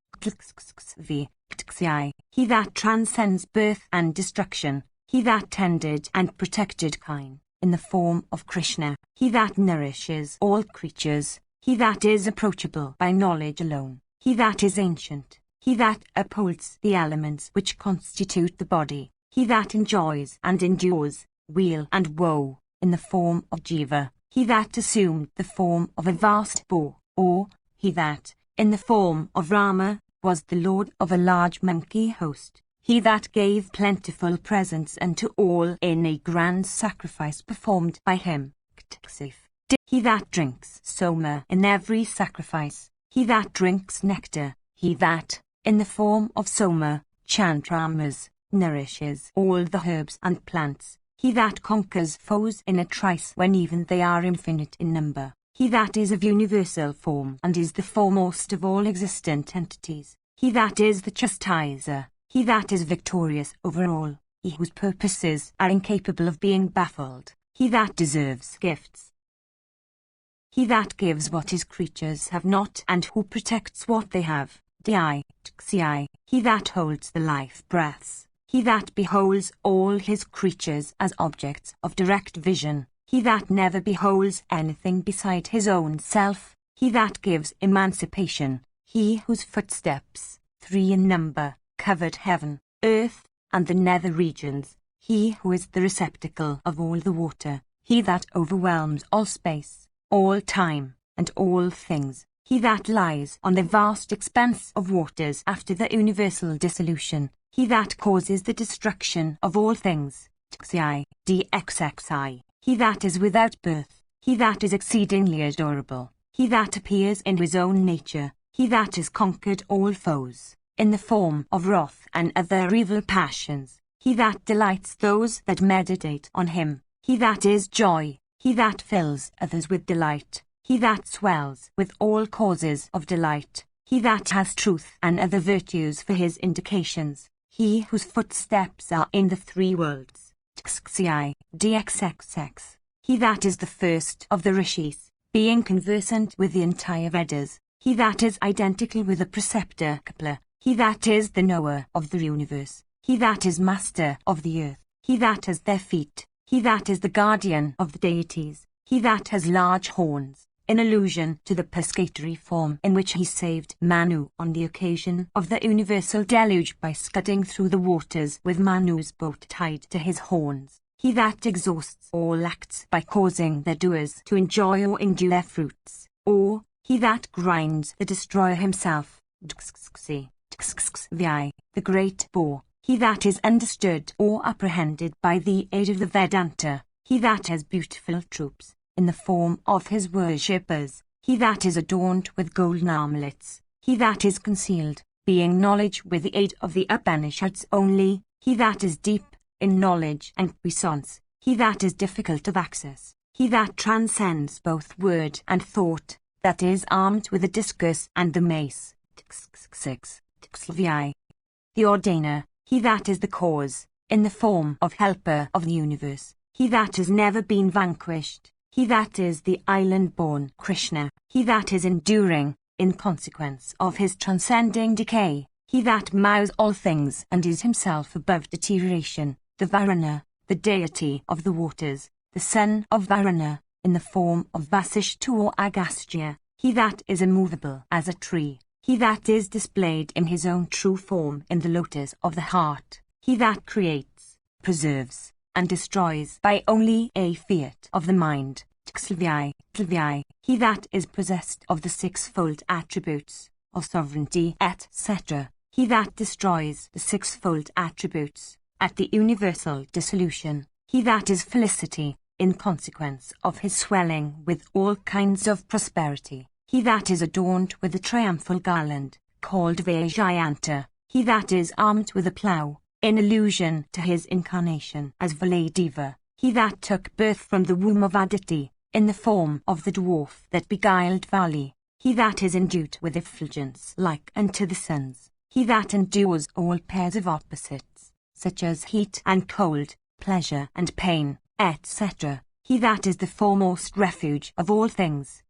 he that transcends birth and destruction, he that tended and protected Kain, in the form of Krishna, he that nourishes all creatures, he that is approachable by knowledge alone, he that is ancient, he that upholds the elements which constitute the body, he that enjoys and endures weal and woe, in the form of Jiva, he that assumed the form of a vast boar, or, he that, in the form of Rama, was the lord of a large monkey host, he that gave plentiful presents unto all in a grand sacrifice performed by him, he that drinks soma in every sacrifice, he that drinks nectar, he that, in the form of soma, chandramas, nourishes all the herbs and plants. He that conquers foes in a trice when even they are infinite in number. He that is of universal form and is the foremost of all existent entities. He that is the chastiser. He that is victorious over all. He whose purposes are incapable of being baffled. He that deserves gifts. He that gives what his creatures have not and who protects what they have. He that holds the life breaths. He that beholds all his creatures as objects of direct vision. He that never beholds anything beside his own self. He that gives emancipation. He whose footsteps, 3 in number, covered heaven, earth, and the nether regions. He who is the receptacle of all the water. He that overwhelms all space, all time, and all things. He that lies on the vast expanse of waters after the universal dissolution. He that causes the destruction of all things. He that is without birth. He that is exceedingly adorable. He that appears in his own nature. He that has conquered all foes, in the form of wrath and other evil passions. He that delights those that meditate on him. He that is joy. He that fills others with delight. He that swells with all causes of delight. He that has truth and other virtues for his indications. He whose footsteps are in the 3 worlds. He that is the first of the rishis, being conversant with the entire Vedas. He that is identical with the preceptor Kepler. He that is the knower of the universe. He that is master of the earth. He that has their feet. He that is the guardian of the deities. He that has large horns, in allusion to the pescatory form in which he saved Manu on the occasion of the universal deluge by scudding through the waters with Manu's boat tied to his horns. He that exhausts all acts by causing their doers to enjoy or injure their fruits. Or, he that grinds the destroyer himself. The great bore. He that is understood or apprehended by the aid of the Vedanta. He that has beautiful troops, in the form of his worshippers. He that is adorned with golden armlets. He that is concealed, being knowledge with the aid of the Upanishads only. He that is deep in knowledge and puissance. He that is difficult of access. He that transcends both word and thought, that is armed with the discus and the mace. The ordainer. He that is the cause, in the form of helper of the universe. He that has never been vanquished. He that is the island-born Krishna. He that is enduring, in consequence of his transcending decay. He that mows all things and is himself above deterioration. The Varuna, the deity of the waters, the son of Varuna, in the form of Vasishta or Agastya. He that is immovable as a tree. He that is displayed in his own true form in the lotus of the heart. He that creates, preserves, and destroys by only a fiat of the mind. He that is possessed of the 6-fold attributes of sovereignty, etc. He that destroys the 6-fold attributes at the universal dissolution. He that is felicity, in consequence of his swelling with all kinds of prosperity. He that is adorned with the triumphal garland, called Vajayanta. He that is armed with a plough, in allusion to his incarnation as Valadeva. He that took birth from the womb of Aditi, in the form of the dwarf that beguiled Vali. He that is endued with effulgence like unto the suns. He that endures all pairs of opposites, such as heat and cold, pleasure and pain, etc. He that is the foremost refuge of all things.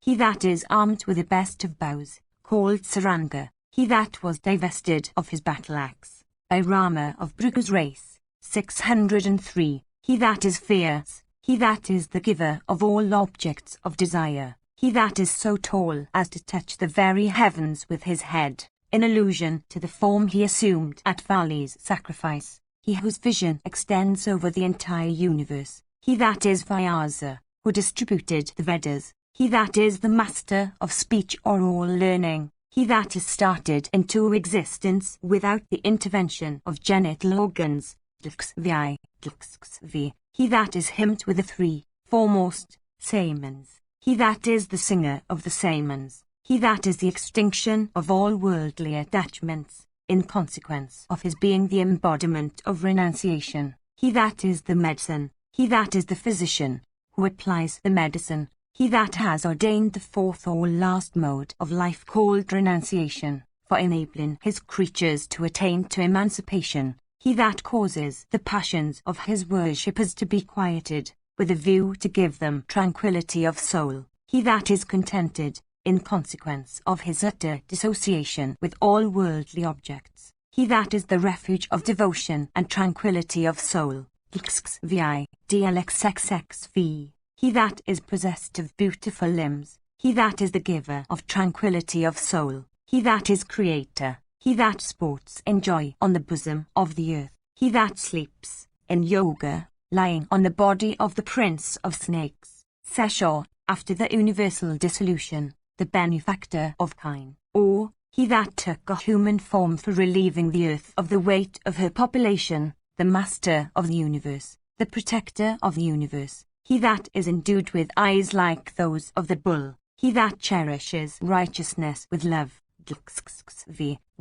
He that is armed with the best of bows, called Saranga. He that was divested of his battle-axe, by Rama of Bhrugu's race. 603. He that is fierce. He that is the giver of all objects of desire. He that is so tall as to touch the very heavens with his head, in allusion to the form he assumed at Vali's sacrifice. He whose vision extends over the entire universe. He that is Vyasa, who distributed the Vedas. He that is the master of speech or all learning. He that is started into existence without the intervention of genital organs. He that is hymned with the 3 foremost Samans. He that is the singer of the Samans. He that is the extinction of all worldly attachments, in consequence of his being the embodiment of renunciation. He that is the medicine, he that is the physician, who applies the medicine, he that has ordained the fourth or last mode of life called renunciation, for enabling his creatures to attain to emancipation, he that causes the passions of his worshippers to be quieted, with a view to give them tranquillity of soul, he that is contented, in consequence of his utter dissociation with all worldly objects, he that is the refuge of devotion and tranquillity of soul, he that is possessed of beautiful limbs, he that is the giver of tranquillity of soul, he that is creator, he that sports in joy on the bosom of the earth, he that sleeps, in yoga, lying on the body of the prince of snakes, Seshor, after the universal dissolution, the benefactor of kine, or he that took a human form for relieving the earth of the weight of her population, the master of the universe, the protector of the universe, he that is endued with eyes like those of the bull, he that cherishes righteousness with love,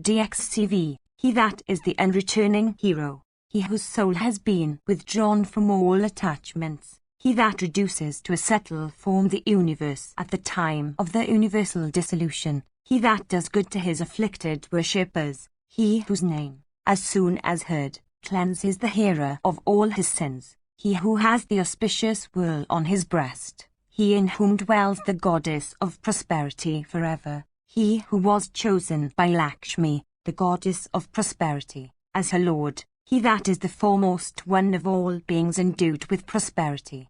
DXCV, he that is the unreturning hero, he whose soul has been withdrawn from all attachments, he that reduces to a subtle form the universe at the time of the universal dissolution, he that does good to his afflicted worshippers, he whose name, as soon as heard, cleanses the hearer of all his sins, he who has the auspicious whorl on his breast, he in whom dwells the goddess of prosperity forever, he who was chosen by Lakshmi, the goddess of prosperity, as her lord, he that is the foremost one of all beings endued with prosperity,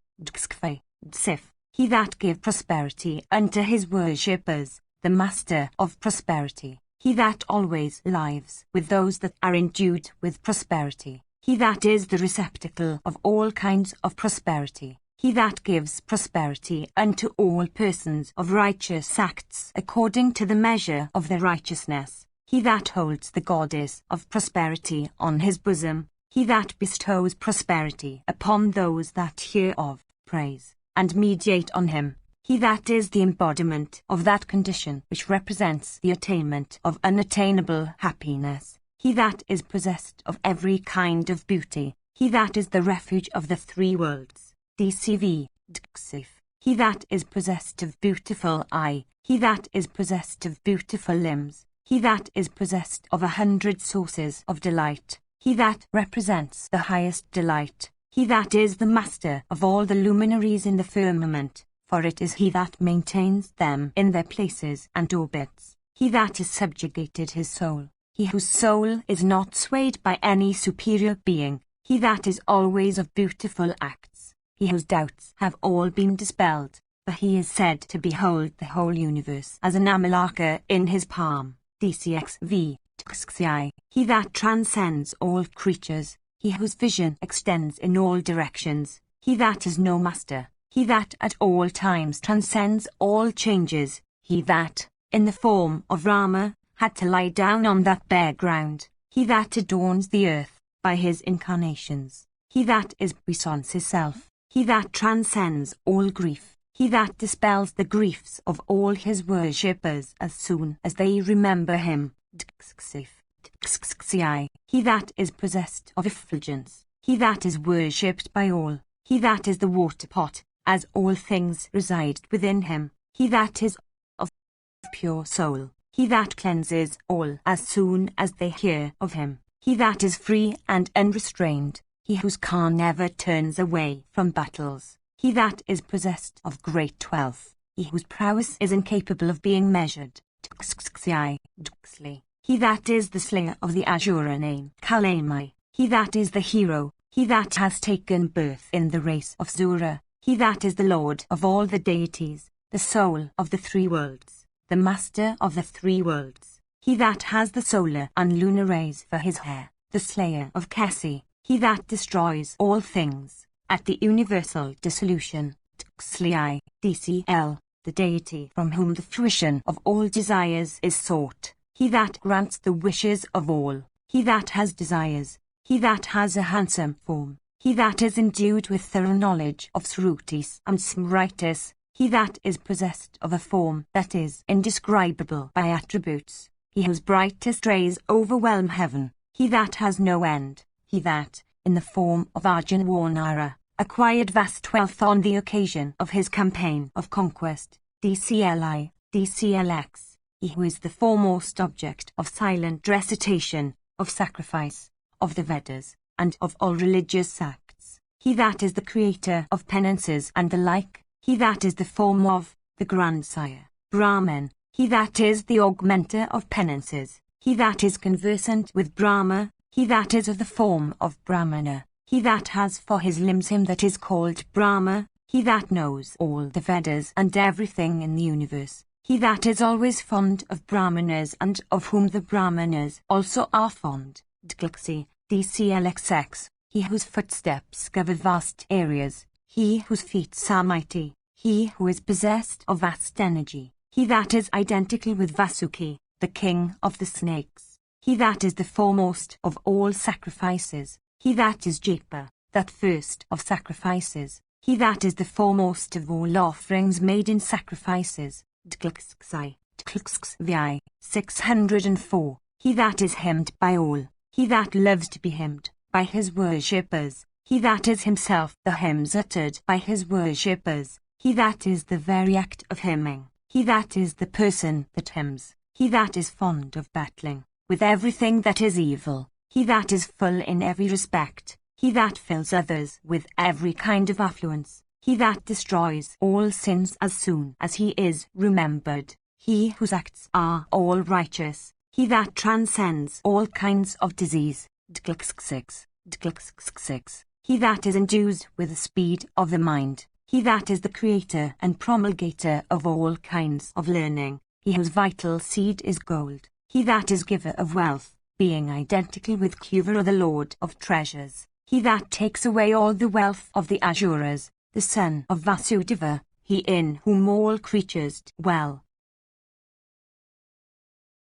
he that gave prosperity unto his worshippers, the master of prosperity, he that always lives with those that are endued with prosperity, he that is the receptacle of all kinds of prosperity, he that gives prosperity unto all persons of righteous acts according to the measure of their righteousness, he that holds the goddess of prosperity on his bosom, he that bestows prosperity upon those that hear of, praise, and meditate on him, he that is the embodiment of that condition which represents the attainment of unattainable happiness, he that is possessed of every kind of beauty, he that is the refuge of the three worlds, DCV, he that is possessed of beautiful eye, he that is possessed of beautiful limbs, he that is possessed of 100 sources of delight, he that represents the highest delight, he that is the master of all the luminaries in the firmament, for it is he that maintains them in their places and orbits, he that has subjugated his soul, he whose soul is not swayed by any superior being, he that is always of beautiful acts, he whose doubts have all been dispelled, for he is said to behold the whole universe as an amalaka in his palm, DCXV, he that transcends all creatures, he whose vision extends in all directions, he that is no master, he that at all times transcends all changes, he that, in the form of Rama, had to lie down on that bare ground, he that adorns the earth by his incarnations, he that is puissance itself, he that transcends all grief, he that dispels the griefs of all his worshippers as soon as they remember him, he that is possessed of effulgence, he that is worshipped by all, he that is the water pot, as all things reside within him, he that is of pure soul, he that cleanses all as soon as they hear of him, he that is free and unrestrained, he whose car never turns away from battles, he that is possessed of great wealth, he whose prowess is incapable of being measured, he that is the slayer of the Asura name, Kalamai, he that is the hero, he that has taken birth in the race of Zura, he that is the lord of all the deities, the soul of the three worlds, the master of the three worlds, he that has the solar and lunar rays for his hair, the slayer of Kessi, he that destroys all things, at the universal dissolution, DCL, the deity from whom the fruition of all desires is sought, he that grants the wishes of all, he that has desires, he that has a handsome form, he that is endued with thorough knowledge of Srutis and Smritis, he that is possessed of a form that is indescribable by attributes, he whose brightest rays overwhelm heaven, he that has no end, he that, in the form of Arjuna, acquired vast wealth on the occasion of his campaign of conquest, DCLI, DCLX, he who is the foremost object of silent recitation, of sacrifice, of the Vedas, and of all religious sects, he that is the creator of penances and the like, he that is the form of, the grandsire, Brahman, he that is the augmenter of penances, he that is conversant with Brahma, he that is of the form of Brahmana, he that has for his limbs him that is called Brahma, he that knows all the Vedas and everything in the universe, he that is always fond of Brahmanas and of whom the Brahmanas also are fond, DCLXX, he whose footsteps cover vast areas, he whose feet are mighty, he who is possessed of vast energy, he that is identical with Vasuki, the king of the snakes, he that is the foremost of all sacrifices, he that is Japa, that first of sacrifices, he that is the foremost of all offerings made in sacrifices, 604, he that is hymned by all, he that loves to be hymned by his worshippers, he that is himself the hymns uttered by his worshippers, he that is the very act of hymning, he that is the person that hymns, he that is fond of battling with everything that is evil, he that is full in every respect, he that fills others with every kind of affluence, he that destroys all sins as soon as he is remembered, he whose acts are all righteous, he that transcends all kinds of disease, he that is endued with the speed of the mind, he that is the creator and promulgator of all kinds of learning, he whose vital seed is gold, he that is giver of wealth, being identical with Kuvara the lord of treasures, he that takes away all the wealth of the Asuras, the son of Vasudeva, he in whom all creatures dwell,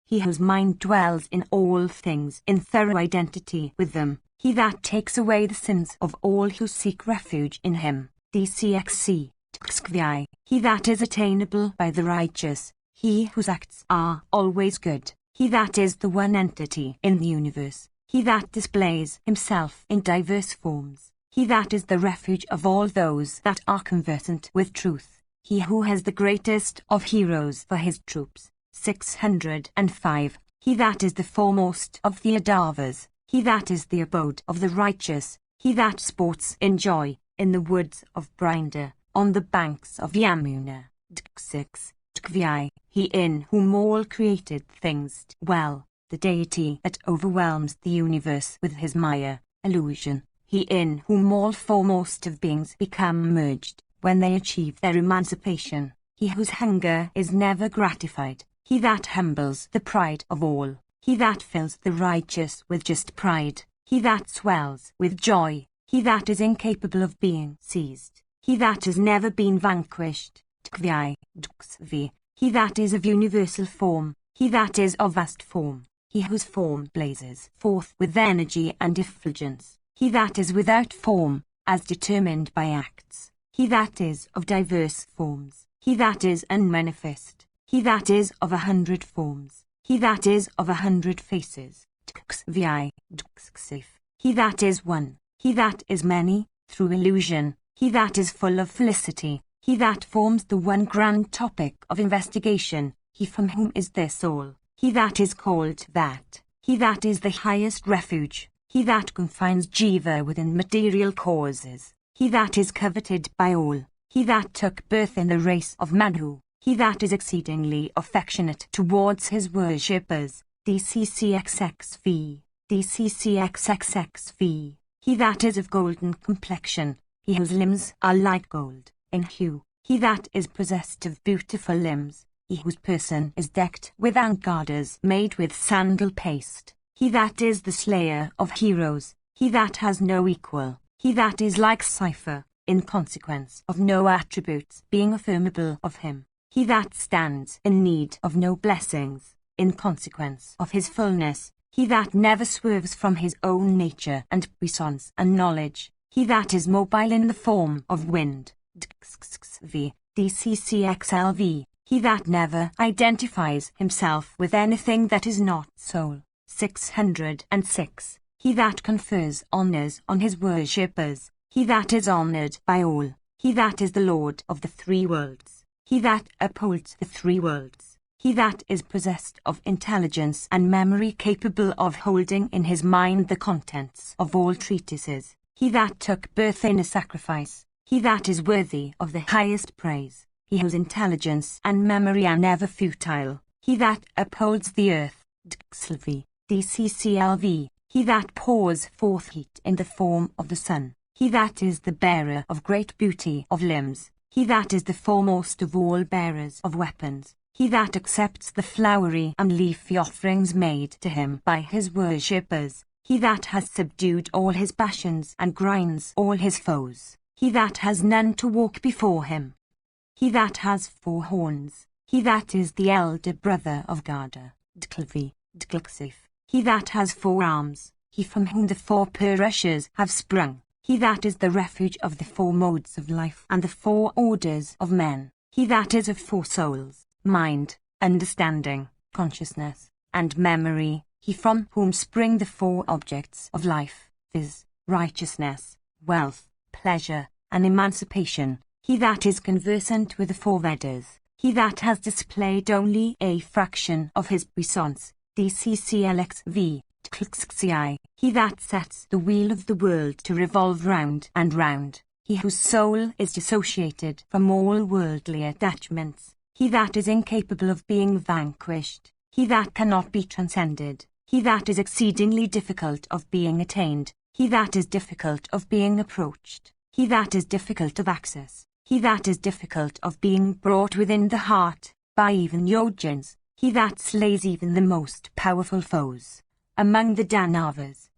he whose mind dwells in all things in thorough identity with them, he that takes away the sins of all who seek refuge in him, DCXC, he that is attainable by the righteous, he whose acts are always good, he that is the one entity in the universe, he that displays himself in diverse forms, he that is the refuge of all those that are conversant with truth, he who has the greatest of heroes for his troops, 605, he that is the foremost of the Adavas, he that is the abode of the righteous, he that sports in joy, in the woods of Brinda, on the banks of Yamuna, 6, he in whom all created things dwell, the deity that overwhelms the universe with his Maya, illusion, he in whom all foremost of beings become merged, when they achieve their emancipation, he whose hunger is never gratified, he that humbles the pride of all, he that fills the righteous with just pride, he that swells with joy, he that is incapable of being seized, he that has never been vanquished, he that is of universal form, he that is of vast form, he whose form blazes forth with energy and effulgence, he that is without form, as determined by acts, he that is of diverse forms, he that is unmanifest, he that is of 100 forms, he that is of 100 faces, he that is one, he that is many, through illusion, he that is full of felicity, he that forms the one grand topic of investigation, he from whom is this all, he that is called that, he that is the highest refuge, he that confines Jiva within material causes, he that is coveted by all, he that took birth in the race of Madhu, he that is exceedingly affectionate towards his worshippers, DCCXXV, DCCXXXV, he that is of golden complexion, he whose limbs are like gold, in hue, he that is possessed of beautiful limbs, he whose person is decked with angadas made with sandal paste, he that is the slayer of heroes, he that has no equal, he that is like cipher, in consequence of no attributes being affirmable of him, he that stands in need of no blessings, in consequence of his fullness, he that never swerves from his own nature and puissance and knowledge, he that is mobile in the form of wind, DCCXLV, he that never identifies himself with anything that is not soul. 606, he that confers honors on his worshippers, he that is honored by all, he that is the Lord of the three worlds, he that upholds the three worlds, he that is possessed of intelligence and memory capable of holding in his mind the contents of all treatises, he that took birth in a sacrifice, he that is worthy of the highest praise, he whose intelligence and memory are never futile, he that upholds the earth, DCCLV, he that pours forth heat in the form of the sun, he that is the bearer of great beauty of limbs, he that is the foremost of all bearers of weapons, he that accepts the flowery and leafy offerings made to him by his worshippers, he that has subdued all his passions and grinds all his foes, he that has none to walk before him, he that has four horns, he that is the elder brother of Gada, he that has four arms, he from whom the four Purushas have sprung, he that is the refuge of the four modes of life and the four orders of men, he that is of four souls, mind, understanding, consciousness, and memory, he from whom spring the four objects of life, viz., righteousness, wealth, pleasure, and emancipation, he that is conversant with the four Vedas, he that has displayed only a fraction of his puissance, DCCLXV, he that sets the wheel of the world to revolve round and round, he whose soul is dissociated from all worldly attachments, he that is incapable of being vanquished, he that cannot be transcended, he that is exceedingly difficult of being attained, he that is difficult of being approached, he that is difficult of access, he that is difficult of being brought within the heart, by even Yojans, he that slays even the most powerful foes. Among the Danavas,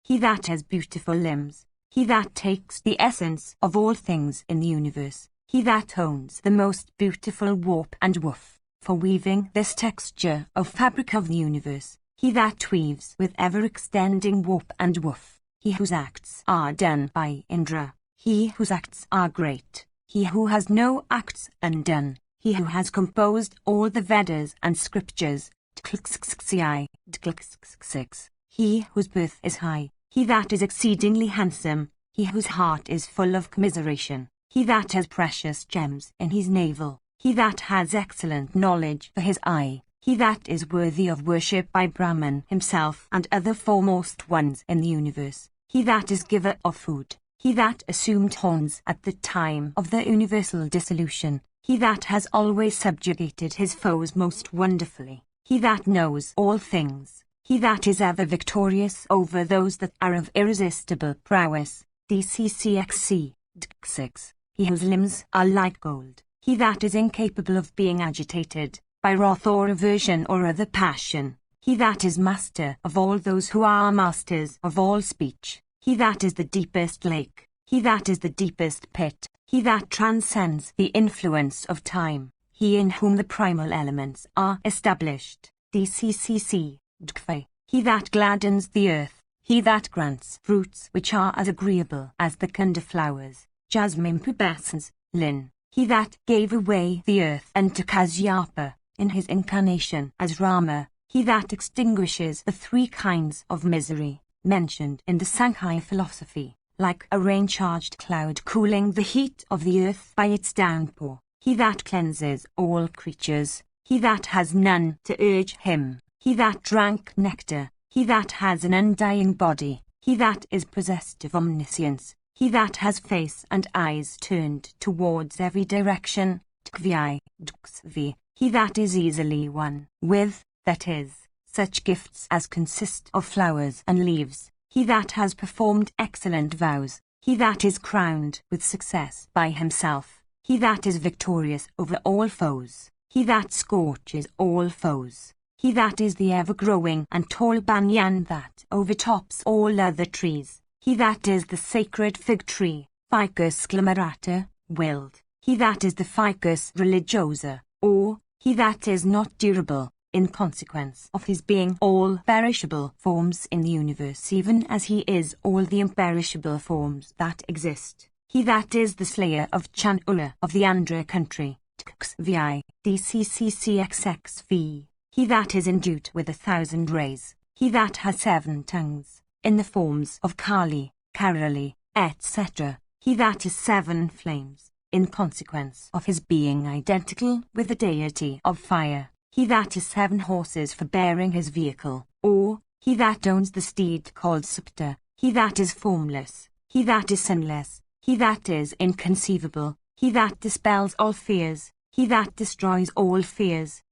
he that has beautiful limbs, he that takes the essence of all things in the universe, he that owns the most beautiful warp and woof, for weaving this texture of fabric of the universe, he that weaves with ever-extending warp and woof, he whose acts are done by Indra, he whose acts are great, he who has no acts undone, he who has composed all the Vedas and scriptures, he whose birth is high, he that is exceedingly handsome, he whose heart is full of commiseration, he that has precious gems in his navel, he that has excellent knowledge for his eye, he that is worthy of worship by Brahman himself and other foremost ones in the universe, he that is giver of food, he that assumed horns at the time of the universal dissolution, he that has always subjugated his foes most wonderfully, he that knows all things, he that is ever victorious over those that are of irresistible prowess, DCCXC, 6, he whose limbs are like gold, he that is incapable of being agitated by wrath or aversion or other passion, he that is master of all those who are masters of all speech, he that is the deepest lake, he that is the deepest pit, he that transcends the influence of time, he in whom the primal elements are established, DCCC, he that gladdens the earth, he that grants fruits which are as agreeable as the kunda flowers, jasmine pubescens, lin, he that gave away the earth unto Kasyapa, in his incarnation as Rama, he that extinguishes the three kinds of misery, mentioned in the Sankhya philosophy, like a rain-charged cloud cooling the heat of the earth by its downpour, he that cleanses all creatures, he that has none to urge him, he that drank nectar, he that has an undying body, he that is possessed of omniscience, he that has face and eyes turned towards every direction, he that is easily won with, that is, such gifts as consist of flowers and leaves, he that has performed excellent vows, he that is crowned with success by himself, he that is victorious over all foes, he that scorches all foes, he that is the ever-growing and tall banyan that overtops all other trees, he that is the sacred fig tree, Ficus glamerata, willed, he that is the Ficus religiosa, or, he that is not durable, in consequence of his being all perishable forms in the universe even as he is all the imperishable forms that exist, he that is the slayer of Chan-Ula of the Andhra country, Txvi, DCCCXXV, he that is endued with 1,000 rays, he that has 7 tongues, in the forms of Kali, Karali, etc., he that is 7 flames, in consequence of his being identical with the deity of fire, he that is 7 horses for bearing his vehicle, or, he that owns the steed called Supta, he that is formless, he that is sinless, he that is inconceivable, he that dispels all fears, he that destroys all fears,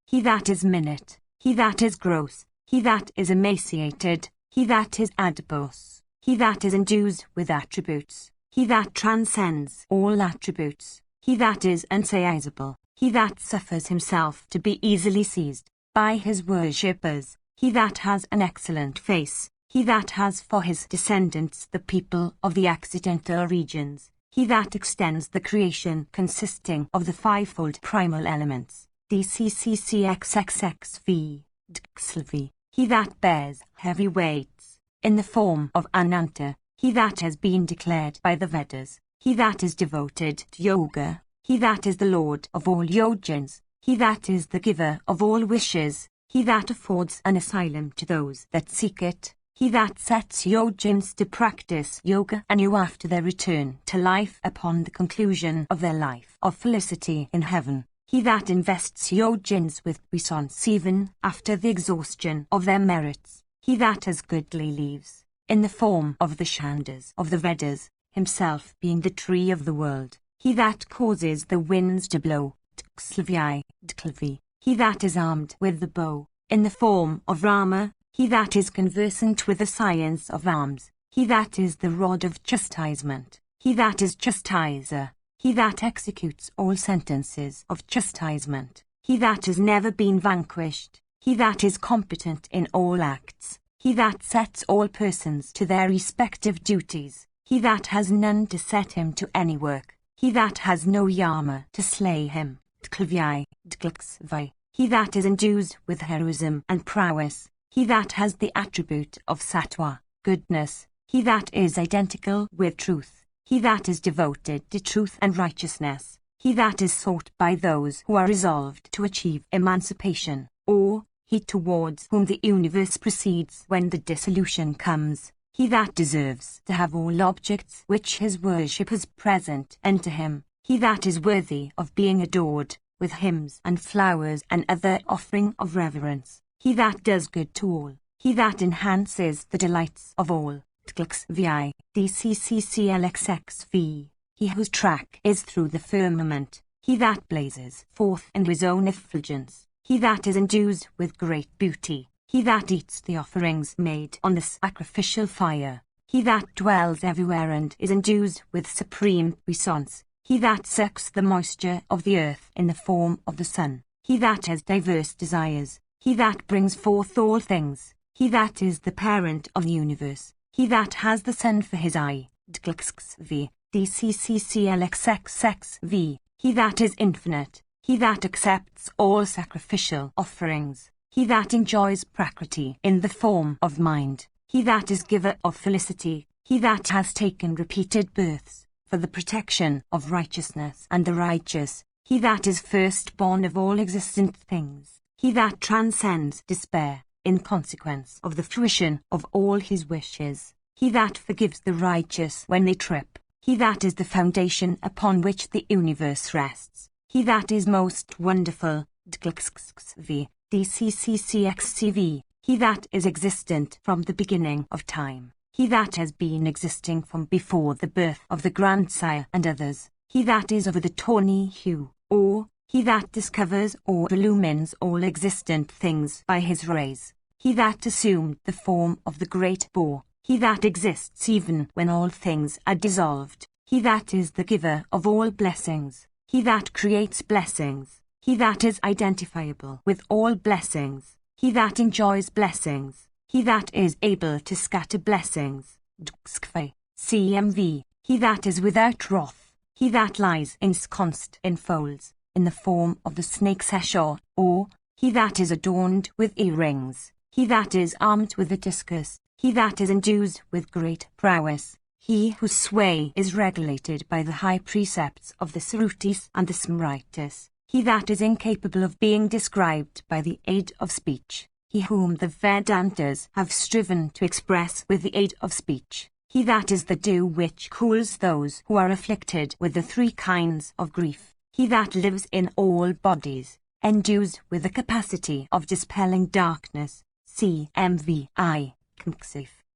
he that is minute, he that is gross, he that is emaciated, he that is adipose, he that is endued with attributes, he that transcends all attributes, he that is unseizable, he that suffers himself to be easily seized by his worshippers, he that has an excellent face, he that has for his descendants the people of the accidental regions, he that extends the creation consisting of the fivefold primal elements, DCCCXXXV, Dxlv, he that bears heavy weights, in the form of Ananta, he that has been declared by the Vedas, he that is devoted to yoga, he that is the lord of all yogins, he that is the giver of all wishes, he that affords an asylum to those that seek it, he that sets yogins to practice yoga anew after their return to life upon the conclusion of their life of felicity in heaven, he that invests yogins with puissance even after the exhaustion of their merits, he that has goodly leaves, in the form of the Chandas of the Vedas, himself being the tree of the world, he that causes the winds to blow, Dklvi, he that is armed with the bow, in the form of Rama, he that is conversant with the science of arms, he that is the rod of chastisement, he that is chastiser, he that executes all sentences of chastisement, he that has never been vanquished, he that is competent in all acts, he that sets all persons to their respective duties, he that has none to set him to any work, he that has no Yama to slay him, Dklvi, Dklxvi, he that is endued with heroism and prowess, he that has the attribute of sattva, goodness, he that is identical with truth, he that is devoted to truth and righteousness, he that is sought by those who are resolved to achieve emancipation, or, he towards whom the universe proceeds when the dissolution comes, he that deserves to have all objects which his worshippers present unto him, he that is worthy of being adored, with hymns and flowers and other offering of reverence, he that does good to all, he that enhances the delights of all, Tklxvi, DCCCLXXV, he whose track is through the firmament, he that blazes forth in his own effulgence, he that is endued with great beauty, he that eats the offerings made on the sacrificial fire, he that dwells everywhere and is endued with supreme puissance, he that sucks the moisture of the earth in the form of the sun, he that has diverse desires, he that brings forth all things, he that is the parent of the universe, he that has the sun for his eye, Dklxvi, DCCCLXXXV, he that is infinite, he that accepts all sacrificial offerings, he that enjoys Prakriti in the form of mind, he that is giver of felicity, he that has taken repeated births, for the protection of righteousness and the righteous, he that is firstborn of all existent things, he that transcends despair, in consequence of the fruition of all his wishes, he that forgives the righteous when they trip, he that is the foundation upon which the universe rests, he that is most wonderful, Dklxvi, DCCCXCV, he that is existent from the beginning of time, he that has been existing from before the birth of the grandsire and others, he that is of the tawny hue, or, he that discovers or illumines all existent things by his rays, he that assumed the form of the great boar, he that exists even when all things are dissolved, he that is the giver of all blessings, he that creates blessings, he that is identifiable with all blessings, he that enjoys blessings, he that is able to scatter blessings, Dxkve, CMV, he that is without wrath, he that lies ensconced in folds, in the form of the snake's heshor, or, he that is adorned with earrings, he that is armed with a discus, he that is endued with great prowess, he whose sway is regulated by the high precepts of the Srutis and the Smritis, he that is incapable of being described by the aid of speech, he whom the Vedantas have striven to express with the aid of speech, he that is the dew which cools those who are afflicted with the three kinds of grief, he that lives in all bodies, endues with the capacity of dispelling darkness, CMVI,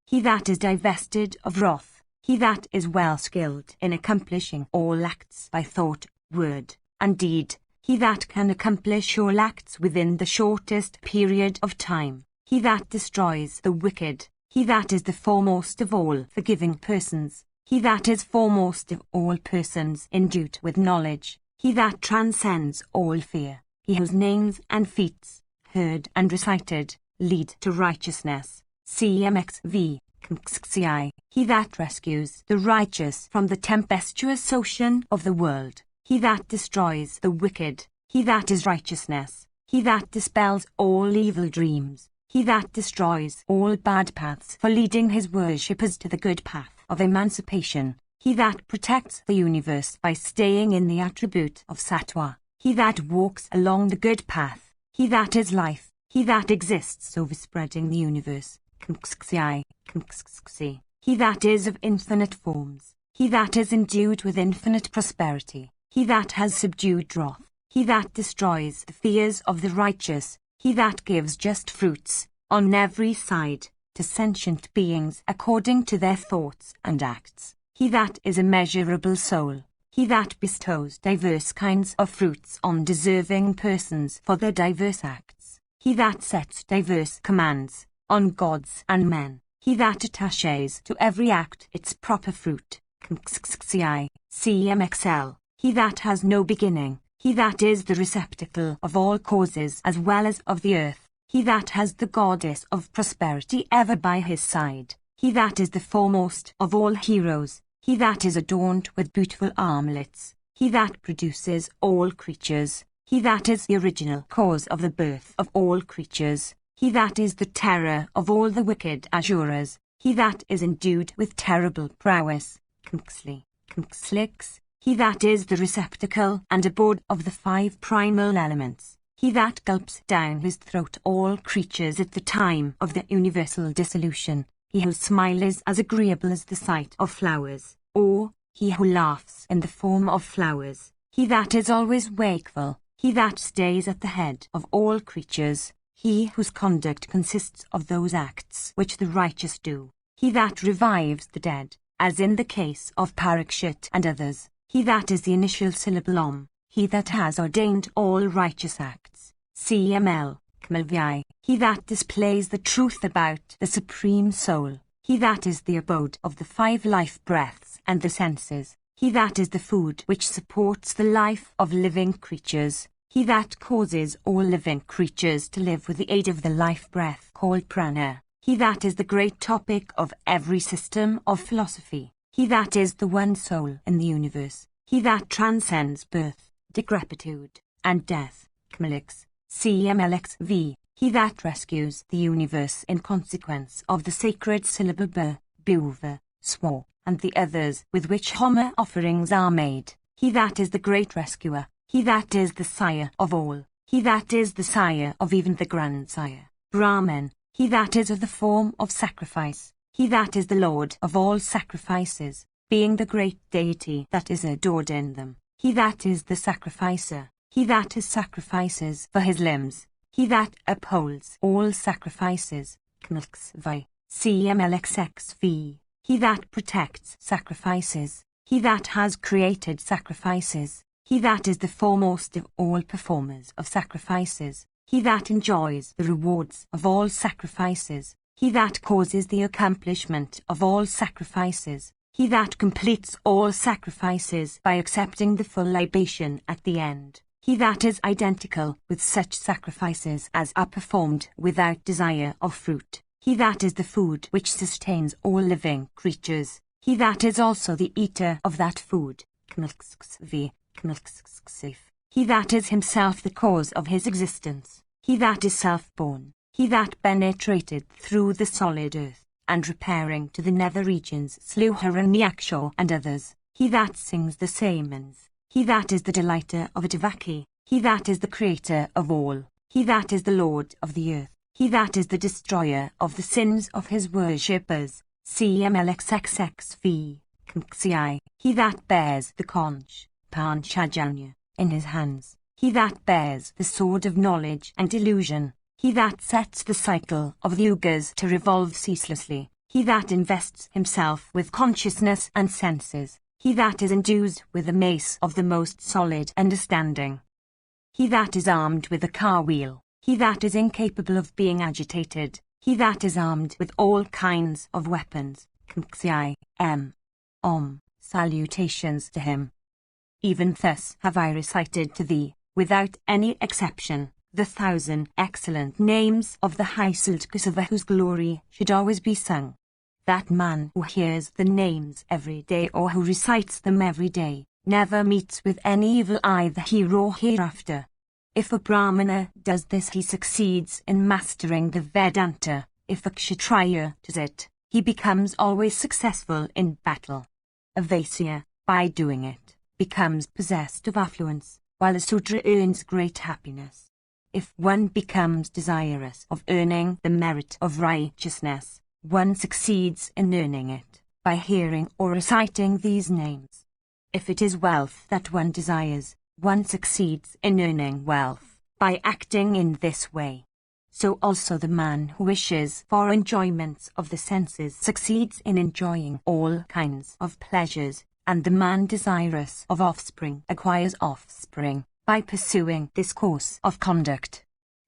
he that is divested of wrath, he that is well skilled in accomplishing all acts by thought, word, and deed, he that can accomplish all acts within the shortest period of time, he that destroys the wicked, he that is the foremost of all forgiving persons, he that is foremost of all persons endued with knowledge, he that transcends all fear, he whose names and feats, heard and recited, lead to righteousness, CMXV, he that rescues the righteous from the tempestuous ocean of the world, he that destroys the wicked, he that is righteousness, he that dispels all evil dreams, he that destroys all bad paths for leading his worshippers to the good path of emancipation, he that protects the universe by staying in the attribute of sattva, he that walks along the good path, he that is life, he that exists overspreading the universe, he that is of infinite forms, he that is endued with infinite prosperity, he that has subdued wrath, he that destroys the fears of the righteous, he that gives just fruits, on every side, to sentient beings according to their thoughts and acts, he that is immeasurable soul, he that bestows diverse kinds of fruits on deserving persons for their diverse acts, he that sets diverse commands on gods and men, he that attaches to every act its proper fruit, CMXL, he that has no beginning, he that is the receptacle of all causes as well as of the earth, he that has the goddess of prosperity ever by his side, he that is the foremost of all heroes, he that is adorned with beautiful armlets, he that produces all creatures, he that is the original cause of the birth of all creatures, he that is the terror of all the wicked Asuras, he that is endued with terrible prowess, he that is the receptacle and abode of the five primal elements, he that gulps down his throat all creatures at the time of the universal dissolution, he whose smile is as agreeable as the sight of flowers, or he who laughs in the form of flowers, he that is always wakeful, he that stays at the head of all creatures, he whose conduct consists of those acts which the righteous do, he that revives the dead, as in the case of Parikshit and others, he that is the initial syllable Om, he that has ordained all righteous acts, CML, he that displays the truth about the Supreme Soul, he that is the abode of the five life breaths and the senses, he that is the food which supports the life of living creatures, he that causes all living creatures to live with the aid of the life breath called prana, he that is the great topic of every system of philosophy, he that is the one soul in the universe, he that transcends birth, decrepitude, and death, CMLXV, he that rescues the universe in consequence of the sacred syllable B, Bhuva, Swa, and the others with which Homer offerings are made, he that is the great rescuer, he that is the sire of all, he that is the sire of even the grandsire, Brahman, he that is of the form of sacrifice, he that is the lord of all sacrifices, being the great deity that is adored in them, he that is the sacrificer, he that is sacrifices for his limbs, he that upholds all sacrifices, CMLXXV, he that protects sacrifices, he that has created sacrifices, he that is the foremost of all performers of sacrifices, he that enjoys the rewards of all sacrifices, he that causes the accomplishment of all sacrifices, he that completes all sacrifices by accepting the full libation at the end, he that is identical with such sacrifices as are performed without desire of fruit, he that is the food which sustains all living creatures, he that is also the eater of that food, he that is himself the cause of his existence, he that is self-born, he that penetrated through the solid earth, and repairing to the nether regions slew Hiranyaksha and others. He that sings the Samans, he that is the delighter of Atavaki, he that is the creator of all, he that is the Lord of the earth, he that is the destroyer of the sins of his worshippers. CMLXXXV, Kmxi, he that bears the conch, Panchajanya, in his hands, he that bears the sword of knowledge and illusion, he that sets the cycle of the yugas to revolve ceaselessly, he that invests himself with consciousness and senses, he that is endued with the mace of the most solid understanding, he that is armed with a car wheel, he that is incapable of being agitated, he that is armed with all kinds of weapons, Kmxi, salutations to him. Even thus have I recited to thee, without any exception, the 1,000 excellent names of the high Sultkasava whose glory should always be sung. That man who hears the names every day or who recites them every day, never meets with any evil either here or hereafter. If a Brahmana does this, he succeeds in mastering the Vedanta. If a Kshatriya does it, he becomes always successful in battle. A Vaisya, by doing it, becomes possessed of affluence, while a Sudra earns great happiness. If one becomes desirous of earning the merit of righteousness, one succeeds in earning it by hearing or reciting these names. If it is wealth that one desires, one succeeds in earning wealth by acting in this way. So also the man who wishes for enjoyments of the senses succeeds in enjoying all kinds of pleasures, and the man desirous of offspring acquires offspring by pursuing this course of conduct.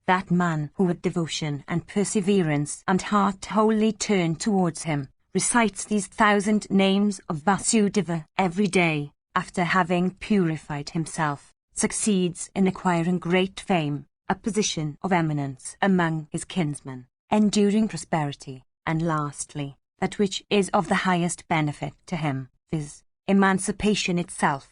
That man who with devotion and perseverance and heart wholly turn towards him, recites these 1,000 names of Vasudeva every day, after having purified himself, succeeds in acquiring great fame, a position of eminence among his kinsmen, enduring prosperity, and lastly, that which is of the highest benefit to him, viz., emancipation itself.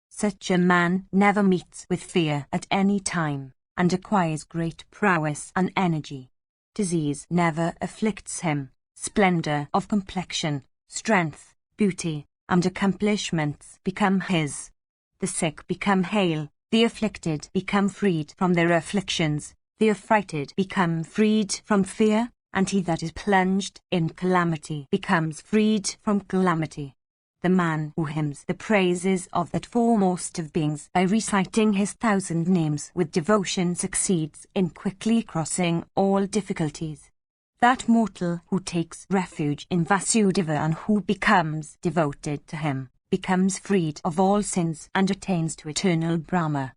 Such a man never meets with fear at any time, and acquires great prowess and energy. Disease never afflicts him. Splendor of complexion, strength, beauty, and accomplishments become his. The sick become hale, the afflicted become freed from their afflictions, the affrighted become freed from fear, and he that is plunged in calamity becomes freed from calamity. The man who hymns the praises of that foremost of beings by reciting his 1,000 names with devotion succeeds in quickly crossing all difficulties. That mortal who takes refuge in Vasudeva and who becomes devoted to him, becomes freed of all sins and attains to eternal Brahma.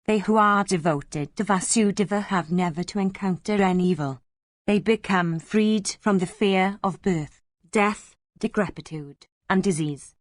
They who are devoted to Vasudeva have never to encounter any evil. They become freed from the fear of birth, death, decrepitude, and disease.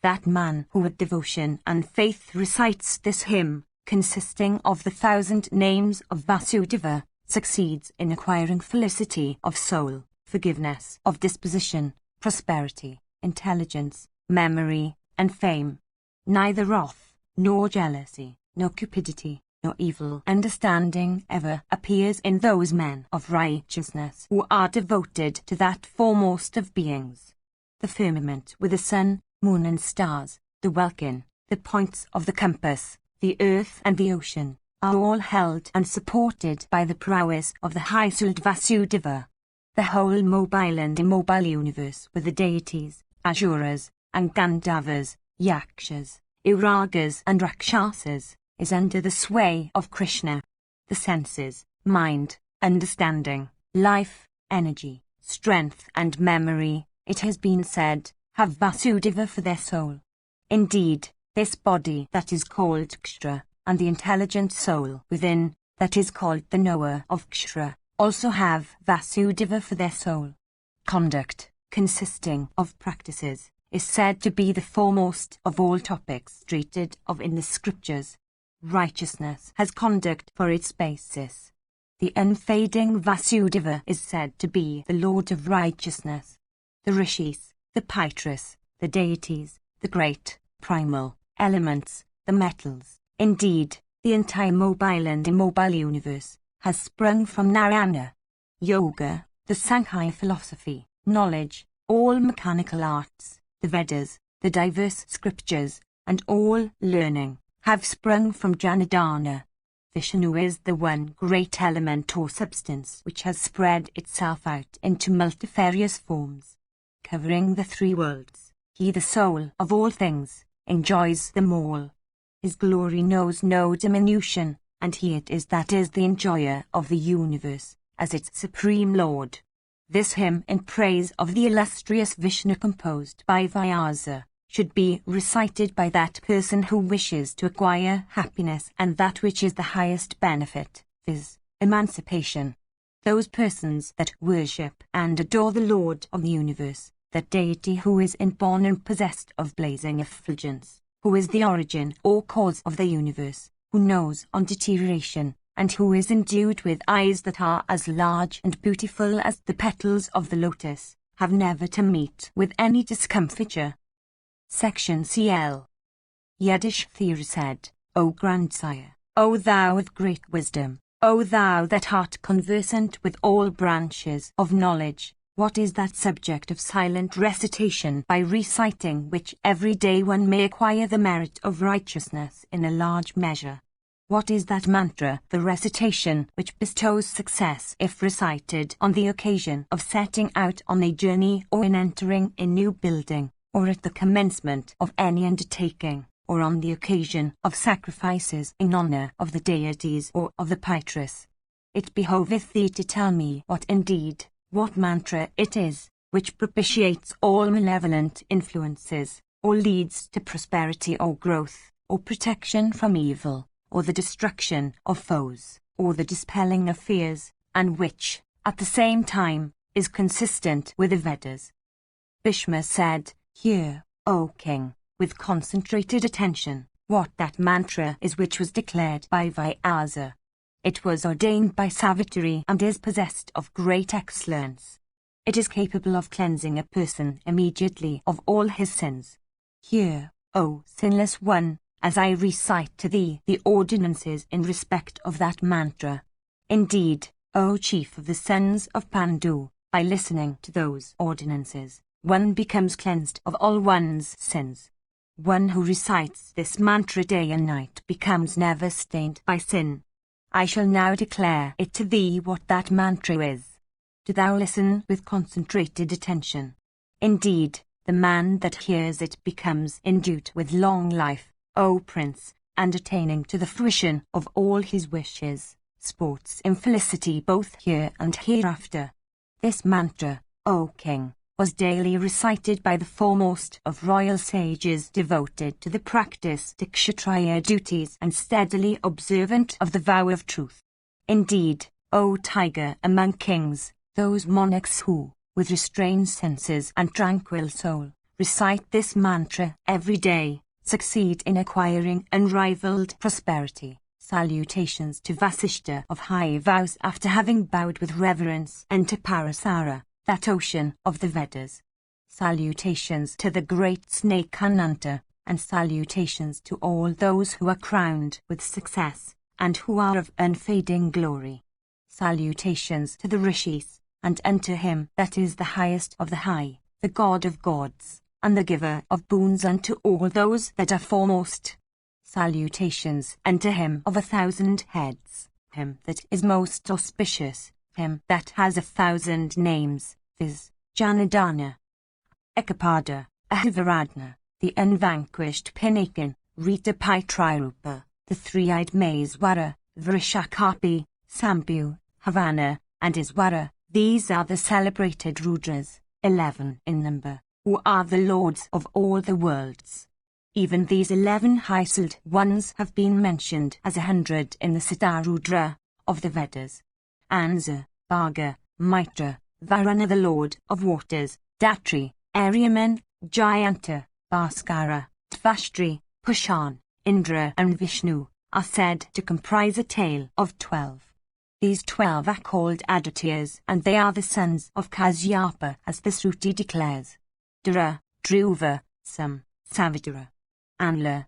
That man who with devotion and faith recites this hymn, consisting of the 1,000 names of Vasudeva, succeeds in acquiring felicity of soul, forgiveness of disposition, prosperity, intelligence, memory, and fame. Neither wrath, nor jealousy, nor cupidity, nor evil understanding ever appears in those men of righteousness who are devoted to that foremost of beings. The firmament with the sun, moon and stars, the welkin, the points of the compass, the earth and the ocean, are all held and supported by the prowess of the high souled Vasudeva. The whole mobile and immobile universe with the deities, Asuras, and Gandharvas, Yakshas, Iragas and Rakshasas, is under the sway of Krishna. The senses, mind, understanding, life, energy, strength and memory, it has been said, have Vasudeva for their soul. Indeed, this body that is called Kshra, and the intelligent soul within, that is called the knower of Kshra, also have Vasudeva for their soul. Conduct, consisting of practices, is said to be the foremost of all topics treated of in the scriptures. Righteousness has conduct for its basis. The unfading Vasudeva is said to be the Lord of righteousness. The rishis, the Pitras, the deities, the great, primal, elements, the metals, indeed, the entire mobile and immobile universe, has sprung from Narayana. Yoga, the Sankhya philosophy, knowledge, all mechanical arts, the Vedas, the diverse scriptures, and all learning, have sprung from Janardana. Vishnu is the one great element or substance which has spread itself out into multifarious forms, covering the three worlds. He, the soul of all things, enjoys them all. His glory knows no diminution, and he it is that is the enjoyer of the universe, as its supreme lord. This hymn in praise of the illustrious Vishnu composed by Vyasa should be recited by that person who wishes to acquire happiness and that which is the highest benefit, viz., emancipation. Those persons that worship and adore the Lord of the universe, that deity who is inborn and possessed of blazing effulgence, who is the origin or cause of the universe, who knows on deterioration, and who is endued with eyes that are as large and beautiful as the petals of the lotus, have never to meet with any discomfiture. Section CL. Yudhishthira said, O grandsire, O thou with great wisdom, O thou that art conversant with all branches of knowledge, what is that subject of silent recitation by reciting which every day one may acquire the merit of righteousness in a large measure? What is that mantra, the recitation which bestows success if recited on the occasion of setting out on a journey or in entering a new building, or at the commencement of any undertaking, or on the occasion of sacrifices in honor of the deities or of the Pitris? It behoveth thee to tell me what mantra it is, which propitiates all malevolent influences, or leads to prosperity or growth, or protection from evil, or the destruction of foes, or the dispelling of fears, and which, at the same time, is consistent with the Vedas. Bhishma said, Hear, O king, with concentrated attention, what that mantra is which was declared by Vyasa. It was ordained by Savitri and is possessed of great excellence. It is capable of cleansing a person immediately of all his sins. Hear, O sinless one, as I recite to thee the ordinances in respect of that mantra. Indeed, O chief of the sons of Pandu, by listening to those ordinances, one becomes cleansed of all one's sins. One who recites this mantra day and night becomes never stained by sin. I shall now declare it to thee what that mantra is. Do thou listen with concentrated attention. Indeed, the man that hears it becomes endued with long life, O prince, and attaining to the fruition of all his wishes, sports in felicity both here and hereafter. This mantra, O king, was daily recited by the foremost of royal sages devoted to the practice of Kshatriya duties and steadily observant of the vow of truth. Indeed, O tiger among kings, those monarchs who, with restrained senses and tranquil soul, recite this mantra every day, succeed in acquiring unrivaled prosperity. Salutations to Vasishta of high vows after having bowed with reverence unto Parasara, that ocean of the Vedas. Salutations to the great snake Ananta, and salutations to all those who are crowned with success, and who are of unfading glory. Salutations to the Rishis, and unto him that is the highest of the high, the God of gods, and the giver of boons unto all those that are foremost. Salutations unto him of 1,000 heads, him that is most auspicious, him that has 1,000 names, viz., Janardana, Ekapada, Ahivaradna, the unvanquished Pinakin, Rita Trirupa, the three-eyed Maeswara, Vrishakapi, Sambhu, Havana, and Iswara. These are the celebrated Rudras, 11 in number, who are the lords of all the worlds. Even these 11 high-souled ones have been mentioned as 100 in the Siddharudra of the Vedas. Ansa, Bhaga, Mitra, Varuna the Lord of Waters, Datri, Aryaman, Jayanta, Bhaskara, Tvashtri, Pushan, Indra and Vishnu, are said to comprise a tale of 12. These 12 are called Adityas, and they are the sons of Kasyapa, as the Sruti declares. Dara, Dhruva, Sam, Savitara, Anla,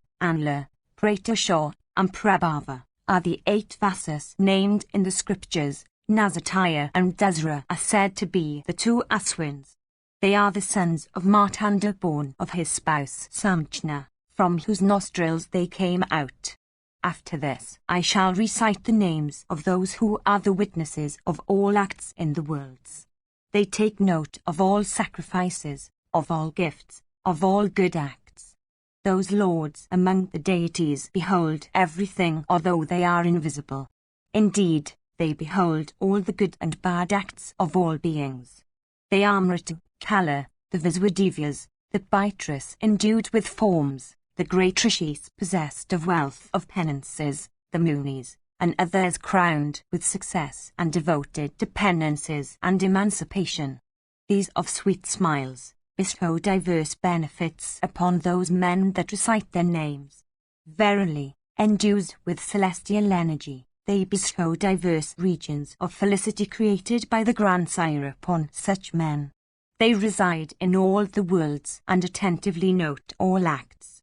Pratasha, and Prabhava are the 8 Vasas named in the scriptures. Nazataya and Dasra are said to be the 2 Aswins. They are the sons of Martanda, born of his spouse Samchna, from whose nostrils they came out. After this, I shall recite the names of those who are the witnesses of all acts in the worlds. They take note of all sacrifices, of all gifts, of all good acts. Those lords among the deities behold everything although they are invisible. Indeed, they behold all the good and bad acts of all beings. They are Mritu, Kala, the Viswadevyas, the Baitrus endued with forms, the great Rishis possessed of wealth of penances, the Munis, and others crowned with success and devoted to penances and emancipation. These of sweet smiles bestow diverse benefits upon those men that recite their names. Verily, endued with celestial energy, they bestow diverse regions of felicity created by the grandsire upon such men. They reside in all the worlds and attentively note all acts.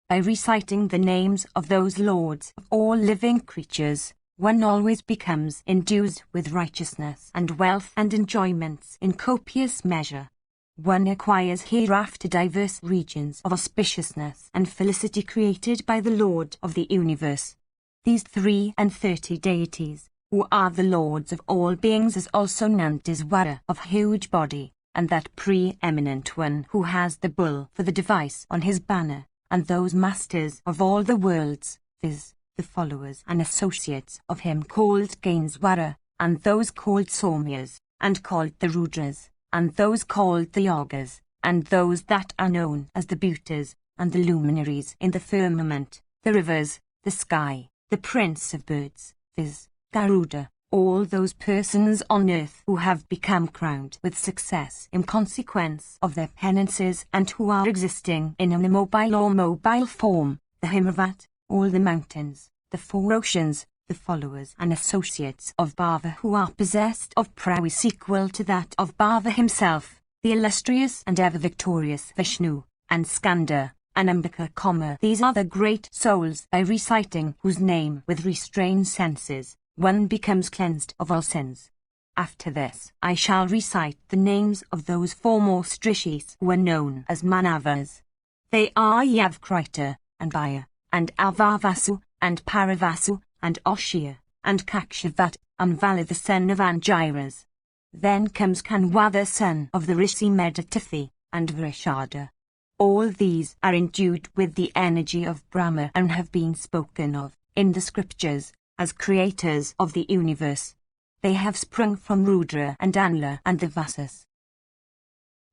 By reciting the names of those lords of all living creatures, one always becomes endued with righteousness and wealth and enjoyments in copious measure. One acquires hereafter diverse regions of auspiciousness and felicity created by the Lord of the universe. These 33 deities, who are the lords of all beings, is also known as Vara of huge body, and that pre-eminent one who has the bull for the device on his banner, and those masters of all the worlds, viz., the followers and associates of him called Gainswara, and those called Somyas, and called the Rudras, and those called the Yogas, and those that are known as the Bhutas, and the luminaries in the firmament, the rivers, the sky, the prince of birds, viz., Garuda, all those persons on earth who have become crowned with success in consequence of their penances and who are existing in an immobile or mobile form, the Himavat, all the mountains, the 4 oceans, the followers and associates of Bhava who are possessed of prowess equal to that of Bhava himself, the illustrious and ever-victorious Vishnu, and Skanda, and Ambika, these are the great souls by reciting whose name with restrained senses, one becomes cleansed of all sins. After this, I shall recite the names of those foremost rishis who are known as Manavas. They are Yavkrita, and Vaya, and Avavasu, and Paravasu, and Oshya, and Kakshavat, and Vala the son of Angiras. Then comes Kanwa the son of the Rishi Meditathi, and Vrishada. All these are endued with the energy of Brahma and have been spoken of, in the scriptures, as creators of the universe. They have sprung from Rudra and Anla and the Vasas.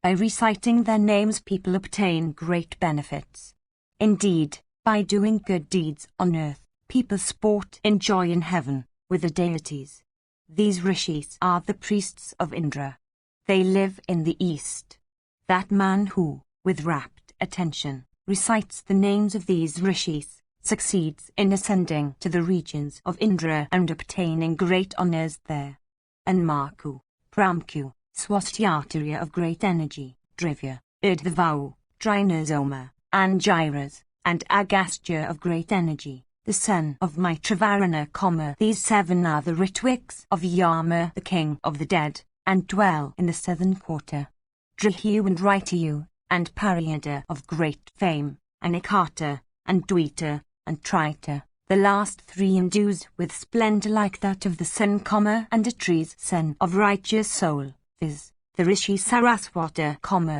By reciting their names people obtain great benefits. Indeed, by doing good deeds on earth, people sport in joy in heaven, with the deities. These rishis are the priests of Indra. They live in the east. That man who, with rapt attention, recites the names of these rishis, succeeds in ascending to the regions of Indra and obtaining great honours there. Anmaku, Pramku, Swastiatarya of great energy, Drivya, Urdhvau, Drinasoma, Angiras, and Agastya of great energy, the son of Maitravarana, these 7 are the Ritwiks of Yama, the king of the dead, and dwell in the southern quarter. Drihu and Ritayu, and Paryada of great fame, Anikata, and Dwita, and Trita, the last 3 endued with splendour like that of the sun, and Atri's son of righteous soul, viz., the Rishi Saraswata,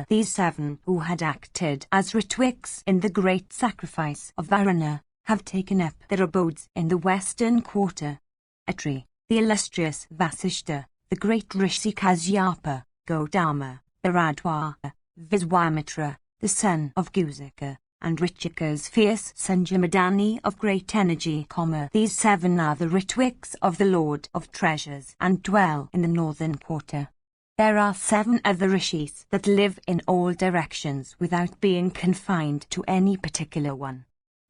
these 7 who had acted as Ritwiks in the great sacrifice of Varuna, have taken up their abodes in the western quarter. Atri, the illustrious Vasishta, the great Rishi Kasyapa, Gotama, the Radwa, Viswamitra, the son of Gusika, and Richika's fierce son Jamadani of great energy, these 7 are the Ritwiks of the Lord of Treasures and dwell in the northern quarter. There are 7 other rishis that live in all directions without being confined to any particular one.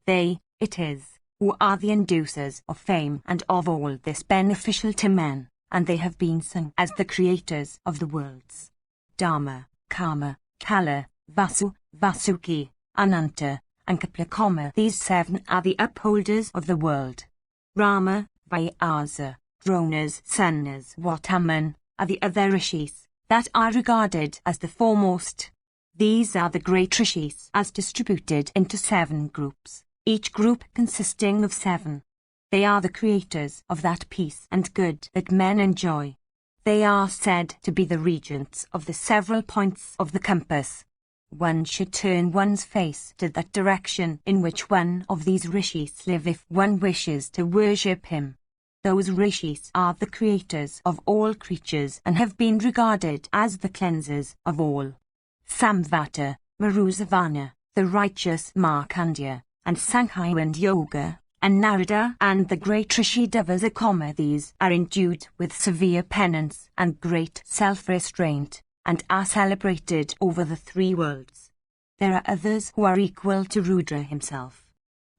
They, it is, who are the inducers of fame and of all this beneficial to men, and they have been sung as the creators of the worlds. Dharma, Kama, Kala, Vasu, Vasuki, Ananta, and Kapla, these 7 are the upholders of the world. Rama, Vyasa, Drona's son as Wataman, are the other rishis, that are regarded as the foremost. These are the great rishis as distributed into 7 groups, each group consisting of 7. They are the creators of that peace and good that men enjoy. They are said to be the regents of the several points of the compass. One should turn one's face to that direction in which one of these rishis live if one wishes to worship him. Those rishis are the creators of all creatures and have been regarded as the cleansers of all. Samvata, Marusavana, the righteous Markandeya, and Sankhya and Yoga, and Narada and the great Rishi Devasakoma, these are endued with severe penance and great self-restraint, and are celebrated over the 3 worlds. There are others who are equal to Rudra himself.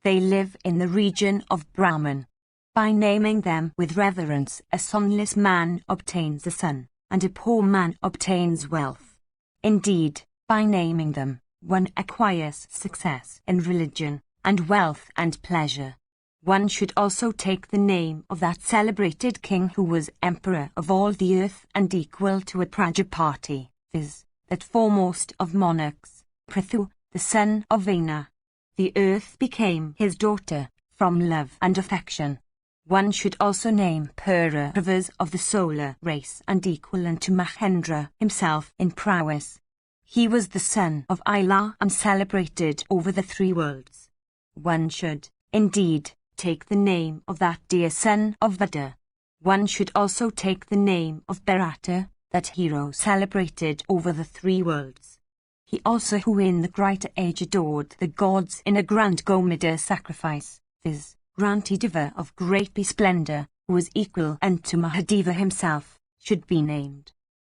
They live in the region of Brahman. By naming them with reverence, a sonless man obtains a son, and a poor man obtains wealth. Indeed, by naming them, one acquires success in religion, and wealth and pleasure. One should also take the name of that celebrated king who was emperor of all the earth and equal to a Prajapati, viz., that foremost of monarchs, Prithu, the son of Vena. The earth became his daughter, from love and affection. One should also name Pauravas of the solar race and equal unto Mahendra himself in prowess. He was the son of Ila and celebrated over the 3 worlds. One should, indeed, take the name of that dear son of Vada. One should also take the name of Bharata, that hero celebrated over the 3 worlds. He also who in the great age adored the gods in a grand Gomeda sacrifice, viz., Rantideva of great splendor, who was equal unto Mahadeva himself, should be named.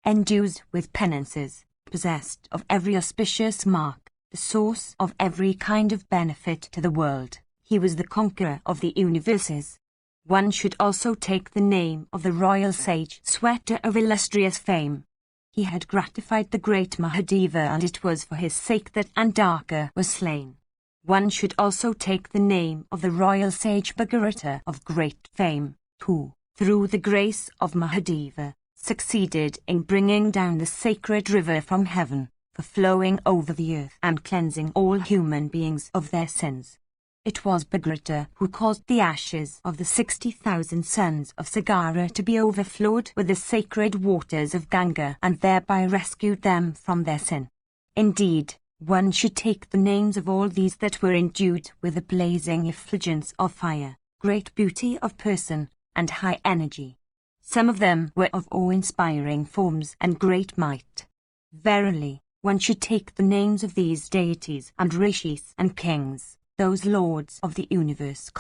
Endued with penances, possessed of every auspicious mark, the source of every kind of benefit to the world, he was the conqueror of the universes. One should also take the name of the royal sage Sweta of illustrious fame. He had gratified the great Mahadeva, and it was for his sake that Andaka was slain. One should also take the name of the royal sage Bhagirata of great fame, who, through the grace of Mahadeva, succeeded in bringing down the sacred river from heaven, for flowing over the earth and cleansing all human beings of their sins. It was Bhagirata who caused the ashes of the 60,000 sons of Sagara to be overflowed with the sacred waters of Ganga and thereby rescued them from their sin. Indeed, one should take the names of all these that were endued with the blazing effulgence of fire, great beauty of person, and high energy. Some of them were of awe-inspiring forms and great might. Verily, one should take the names of these deities and rishis and kings, those lords of the universe,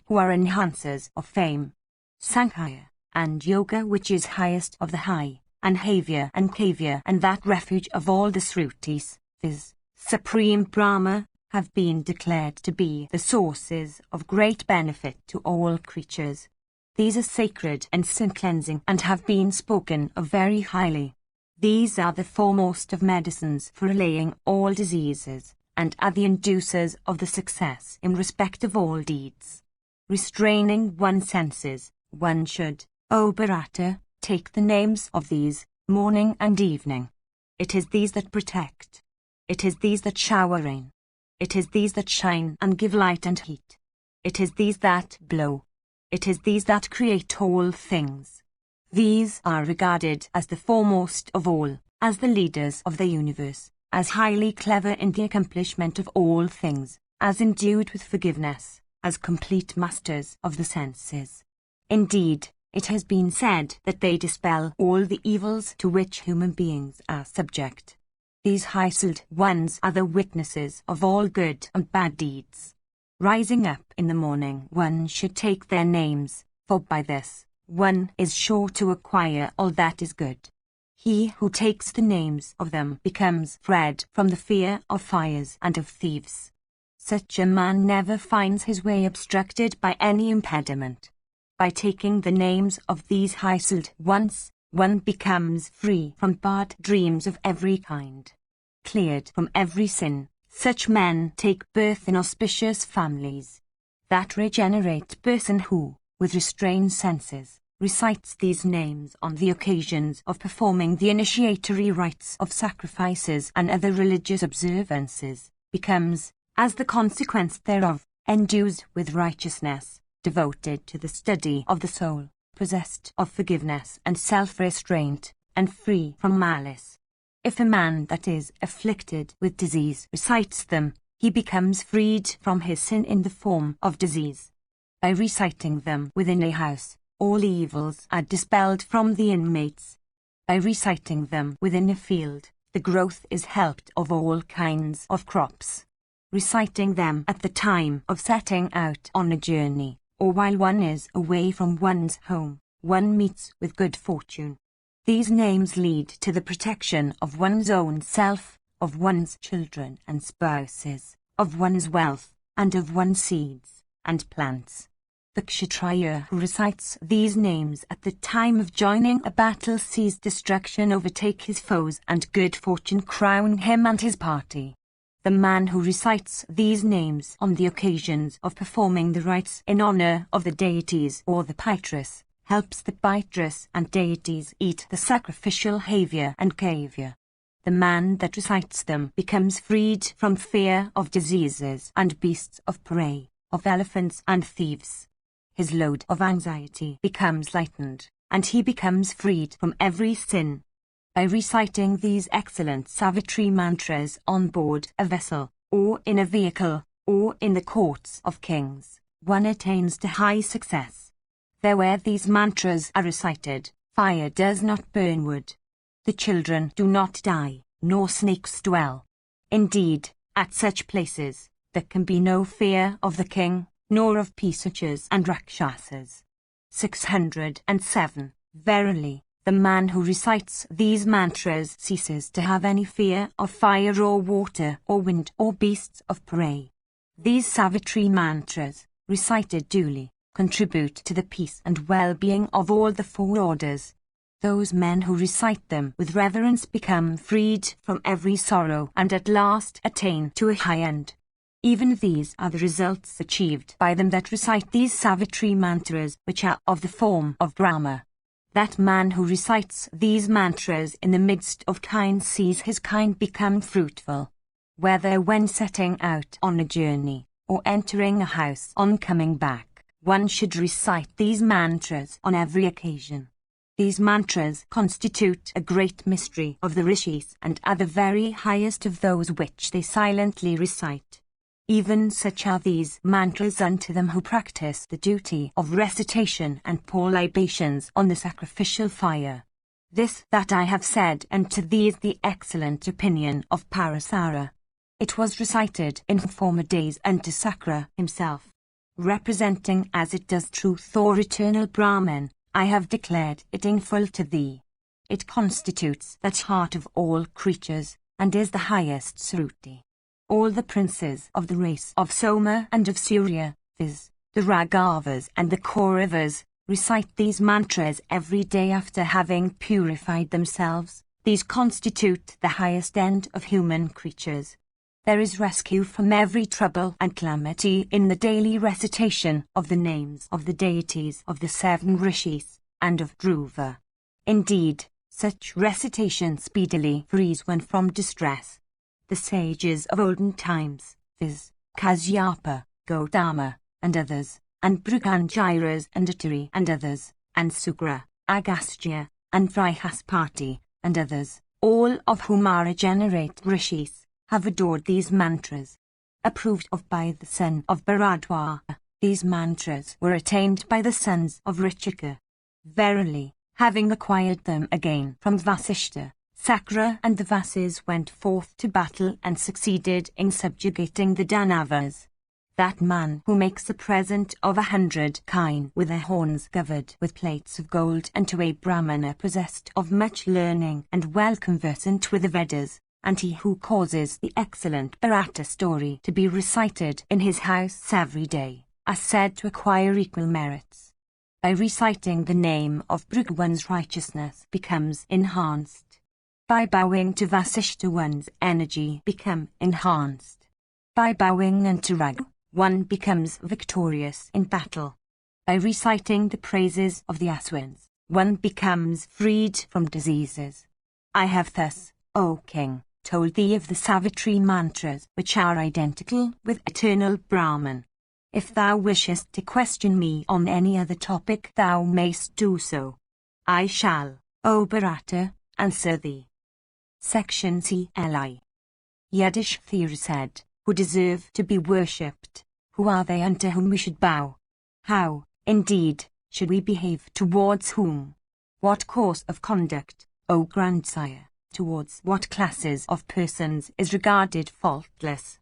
who are enhancers of fame. Sankhya, and Yoga, which is highest of the high, and Havya and Kavya, and that refuge of all the Srutis, viz., Supreme Brahma, have been declared to be the sources of great benefit to all creatures. These are sacred and sin-cleansing and have been spoken of very highly. These are the foremost of medicines for allaying all diseases, and are the inducers of the success in respect of all deeds. Restraining one's senses, one should, O Bharata, take the names of these, morning and evening. It is these that protect. It is these that shower rain. It is these that shine and give light and heat. It is these that blow. It is these that create all things. These are regarded as the foremost of all, as the leaders of the universe, as highly clever in the accomplishment of all things, as endued with forgiveness, as complete masters of the senses. Indeed, it has been said that they dispel all the evils to which human beings are subject. These high-souled ones are the witnesses of all good and bad deeds. Rising up in the morning, one should take their names, for by this, one is sure to acquire all that is good. He who takes the names of them becomes freed from the fear of fires and of thieves. Such a man never finds his way obstructed by any impediment. By taking the names of these high-souled ones, one becomes free from bad dreams of every kind. Cleared from every sin, such men take birth in auspicious families. That regenerate person who, with restrained senses, recites these names on the occasions of performing the initiatory rites of sacrifices and other religious observances, becomes, as the consequence thereof, endued with righteousness, devoted to the study of the soul, possessed of forgiveness and self-restraint, and free from malice. If a man that is afflicted with disease recites them, he becomes freed from his sin in the form of disease. By reciting them within a house, all evils are dispelled from the inmates. By reciting them within a field, the growth is helped of all kinds of crops. Reciting them at the time of setting out on a journey, or while one is away from one's home, one meets with good fortune. These names lead to the protection of one's own self, of one's children and spouses, of one's wealth, and of one's seeds and plants. The Kshatriya who recites these names at the time of joining a battle sees destruction overtake his foes and good fortune crown him and his party. The man who recites these names on the occasions of performing the rites in honor of the deities or the Pitras, helps the Pitras and deities eat the sacrificial havya and kavya. The man that recites them becomes freed from fear of diseases and beasts of prey, of elephants and thieves. His load of anxiety becomes lightened, and he becomes freed from every sin. By reciting these excellent Savitri mantras on board a vessel, or in a vehicle, or in the courts of kings, one attains to high success. There where these mantras are recited, fire does not burn wood. The children do not die, nor snakes dwell. Indeed, at such places, there can be no fear of the king, nor of Pisachas and Rakshasas. 607. Verily, the man who recites these mantras ceases to have any fear of fire or water or wind or beasts of prey. These Savitri mantras, recited duly, contribute to the peace and well-being of all the four orders. Those men who recite them with reverence become freed from every sorrow and at last attain to a high end. Even these are the results achieved by them that recite these Savitri mantras, which are of the form of Brahma. That man who recites these mantras in the midst of kind sees his kind become fruitful. Whether when setting out on a journey, or entering a house on coming back, one should recite these mantras on every occasion. These mantras constitute a great mystery of the rishis and are the very highest of those which they silently recite. Even such are these mantras unto them who practice the duty of recitation and pour libations on the sacrificial fire. This that I have said unto thee is the excellent opinion of Parasara. It was recited in former days unto Sakra himself. Representing as it does truth or eternal Brahman, I have declared it in full to thee. It constitutes that heart of all creatures, and is the highest Sruti. All the princes of the race of Soma and of Surya, viz., the Raghavas and the Kauravas, recite these mantras every day after having purified themselves. These constitute the highest end of human creatures. There is rescue from every trouble and calamity in the daily recitation of the names of the deities of the 7 rishis, and of Dhruva. Indeed, such recitation speedily frees one from distress. The sages of olden times, viz., Kasyapa, Gautama, and others, and Bhugangiras and Attari and others, and Sukra, Agastya, and Vrihaspati, and others, all of whom are regenerate rishis, have adored these mantras. Approved of by the son of Bharadwaja, these mantras were attained by the sons of Richika. Verily, having acquired them again from Vasishta, Sakra and the Vasis went forth to battle and succeeded in subjugating the Danavas. That man who makes a present of 100 kine with their horns covered with plates of gold unto a Brahmana possessed of much learning and well conversant with the Vedas, and he who causes the excellent Bharata story to be recited in his house every day, are said to acquire equal merits. By reciting the name of Bhrigu, one's righteousness becomes enhanced. By bowing to Vasishta, one's energy becomes enhanced. By bowing unto Raghu, one becomes victorious in battle. By reciting the praises of the Aswins, one becomes freed from diseases. I have thus, O king, told thee of the Savitri mantras which are identical with eternal Brahman. If thou wishest to question me on any other topic, thou mayst do so. I shall, O Bharata, answer thee. Section CLI. Yudhishthira said, who deserve to be worshipped, who are they unto whom we should bow? How, indeed, should we behave towards whom? What course of conduct, O grandsire, towards what classes of persons is regarded faultless?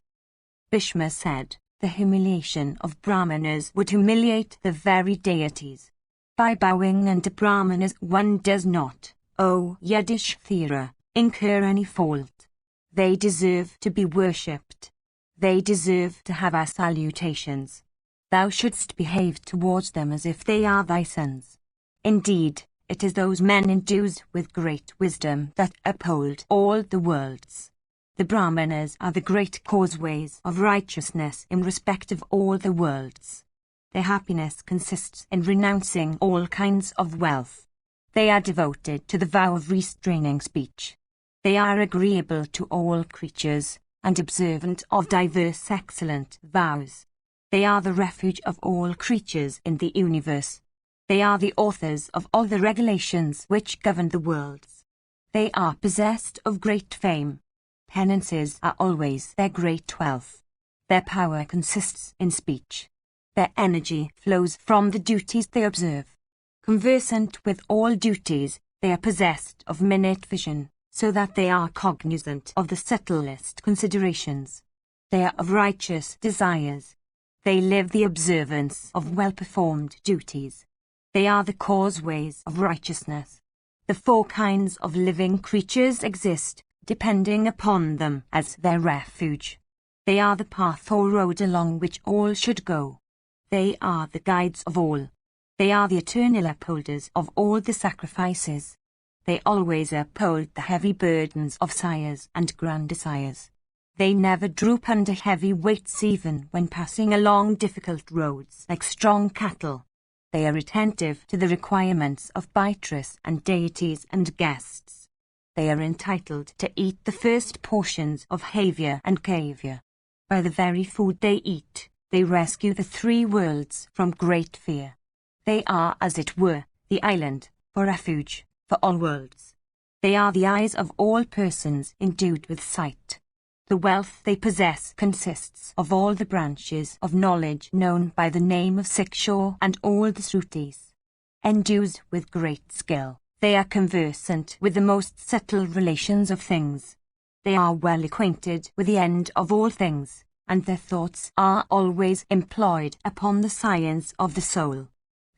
Bhishma said, the humiliation of Brahmanas would humiliate the very deities. By bowing unto Brahmanas one does not, O Yudhishthira, incur any fault. They deserve to be worshipped. They deserve to have our salutations. Thou shouldst behave towards them as if they are thy sons. Indeed, it is those men endued with great wisdom that uphold all the worlds. The Brahmanas are the great causeways of righteousness in respect of all the worlds. Their happiness consists in renouncing all kinds of wealth. They are devoted to the vow of restraining speech. They are agreeable to all creatures, and observant of diverse excellent vows. They are the refuge of all creatures in the universe. They are the authors of all the regulations which govern the worlds. They are possessed of great fame. Penances are always their great wealth. Their power consists in speech. Their energy flows from the duties they observe. Conversant with all duties, they are possessed of minute vision, so that they are cognizant of the subtlest considerations. They are of righteous desires. They live the observance of well-performed duties. They are the causeways of righteousness. The four kinds of living creatures exist, depending upon them as their refuge. They are the path or road along which all should go. They are the guides of all. They are the eternal upholders of all the sacrifices. They always uphold the heavy burdens of sires and grandsires. They never droop under heavy weights even when passing along difficult roads like strong cattle. They are attentive to the requirements of Baitres and deities and guests. They are entitled to eat the first portions of Havya and Kavya. By the very food they eat, they rescue the three worlds from great fear. They are, as it were, the island, for refuge, for all worlds. They are the eyes of all persons endued with sight. The wealth they possess consists of all the branches of knowledge known by the name of Siksha and all the Srutis. Endued with great skill, they are conversant with the most subtle relations of things. They are well acquainted with the end of all things, and their thoughts are always employed upon the science of the soul.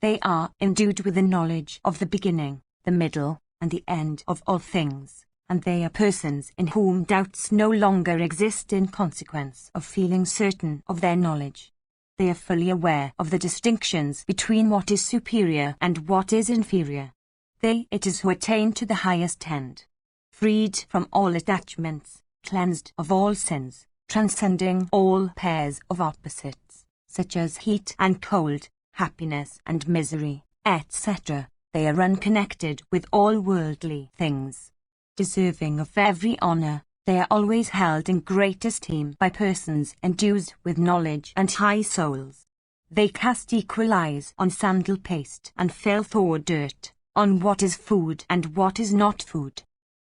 They are endued with the knowledge of the beginning, the middle, and the end of all things, and they are persons in whom doubts no longer exist in consequence of feeling certain of their knowledge. They are fully aware of the distinctions between what is superior and what is inferior. They it is who attain to the highest end. Freed from all attachments, cleansed of all sins, transcending all pairs of opposites, such as heat and cold, happiness and misery, etc., they are unconnected with all worldly things. Deserving of every honor, they are always held in great esteem by persons endued with knowledge and high souls. They cast equal eyes on sandal paste and filth or dirt, on what is food and what is not food.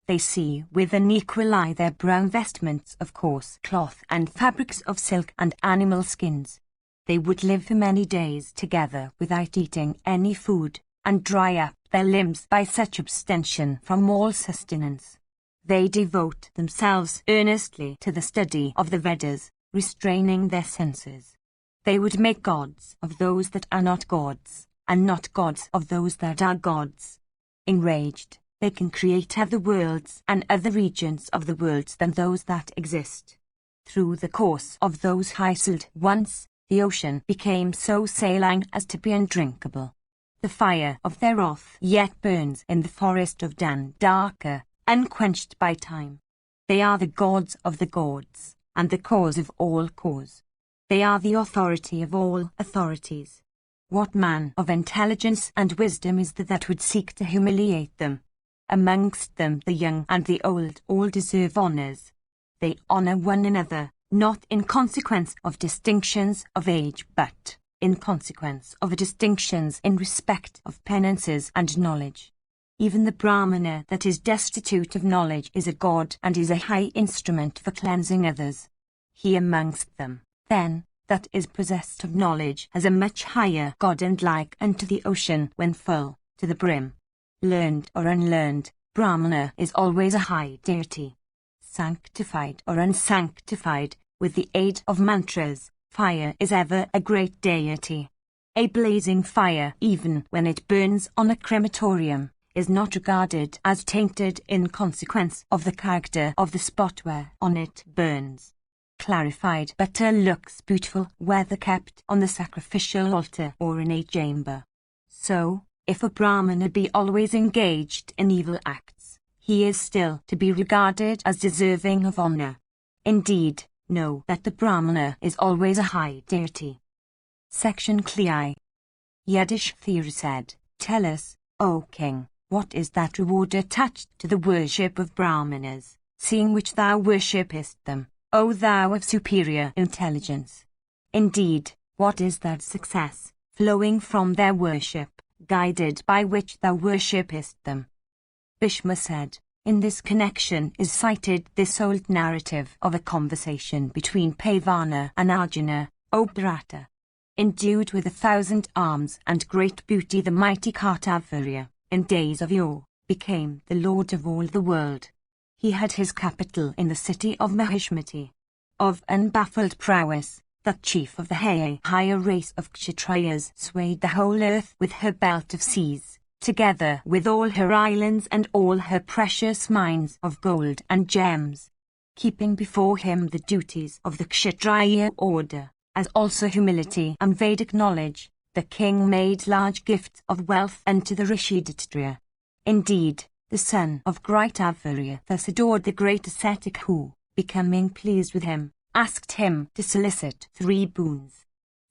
They see with an equal eye their brown vestments of coarse cloth and fabrics of silk and animal skins. They would live for many days together without eating any food, and dry up their limbs by such abstention from all sustenance. They devote themselves earnestly to the study of the Vedas, restraining their senses. They would make gods of those that are not gods, and not gods of those that are gods. Enraged, they can create other worlds and other regions of the worlds than those that exist. Through the course of those high-souled once, the ocean became so saline as to be undrinkable. The fire of their wrath yet burns in the forest of Dandaka, unquenched by time. They are the gods of the gods, and the cause of all cause. They are the authority of all authorities. What man of intelligence and wisdom is there that would seek to humiliate them? Amongst them the young and the old all deserve honors. They honor one another, not in consequence of distinctions of age but in consequence of distinctions in respect of penances and knowledge. Even the Brahmana that is destitute of knowledge is a god and is a high instrument for cleansing others. He amongst them, then, that is possessed of knowledge has a much higher god, and like unto the ocean when full to the brim. Learned or unlearned, Brahmana is always a high deity. Sanctified or unsanctified, with the aid of mantras, fire is ever a great deity. A blazing fire, even when it burns on a crematorium, is not regarded as tainted in consequence of the character of the spot where on it burns. Clarified butter looks beautiful whether kept on the sacrificial altar or in a chamber. So, if a Brahmana be always engaged in evil acts, he is still to be regarded as deserving of honor. Indeed, know that the Brahmana is always a high deity. Section Cli. Yudhishthira said, Tell us, O king, what is that reward attached to the worship of Brahmanas, seeing which thou worshippest them, O thou of superior intelligence? Indeed, what is that success, flowing from their worship, guided by which thou worshippest them? Bhishma said, In this connection is cited this old narrative of a conversation between Pavana and Arjuna, O Bharata. Endued with 1,000 arms and great beauty, the mighty Kartavirya, in days of yore, became the lord of all the world. He had his capital in the city of Mahishmati. Of unbaffled prowess, that chief of the higher race of Kshatriyas swayed the whole earth with her belt of seas, together with all her islands and all her precious mines of gold and gems. Keeping before him the duties of the Kshatriya order, as also humility and Vedic knowledge, the king made large gifts of wealth unto the Rishiditriya. Indeed, the son of Gritavirya thus adored the great ascetic who, becoming pleased with him, asked him to solicit 3 boons.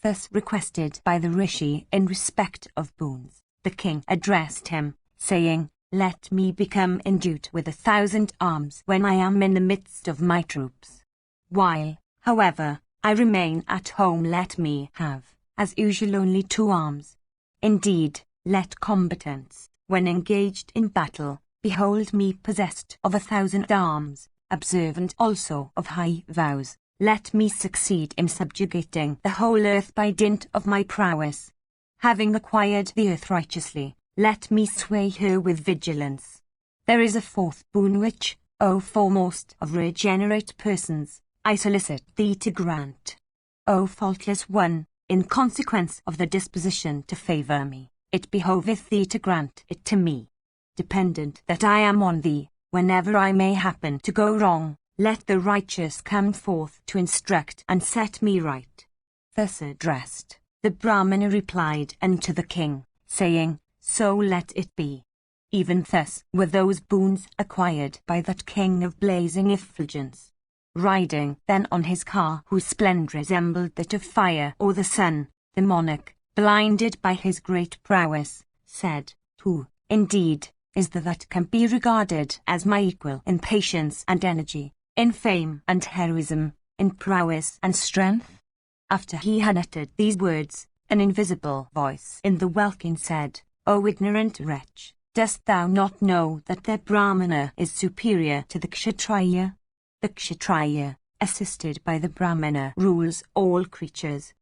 Thus requested by the Rishi in respect of boons, the king addressed him, saying, Let me become endued with 1,000 arms when I am in the midst of my troops. While, however, I remain at home, let me have, as usual, only 2 arms. Indeed, let combatants, when engaged in battle, behold me possessed of 1,000 arms, observant also of high vows. Let me succeed in subjugating the whole earth by dint of my prowess. Having acquired the earth righteously, let me sway her with vigilance. There is a 4th boon which, O foremost of regenerate persons, I solicit thee to grant. O faultless one, in consequence of the disposition to favour me, it behoveth thee to grant it to me. Dependent that I am on thee, whenever I may happen to go wrong, let the righteous come forth to instruct and set me right. Thus addressed, the Brahmana replied unto the king, saying, So let it be. Even thus were those boons acquired by that king of blazing effulgence. Riding then on his car, whose splendour resembled that of fire or the sun, the monarch, blinded by his great prowess, said, Who, indeed, is there that can be regarded as my equal in patience and energy, in fame and heroism, in prowess and strength? After he had uttered these words, an invisible voice in the welkin said, O ignorant wretch, dost thou not know that the Brahmana is superior to the Kshatriya? The Kshatriya, assisted by the Brahmana, rules all creatures.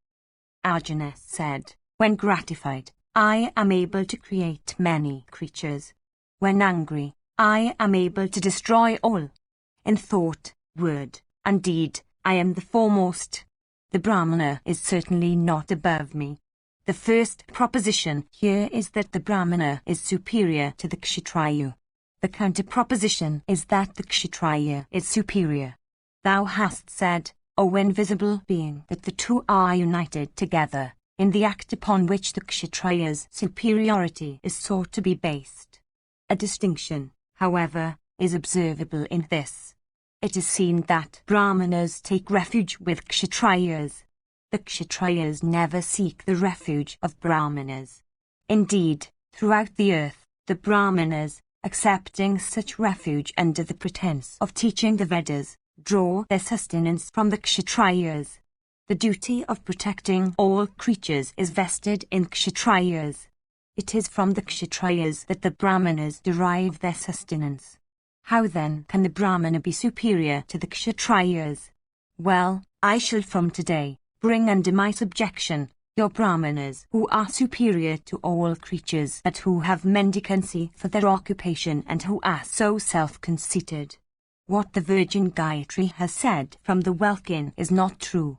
Arjuna said, When gratified, I am able to create many creatures. When angry, I am able to destroy all. In thought, word, and deed, I am the foremost. The Brahmana is certainly not above me. The first proposition here is that the Brahmana is superior to the Kshatriya. The counter-proposition is that the Kshatriya is superior. Thou hast said, O invisible being, that the two are united together, in the act upon which the Kshatriya's superiority is sought to be based. A distinction, however, is observable in this. It is seen that Brahmanas take refuge with Kshatriyas. The Kshatriyas never seek the refuge of Brahmanas. Indeed, throughout the earth, the Brahmanas, accepting such refuge under the pretense of teaching the Vedas, draw their sustenance from the Kshatriyas. The duty of protecting all creatures is vested in Kshatriyas. It is from the Kshatriyas that the Brahmanas derive their sustenance. How then can the Brahmana be superior to the Kshatriyas? Well, I shall from today bring under my subjection your Brahmanas who are superior to all creatures but who have mendicancy for their occupation and who are so self-conceited. What the Virgin Gayatri has said from the welkin is not true.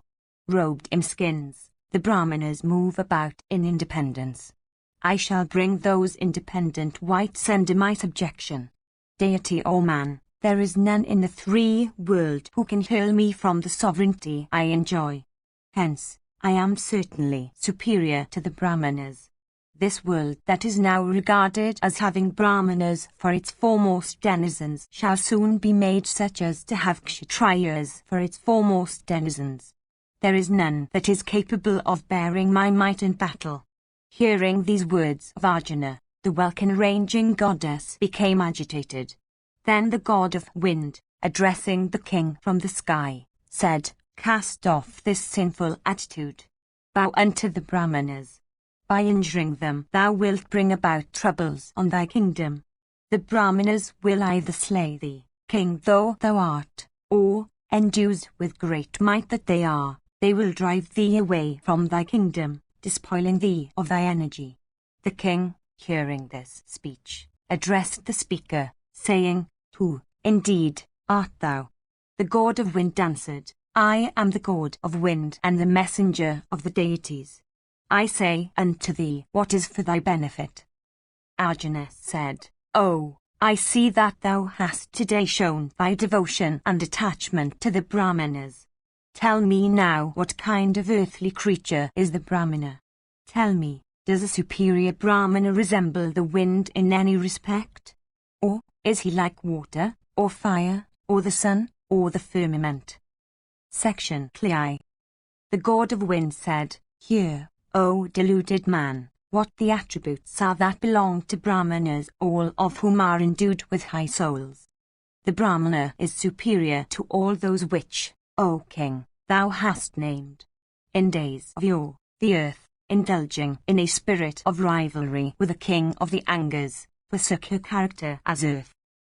Robed in skins, the Brahmanas move about in independence. I shall bring those independent whites under my subjection. Deity or man, there is none in the three world who can hurl me from the sovereignty I enjoy. Hence, I am certainly superior to the Brahmanas. This world that is now regarded as having Brahmanas for its foremost denizens shall soon be made such as to have Kshatriyas for its foremost denizens. There is none that is capable of bearing my might in battle. Hearing these words of Arjuna, the welkin-ranging goddess became agitated. Then the god of wind, addressing the king from the sky, said, "Cast off this sinful attitude. Bow unto the Brahmanas. By injuring them thou wilt bring about troubles on thy kingdom. The Brahmanas will either slay thee, king though thou art, or, endued with great might that they are, they will drive thee away from thy kingdom, despoiling thee of thy energy." The king, hearing this speech, addressed the speaker, saying, "Who, indeed, art thou?" The god of wind answered, "I am the god of wind and the messenger of the deities. I say unto thee what is for thy benefit." Arjuna said, "Oh, I see that thou hast today shown thy devotion and attachment to the Brahmanas. Tell me now what kind of earthly creature is the Brahmana. Tell me, does a superior Brahmana resemble the wind in any respect? Or is he like water, or fire, or the sun, or the firmament?" Section Cli. The god of wind said, "Hear, O deluded man, what the attributes are that belong to Brahmanas, all of whom are endued with high souls. The Brahmana is superior to all those which, O king, thou hast named. In days of yore, the earth, indulging in a spirit of rivalry with the king of the Angas, forsook her character as earth.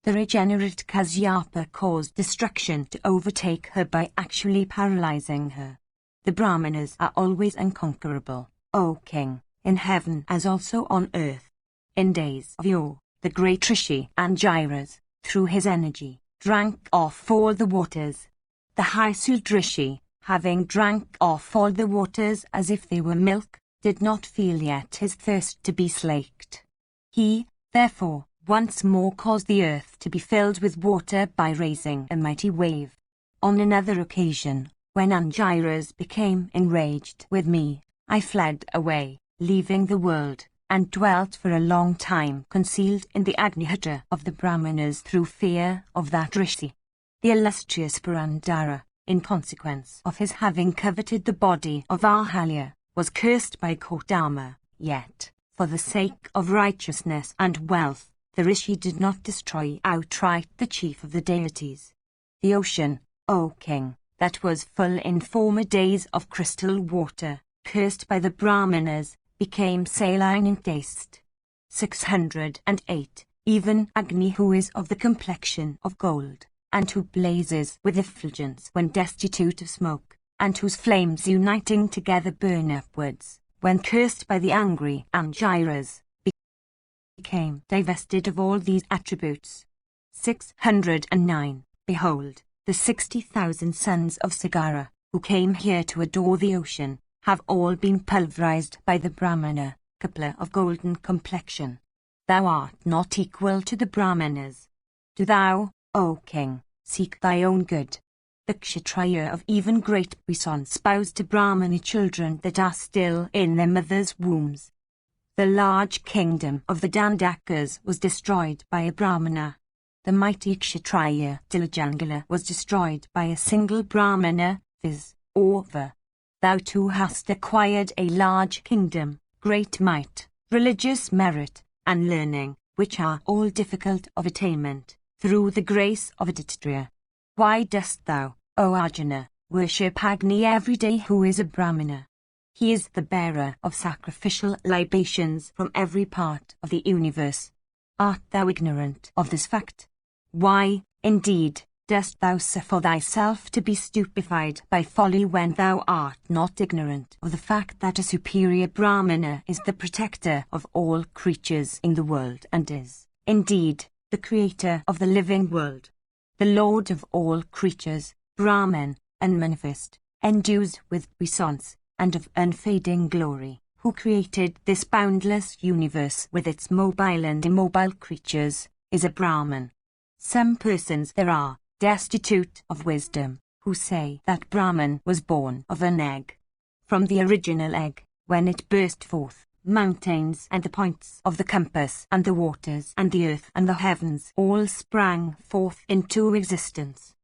The regenerate Kasyapa caused destruction to overtake her by actually paralyzing her. The Brahmanas are always unconquerable, O king, in heaven as also on earth. In days of yore, the great Rishi Angiras, through his energy, drank off all the waters. The high-souled Rishi, having drank off all the waters as if they were milk, did not feel yet his thirst to be slaked. He, therefore, once more caused the earth to be filled with water by raising a mighty wave. On another occasion, when Angiras became enraged with me, I fled away, leaving the world, and dwelt for a long time concealed in the Agnihotra of the Brahmanas through fear of that Rishi. The illustrious Purandara, in consequence of his having coveted the body of Ahalya, was cursed by Kodama, yet, for the sake of righteousness and wealth, the Rishi did not destroy outright the chief of the deities. The ocean, O king, that was full in former days of crystal water, cursed by the Brahmanas, became saline in taste. 608. Even Agni, who is of the complexion of gold, and who blazes with effulgence when destitute of smoke, and whose flames uniting together burn upwards, when cursed by the angry Angiras, became divested of all these attributes. 609. Behold, the 60,000 sons of Sagara, who came here to adore the ocean, have all been pulverized by the Brahmana, Kapila of golden complexion. Thou art not equal to the Brahmanas. Do thou, O king, seek thy own good. The Kshatriya of even great puissance spouse to Brahmana children that are still in their mothers' wombs. The large kingdom of the Dandakas was destroyed by a Brahmana. The mighty Kshatriya Dilajangala was destroyed by a single Brahmana, viz., Orva. thou too hast acquired a large kingdom, great might, religious merit, and learning, which are all difficult of attainment, through the grace of Aditya. Why dost thou, O Arjuna, worship Agni every day, who is a Brahmana? He is the bearer of sacrificial libations from every part of the universe. Art thou ignorant of this fact? Why, indeed, dost thou suffer thyself to be stupefied by folly when thou art not ignorant of the fact that a superior Brahmana is the protector of all creatures in the world and is, indeed, the creator of the living world? The Lord of all creatures, Brahman, unmanifest, endues with puissance, and of unfading glory, who created this boundless universe with its mobile and immobile creatures, is a Brahman. Some persons there are, destitute of wisdom, who say that Brahman was born of an egg. From the original egg, when it burst forth, mountains and the points of the compass and the waters and the earth and the heavens all sprang forth into existence.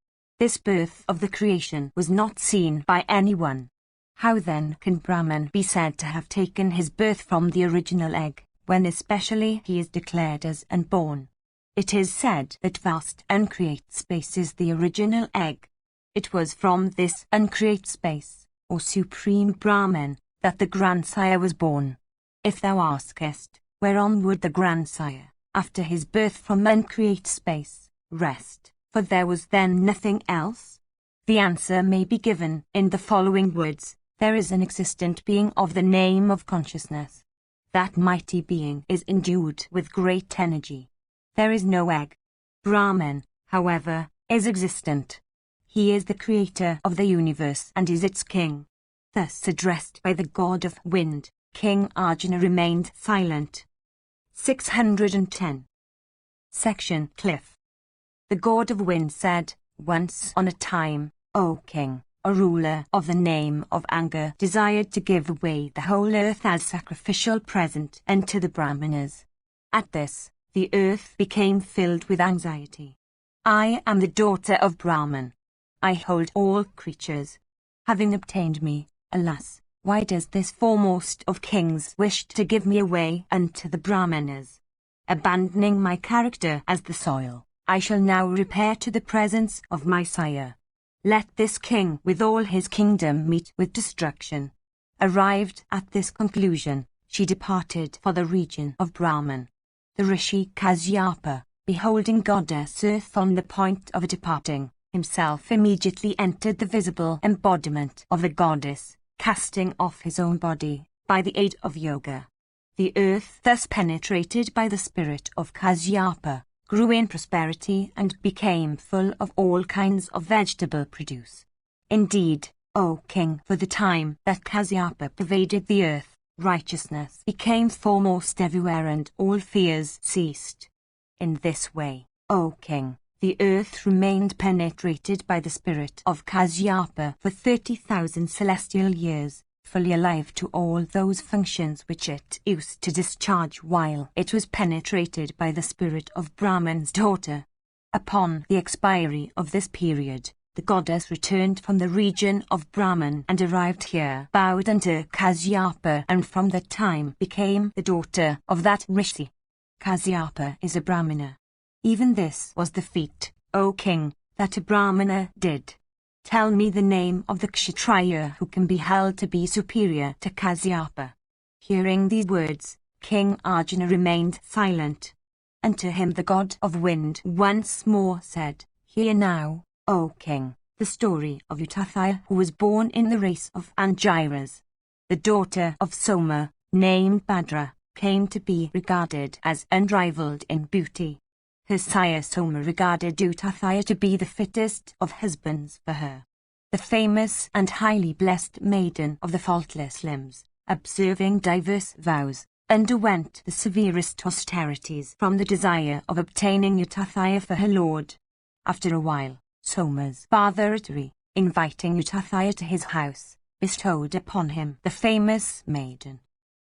This birth of the creation was not seen by anyone. How then can Brahman be said to have taken his birth from the original egg, when especially he is declared as unborn? It is said that vast uncreate space is the original egg. It was from this uncreate space, or supreme Brahman, that the grandsire was born. If thou askest, whereon would the grandsire, after his birth from uncreate space, rest, for there was then nothing else? The answer may be given in the following words: there is an existent being of the name of consciousness. That mighty being is endued with great energy. There is no egg. Brahman, however, is existent. He is the creator of the universe and is its king. Thus addressed by the god of wind, King Arjuna remained silent. 610. Section Cliff. The god of wind said, once on a time, O king, a ruler of the name of anger desired to give away the whole earth as sacrificial present unto the Brahmanas. At this, the earth became filled with anxiety. I am the daughter of Brahman. I hold all creatures. Having obtained me, alas, why does this foremost of kings wish to give me away unto the Brahmanas? Abandoning my character as the soil, I shall now repair to the presence of my sire. Let this king with all his kingdom meet with destruction. Arrived at this conclusion, she departed for the region of Brahman. The rishi Kasyapa, beholding goddess Earth on the point of departing, himself immediately entered the visible embodiment of the goddess, casting off his own body, by the aid of yoga. The earth, thus penetrated by the spirit of Kasyapa, grew in prosperity and became full of all kinds of vegetable produce. Indeed, O king, for the time that Kasyapa pervaded the earth, righteousness became foremost everywhere and all fears ceased. In this way, O king, the earth remained penetrated by the spirit of Kasyapa for 30,000 celestial years, fully alive to all those functions which it used to discharge while it was penetrated by the spirit of Brahman's daughter. Upon the expiry of this period, the goddess returned from the region of Brahman and arrived here, bowed unto Kasyapa, and from that time became the daughter of that rishi. Kasyapa is a Brahmana. Even this was the feat, O king, that a Brahmana did. Tell me the name of the Kshatriya who can be held to be superior to Kasyapa. Hearing these words, King Arjuna remained silent. And to him the god of wind once more said, Hear now, O king, the story of Utathaya, who was born in the race of Angiras. The daughter of Soma, named Bhadra, came to be regarded as unrivaled in beauty. Her sire Soma regarded Utathaya to be the fittest of husbands for her. The famous and highly blessed maiden of the faultless limbs, observing diverse vows, underwent the severest austerities from the desire of obtaining Utathaya for her lord. After a while, Soma's father Atri, inviting Utathaya to his house, bestowed upon him the famous maiden.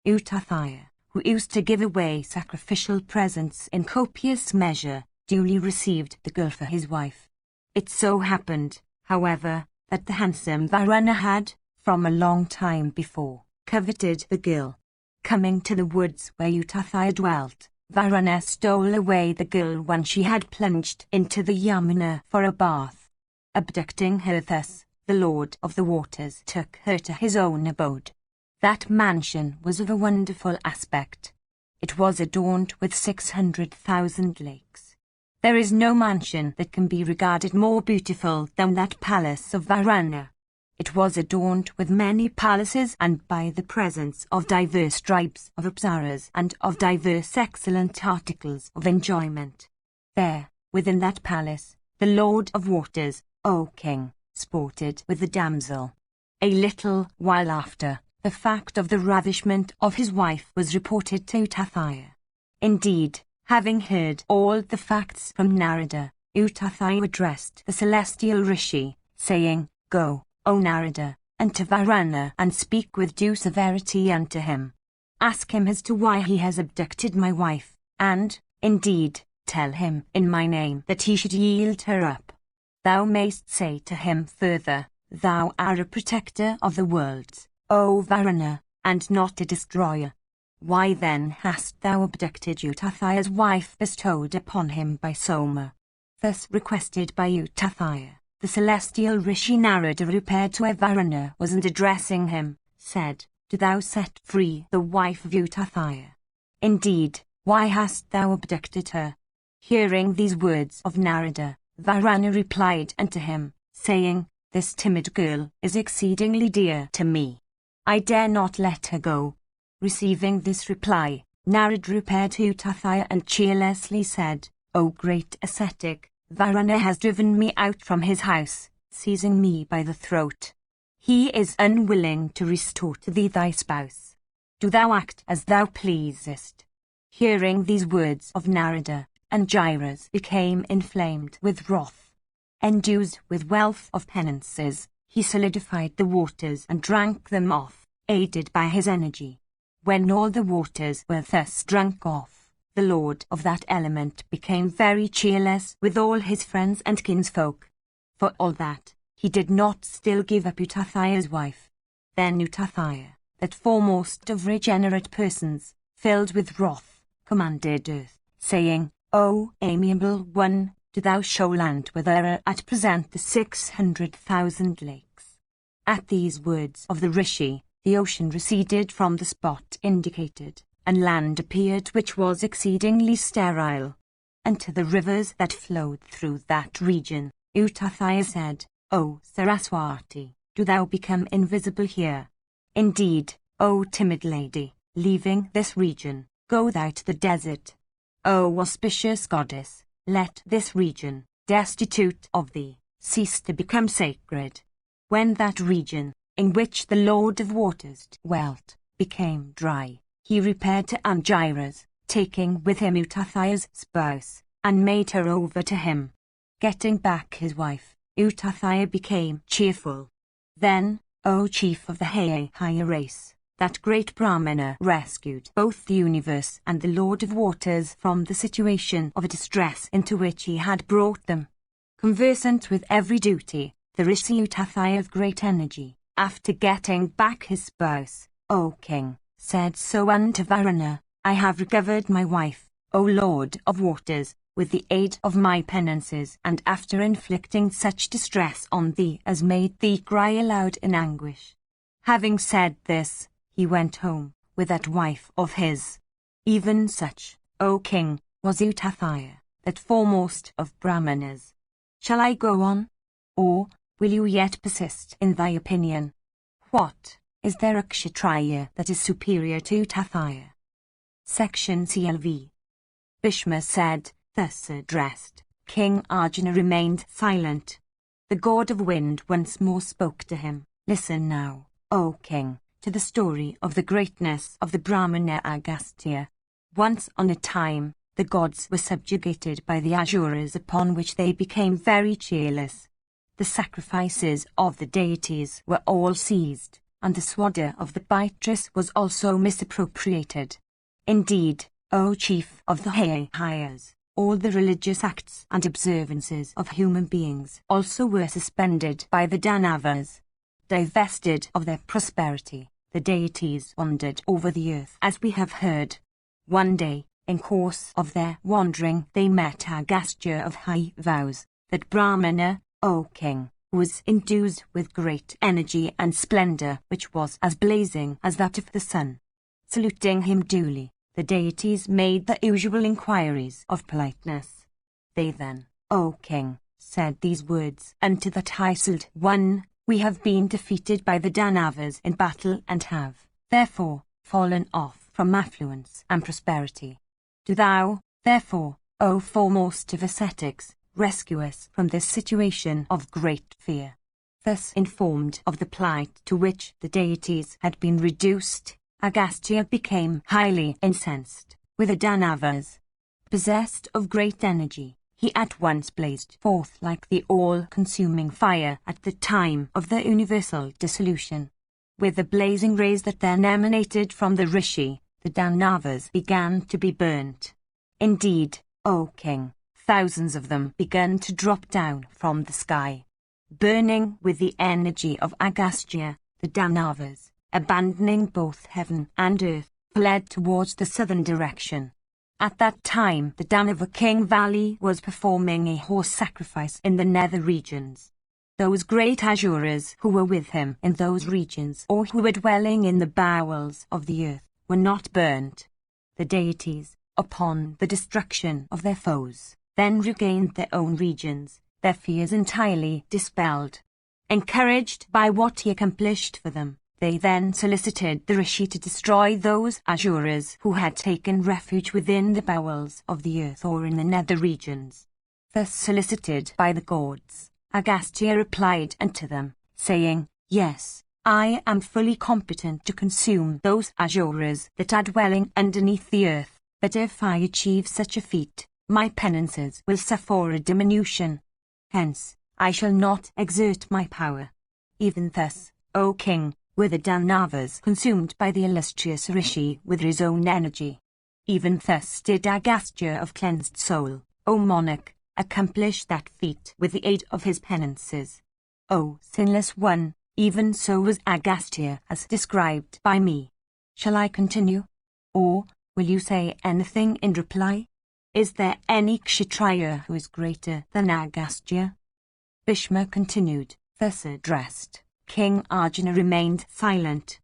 Utathaya, who used to give away sacrificial presents in copious measure, duly received the girl for his wife. It so happened, however, that the handsome Varuna had, from a long time before, coveted the girl. Coming to the woods where Utathaya dwelt, Varuna stole away the girl when she had plunged into the Yamuna for a bath. Abducting her thus, the Lord of the Waters took her to his own abode. That mansion was of a wonderful aspect. It was adorned with 600,000 lakes. There is no mansion that can be regarded more beautiful than that palace of Varuna. It was adorned with many palaces and by the presence of diverse tribes of apsaras and of diverse excellent articles of enjoyment. There, within that palace, the Lord of Waters, O King, sported with the damsel. A little while after, the fact of the ravishment of his wife was reported to Utathaya. Indeed, having heard all the facts from Narada, Utathaya addressed the celestial rishi, saying, Go, O Narada, unto Varuna and speak with due severity unto him. Ask him as to why he has abducted my wife, and, indeed, tell him in my name that he should yield her up. Thou mayst say to him further, Thou art a protector of the worlds, O Varuna, and not a destroyer. Why then hast thou abducted Utathaya's wife bestowed upon him by Soma? Thus requested by Utathaya, the celestial rishi Narada repaired to where Varuna was and addressing him, said, Do thou set free the wife of Utathaya. Indeed, why hast thou abducted her? Hearing these words of Narada, Varuna replied unto him, saying, This timid girl is exceedingly dear to me. I dare not let her go. Receiving this reply, Narada repaired to Utathaya and cheerlessly said, O great ascetic, Varuna has driven me out from his house, seizing me by the throat. He is unwilling to restore to thee thy spouse. Do thou act as thou pleasest. Hearing these words of Narada, Angiras became inflamed with wrath. Endued with wealth of penances, he solidified the waters and drank them off, aided by his energy. When all the waters were thus drunk off, the lord of that element became very cheerless with all his friends and kinsfolk. For all that, he did not still give up Utathaya's wife. Then Utathaya, that foremost of regenerate persons, filled with wrath, commanded earth, saying, O amiable one, do thou show land where there are at present the 600,000 lakes. At these words of the rishi, the ocean receded from the spot indicated, and land appeared which was exceedingly sterile. And to the rivers that flowed through that region, Utathaya said, O Saraswati, do thou become invisible here. Indeed, O timid lady, leaving this region, go thou to the desert. O auspicious goddess, let this region, destitute of thee, cease to become sacred. When that region, in which the Lord of Waters dwelt, became dry, he repaired to Angiras, taking with him Utathaya's spouse, and made her over to him. Getting back his wife, Utathaya became cheerful. Then, O chief of the Haya race, that great Brahmana rescued both the universe and the Lord of Waters from the situation of distress into which he had brought them. Conversant with every duty, the Rishi Utathaya of great energy, after getting back his spouse, O king, said so unto Varuna, I have recovered my wife, O Lord of Waters, with the aid of my penances and after inflicting such distress on thee as made thee cry aloud in anguish. Having said this, he went home with that wife of his. Even such, O king, was Utathaya, that foremost of Brahmanas. Shall I go on? Or will you yet persist in thy opinion? What, is there a Kshatriya that is superior to Utathaya? Section CLV. Bhishma said, thus addressed, King Arjuna remained silent. The god of wind once more spoke to him, Listen now, O king, to the story of the greatness of the Brahmana Agastya. Once on a time, the gods were subjugated by the Asuras, upon which they became very cheerless. The sacrifices of the deities were all seized, and the swadha of the Baitress was also misappropriated. Indeed, O chief of the Hayas, all the religious acts and observances of human beings also were suspended by the Danavas. Divested of their prosperity, the deities wandered over the earth as we have heard. One day, in course of their wandering, they met Agastya of high vows. That Brahmana, O king, was endued with great energy and splendor, which was as blazing as that of the sun. Saluting him duly, the deities made the usual inquiries of politeness. They then, O king, said these words unto the titled one: We have been defeated by the Danavas in battle and have, therefore, fallen off from affluence and prosperity. Do thou, therefore, O foremost of ascetics, rescue us from this situation of great fear. Thus informed of the plight to which the deities had been reduced, Agastya became highly incensed with the Danavas. Possessed of great energy, he at once blazed forth like the all-consuming fire at the time of the universal dissolution. With the blazing rays that then emanated from the rishi, the Danavas began to be burnt. Indeed, O king, thousands of them began to drop down from the sky. Burning with the energy of Agastya, the Danavas, abandoning both heaven and earth, fled towards the southern direction. At that time the Danava king Vali was performing a horse sacrifice in the nether regions. Those great Asuras who were with him in those regions, or who were dwelling in the bowels of the earth, were not burnt. The deities, upon the destruction of their foes, then regained their own regions, their fears entirely dispelled. Encouraged by what he accomplished for them, they then solicited the rishi to destroy those Asuras who had taken refuge within the bowels of the earth or in the nether regions. Thus solicited by the gods, Agastya replied unto them, saying, Yes, I am fully competent to consume those Asuras that are dwelling underneath the earth, but if I achieve such a feat, my penances will suffer a diminution. Hence, I shall not exert my power. Even thus, O king, were the Danavas consumed by the illustrious rishi with his own energy. Even thus did Agastya of cleansed soul, O monarch, accomplish that feat with the aid of his penances. O sinless one, even so was Agastya as described by me. Shall I continue? Or will you say anything in reply? Is there any Kshatriya who is greater than Agastya? Bhishma continued, thus addressed. King Arjuna remained silent.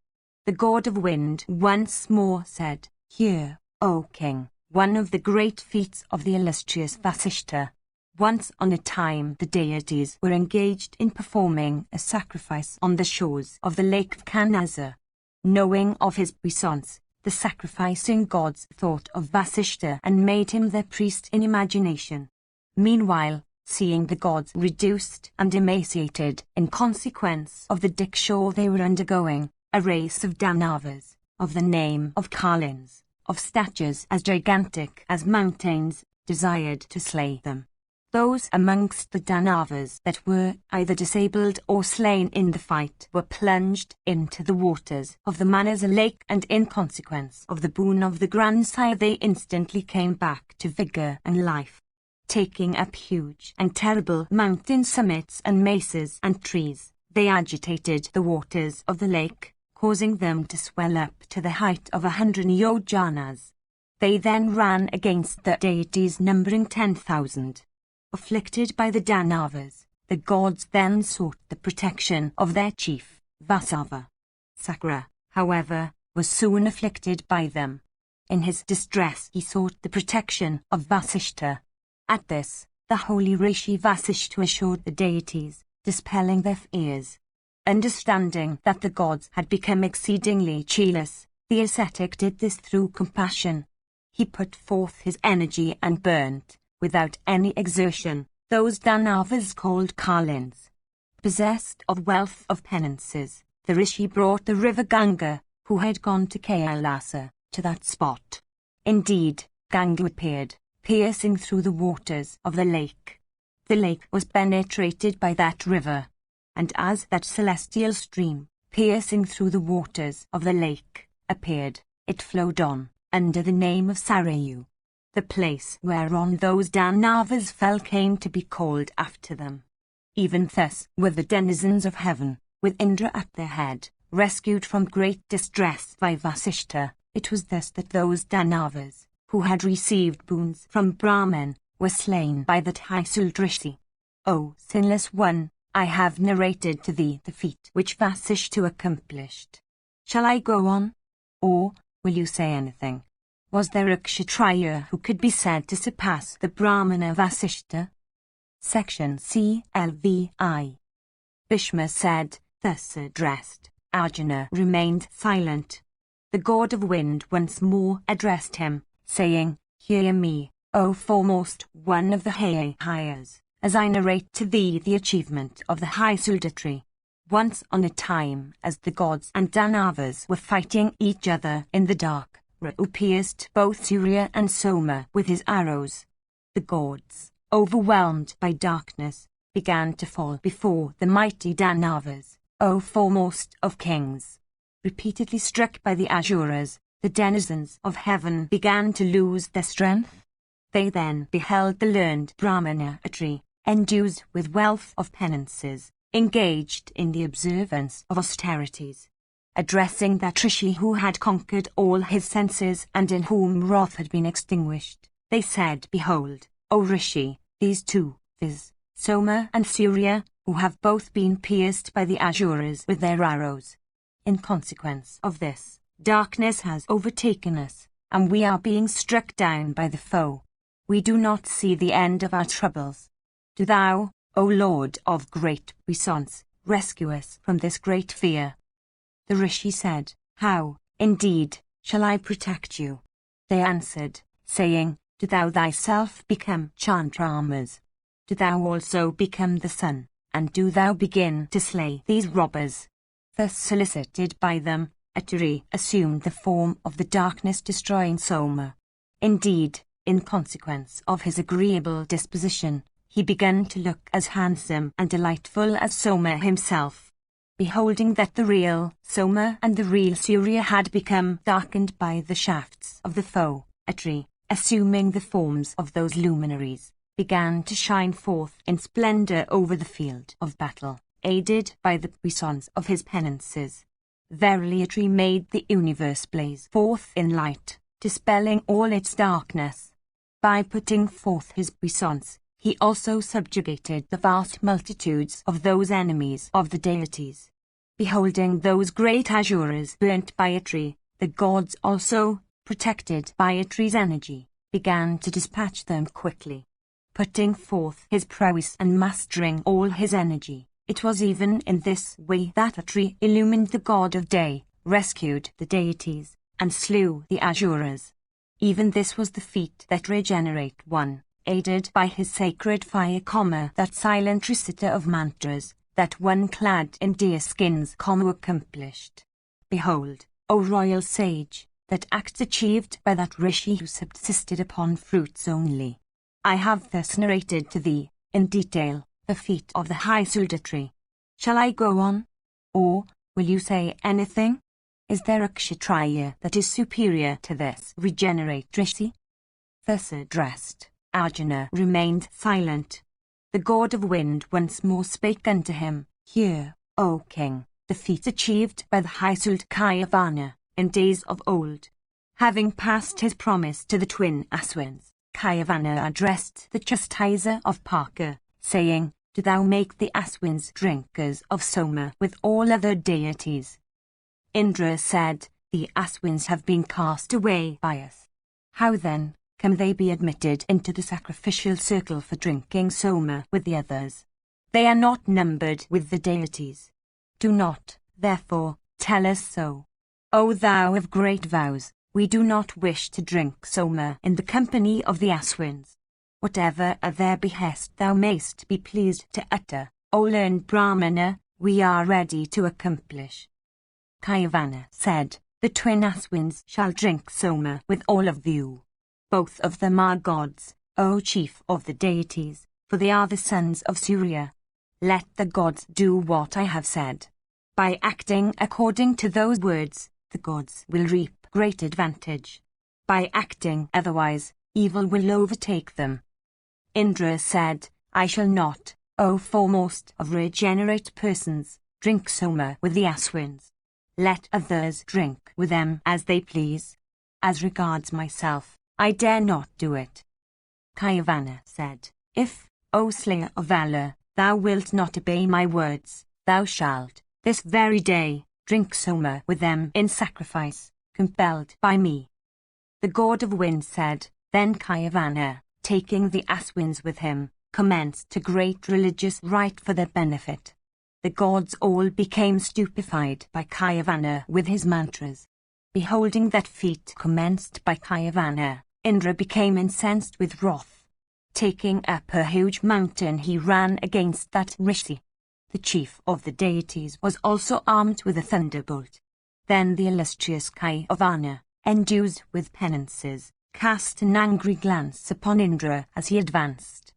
The god of wind once more said, Hear, O king, one of the great feats of the illustrious Vasishtha. Once on a time the deities were engaged in performing a sacrifice on the shores of the lake of Kanasa. Knowing of his puissance, the sacrificing gods thought of Vasishtha and made him their priest in imagination. Meanwhile, seeing the gods reduced and emaciated in consequence of the dikshaw they were undergoing, a race of Danavas, of the name of Kalins, of statures as gigantic as mountains, desired to slay them. Those amongst the Danavas that were either disabled or slain in the fight were plunged into the waters of the Manasa lake, and in consequence of the boon of the grandsire they instantly came back to vigor and life. Taking up huge and terrible mountain summits and mesas and trees, they agitated the waters of the lake, causing them to swell up to the height of 100 yojanas. They then ran against the deities numbering 10,000. Afflicted by the Danavas, the gods then sought the protection of their chief, Vasava. Sakra, however, was soon afflicted by them. In his distress he sought the protection of Vasishtha. At this, the holy rishi Vasishtha assured the deities, dispelling their fears. Understanding that the gods had become exceedingly jealous, the ascetic did this through compassion. He put forth his energy and burnt, without any exertion, those Danavas called Kalins. Possessed of wealth of penances, the rishi brought the river Ganga, who had gone to Kailasa, to that spot. Indeed, Ganga appeared, piercing through the waters of the lake. The lake was penetrated by that river, and as that celestial stream, piercing through the waters of the lake, appeared, it flowed on, under the name of Sarayu. The place whereon those Danavas fell came to be called after them. Even thus were the denizens of heaven, with Indra at their head, rescued from great distress by Vasishta. It was thus that those Danavas, who had received boons from Brahman, were slain by that Rishi. O sinless one, I have narrated to thee the feat which Vasishta accomplished. Shall I go on? Or will you say anything? Was there a Kshatriya who could be said to surpass the Brahmana Vasishta? Section CLVI. Bhishma said, thus addressed. Arjuna remained silent. The god of wind once more addressed him, saying, Hear me, O foremost one of the Hayas, as I narrate to thee the achievement of the Haisudatri. Once on a time, as the gods and Danavas were fighting each other in the dark, Rahu pierced both Surya and Soma with his arrows. The gods, overwhelmed by darkness, began to fall before the mighty Danavas, O foremost of kings. Repeatedly struck by the Asuras, the denizens of heaven began to lose their strength. They then beheld the learned Brahmana Atri, endued with wealth of penances, engaged in the observance of austerities. Addressing that Rishi who had conquered all his senses and in whom wrath had been extinguished, they said, Behold, O Rishi, these two, viz., Soma and Surya, who have both been pierced by the Asuras with their arrows. In consequence of this, darkness has overtaken us, and we are being struck down by the foe. We do not see the end of our troubles. Do thou, O Lord of great puissance, rescue us from this great fear. The Rishi said, How, indeed, shall I protect you? They answered, saying, Do thou thyself become Chandramas. Do thou also become the sun, and do thou begin to slay these robbers. Thus solicited by them, Atri assumed the form of the darkness-destroying Soma. Indeed, in consequence of his agreeable disposition, he began to look as handsome and delightful as Soma himself. Beholding that the real Soma and the real Surya had become darkened by the shafts of the foe, Atri, assuming the forms of those luminaries, began to shine forth in splendor over the field of battle, aided by the puissance of his penances. Verily Atri made the universe blaze forth in light, dispelling all its darkness. By putting forth his puissance, he also subjugated the vast multitudes of those enemies of the deities. Beholding those great Asuras burnt by Atri, the gods also, protected by Atri's energy, began to dispatch them quickly. Putting forth his prowess and mastering all his energy, it was even in this way that Atri illumined the god of day, rescued the deities, and slew the Asuras. Even this was the feat that regenerate one, aided by his sacred fire, that silent reciter of mantras, that one clad in deer skins, accomplished. Behold, O royal sage, that act achieved by that rishi who subsisted upon fruits only. I have thus narrated to thee, in detail, the feat of the Haisudatri. Shall I go on? Or will you say anything? Is there a Kshatriya that is superior to this regenerate rishi? Thus addressed, Arjuna remained silent. The god of wind once more spake unto him, Hear, O king, the feat achieved by the Haisult Kayavana in days of old. Having passed his promise to the twin Aswins, Kayavana addressed the chastiser of Parka, saying, Do thou make the Aswins drinkers of Soma with all other deities. Indra said, The Aswins have been cast away by us. How then can they be admitted into the sacrificial circle for drinking Soma with the others? They are not numbered with the deities. Do not, therefore, tell us so. O thou of great vows, we do not wish to drink Soma in the company of the Aswins. Whatever at their behest thou mayst be pleased to utter, O learned Brahmana, we are ready to accomplish. Kayavana said, The twin Aswins shall drink Soma with all of you. Both of them are gods, O chief of the deities, for they are the sons of Surya. Let the gods do what I have said. By acting according to those words, the gods will reap great advantage. By acting otherwise, evil will overtake them. Indra said, I shall not, O foremost of regenerate persons, drink Soma with the Aswins. Let others drink with them as they please. As regards myself, I dare not do it. Kayavana said, If, O slayer of valor, thou wilt not obey my words, thou shalt, this very day, drink Soma with them in sacrifice, compelled by me. The god of wind said. Then Kayavana, taking the Aswins with him, commenced a great religious rite for their benefit. The gods all became stupefied by Kayavana with his mantras. Beholding that feat commenced by Kayavana, Indra became incensed with wrath. Taking up a huge mountain, he ran against that rishi. The chief of the deities was also armed with a thunderbolt. Then the illustrious Kayavana, endued with penances, cast an angry glance upon Indra as he advanced.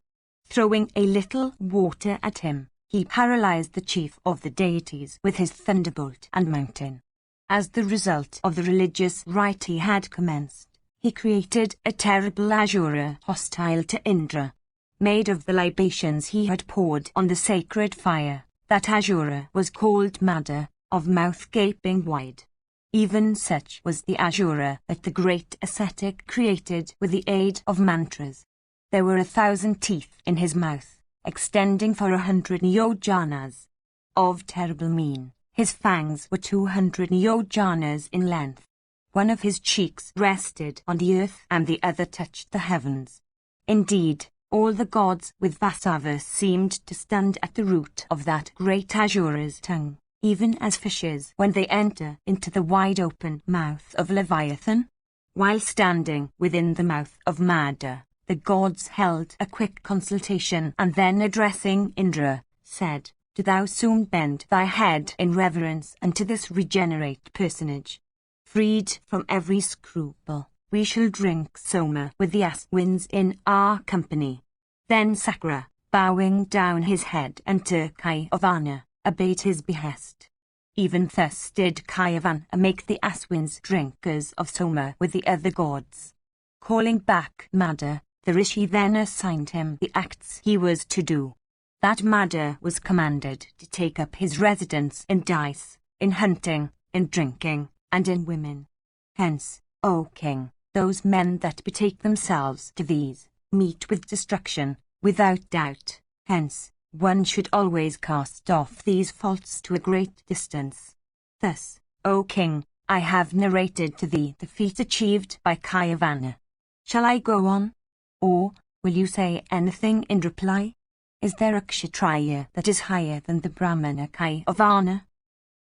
Throwing a little water at him, he paralyzed the chief of the deities with his thunderbolt and mountain. As the result of the religious rite he had commenced, he created a terrible asura hostile to Indra. Made of the libations he had poured on the sacred fire, that asura was called Mada, of mouth gaping wide. Even such was the asura that the great ascetic created with the aid of mantras. There were 1,000 teeth in his mouth, extending for 100 yojanas. Of terrible mien, his fangs were 200 yojanas in length. One of his cheeks rested on the earth and the other touched the heavens. Indeed, all the gods with Vasava seemed to stand at the root of that great asura's tongue, even as fishes when they enter into the wide-open mouth of Leviathan. While standing within the mouth of Mada, the gods held a quick consultation and then addressing Indra, said, Do thou soon bend thy head in reverence unto this regenerate personage. Freed from every scruple, we shall drink Soma with the Aswins in our company. Then Sakra, bowing down his head unto Kayavana, obeyed his behest. Even thus did Kayavana make the Aswins drinkers of Soma with the other gods. Calling back Mada, the rishi then assigned him the acts he was to do. That Mada was commanded to take up his residence in dice, in hunting, in drinking, and in women. Hence, O king, those men that betake themselves to these, meet with destruction, without doubt. Hence, one should always cast off these faults to a great distance. Thus, O king, I have narrated to thee the feat achieved by Kayavana. Shall I go on? Or, will you say anything in reply? Is there a Kshatriya that is higher than the Brahmana Kayavana?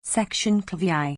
Section Kavya.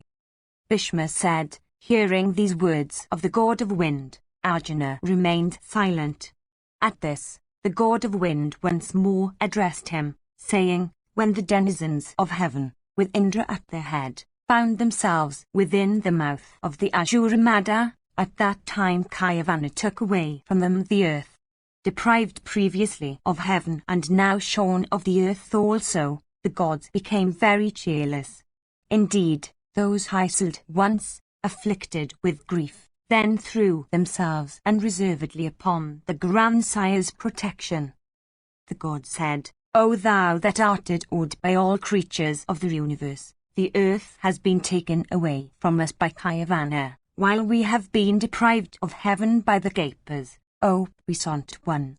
Bhishma said, hearing these words of the god of wind, Arjuna remained silent. At this, the god of wind once more addressed him, saying, When the denizens of heaven, with Indra at their head, found themselves within the mouth of the asura Mada, at that time Kayavana took away from them the earth. Deprived previously of heaven and now shorn of the earth also, the gods became very cheerless. Indeed, those high-souled once, afflicted with grief, then threw themselves unreservedly upon the grandsire's protection. The god said, O thou that art adored by all creatures of the universe, the earth has been taken away from us by Kayavana, while we have been deprived of heaven by the gapers, O puissant one.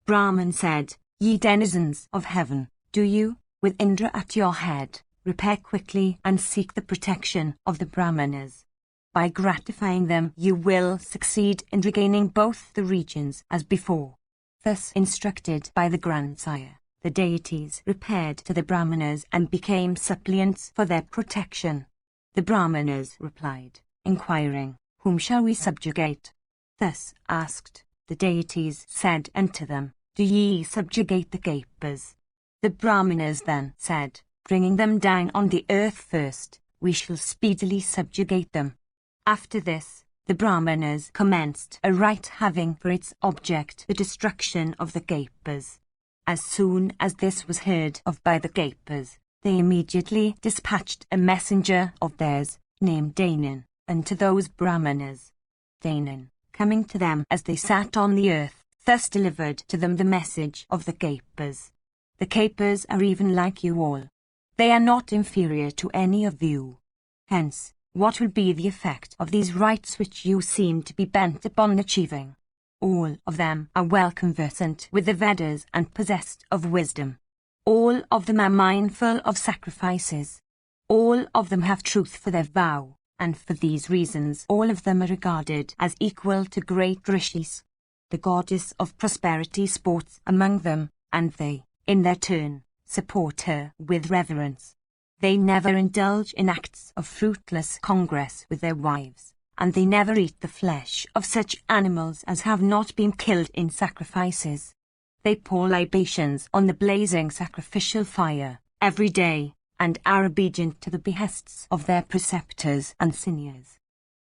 Brahman said, Ye denizens of heaven, do you, with Indra at your head, repair quickly and seek the protection of the Brahmanas. By gratifying them you will succeed in regaining both the regions as before. Thus instructed by the grandsire, the deities repaired to the Brahmanas and became suppliants for their protection. The Brahmanas replied, inquiring, Whom shall we subjugate? Thus asked, the deities said unto them, Do ye subjugate the gapers? The Brahmanas then said, Bringing them down on the earth first, we shall speedily subjugate them. After this, the Brahmanas commenced a rite having for its object the destruction of the gapers. As soon as this was heard of by the gapers, they immediately dispatched a messenger of theirs, named Danan, unto those Brahmanas. Danan, coming to them as they sat on the earth, thus delivered to them the message of the gapers. The gapers are even like you all. They are not inferior to any of you. Hence, what will be the effect of these rites which you seem to be bent upon achieving? All of them are well conversant with the Vedas and possessed of wisdom. All of them are mindful of sacrifices. All of them have truth for their vow, and for these reasons all of them are regarded as equal to great rishis. The goddess of prosperity sports among them, and they, in their turn, support her with reverence. They never indulge in acts of fruitless congress with their wives, and they never eat the flesh of such animals as have not been killed in sacrifices. They pour libations on the blazing sacrificial fire every day, and are obedient to the behests of their preceptors and seniors.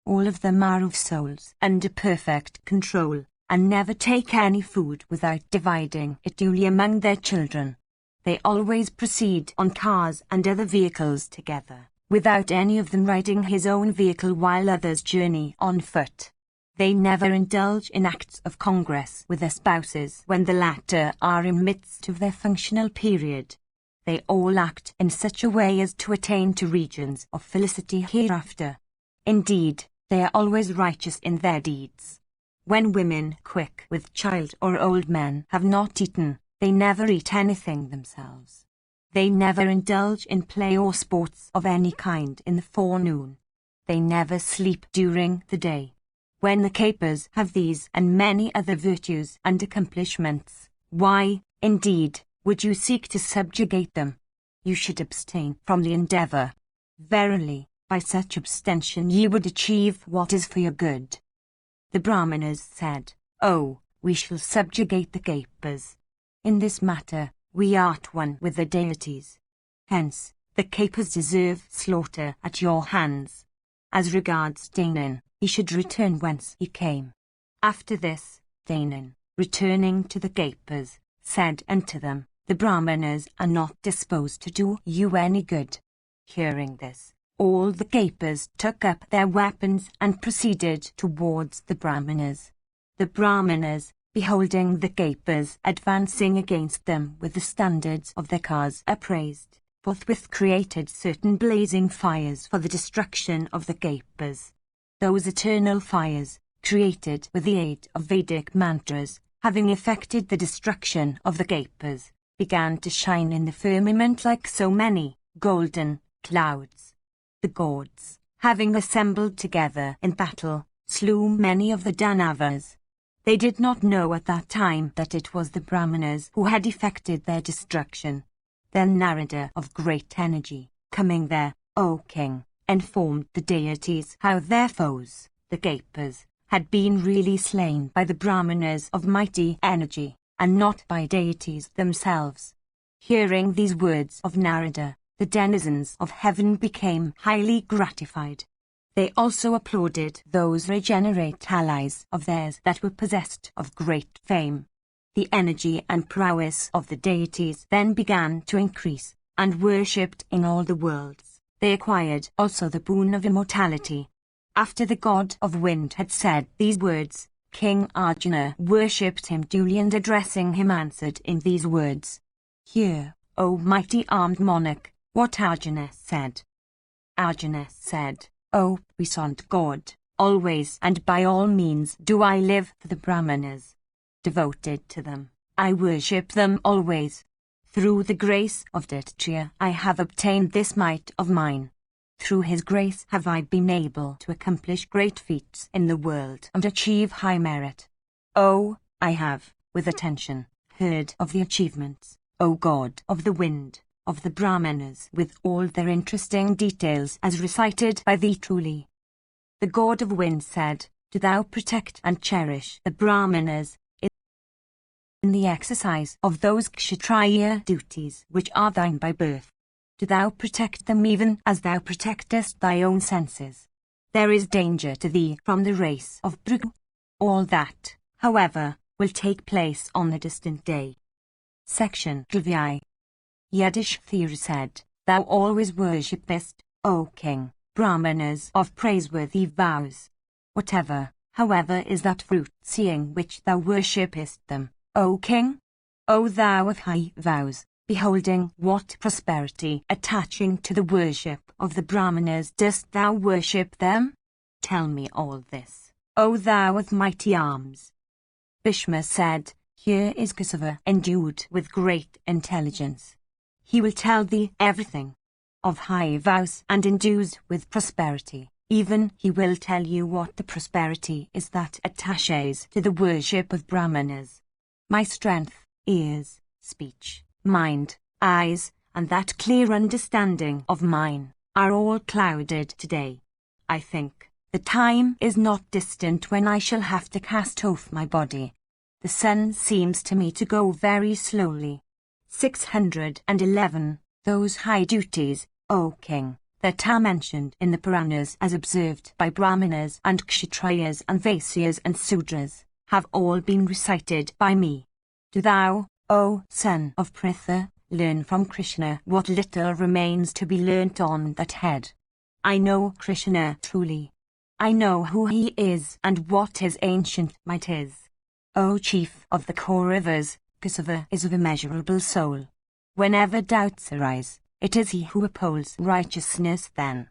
All of them are of souls under perfect control, and never take any food without dividing it duly among their children. They always proceed on cars and other vehicles together, without any of them riding his own vehicle while others journey on foot. They never indulge in acts of congress with their spouses when the latter are in midst of their functional period. They all act in such a way as to attain to regions of felicity hereafter. Indeed, they are always righteous in their deeds. When women quick with child or old men have not eaten, they never eat anything themselves. They never indulge in play or sports of any kind in the forenoon. They never sleep during the day. When the Kapers have these and many other virtues and accomplishments, why, indeed, would you seek to subjugate them? You should abstain from the endeavor. Verily, by such abstention you would achieve what is for your good. The Brahmanas said, "Oh, we shall subjugate the Kapers. In this matter, we are at one with the deities. Hence, the Kapers deserve slaughter at your hands. As regards Danan, he should return whence he came." After this, Danan, returning to the Kapers, said unto them, "The Brahmanas are not disposed to do you any good." Hearing this, all the Kapers took up their weapons and proceeded towards the Brahmanas. The Brahmanas, beholding the Kapers advancing against them with the standards of their cause upraised, forthwith created certain blazing fires for the destruction of the Kapers. Those eternal fires, created with the aid of Vedic mantras, having effected the destruction of the Kapers, began to shine in the firmament like so many golden clouds. The gods, having assembled together in battle, slew many of the Danavas. They did not know at that time that it was the Brahmanas who had effected their destruction. Then Narada, of great energy, coming there, O king, informed the deities how their foes, the Kapers, had been really slain by the Brahmanas of mighty energy, and not by deities themselves. Hearing these words of Narada, the denizens of heaven became highly gratified. They also applauded those regenerate allies of theirs that were possessed of great fame. The energy and prowess of the deities then began to increase, and worshipped in all the worlds. They acquired also the boon of immortality. After the god of wind had said these words, King Arjuna worshipped him duly and addressing him answered in these words, "Hear, O mighty armed monarch, what Arjuna said." Arjuna said, "O puissant God, always and by all means do I live for the Brahmanas. Devoted to them, I worship them always. Through the grace of Dattreya I have obtained this might of mine. Through his grace have I been able to accomplish great feats in the world and achieve high merit. Oh, I have, with attention, heard of the achievements, O God of the wind, of the Brahmanas with all their interesting details as recited by thee truly." The god of wind said, "Do thou protect and cherish the Brahmanas in the exercise of those kshatriya duties which are thine by birth. Do thou protect them even as thou protectest thy own senses. There is danger to thee from the race of Bhrigu. All that, however, will take place on the distant day." Section 12. Yudhishthira said, "Thou always worshippest, O king, Brahmanas of praiseworthy vows. Whatever, however, is that fruit seeing which thou worshippest them, O king? O thou of high vows, Beholding what prosperity attaching to the worship of the Brahmanas dost thou worship them? Tell me all this, O thou with mighty arms. Bhishma said, Here is Kesava endued with great intelligence. He will tell thee everything of high vows and endues with prosperity. Even he will tell you what the prosperity is that attaches to the worship of Brahmanas. My strength, ears, speech, mind, eyes, and that clear understanding of mine are all clouded today. I think the time is not distant when I shall have to cast off my body. The sun seems to me to go very slowly. 611. Those high duties, O king, that are mentioned in the Puranas as observed by Brahmanas and Kshatriyas and Vaisyas and Sudras, have all been recited by me. Do thou, O son of Pritha, learn from Krishna what little remains to be learnt on that head. I know Krishna truly. I know who he is and what his ancient might is. O chief of the Kauravas, Kesava is of immeasurable soul. Whenever doubts arise, it is he who upholds righteousness then.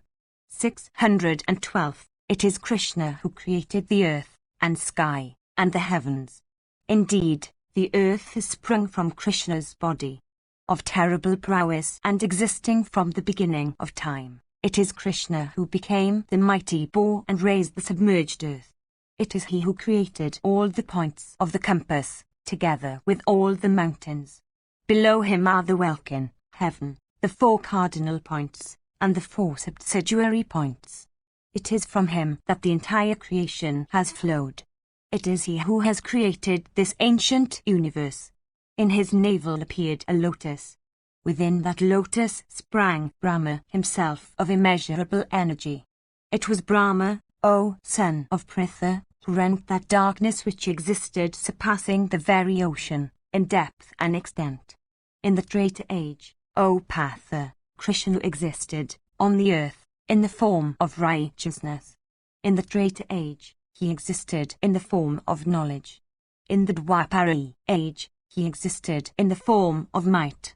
612. It is Krishna who created the earth, and sky, and the heavens. Indeed, the earth is sprung from Krishna's body, of terrible prowess and existing from the beginning of time. It is Krishna who became the mighty boar and raised the submerged earth. It is he who created all the points of the compass, together with all the mountains. Below him are the welkin, heaven, the 4 cardinal points, and the 4 subsidiary points. It is from him that the entire creation has flowed. It is he who has created this ancient universe. In his navel appeared a lotus. Within that lotus sprang Brahma himself of immeasurable energy. It was Brahma, O son of Pritha, who rent that darkness which existed surpassing the very ocean, in depth and extent. In the Treta age, O Partha, Krishna existed, on the earth, in the form of righteousness. In the Treta age, he existed in the form of knowledge. In the Dwapara age, he existed in the form of might.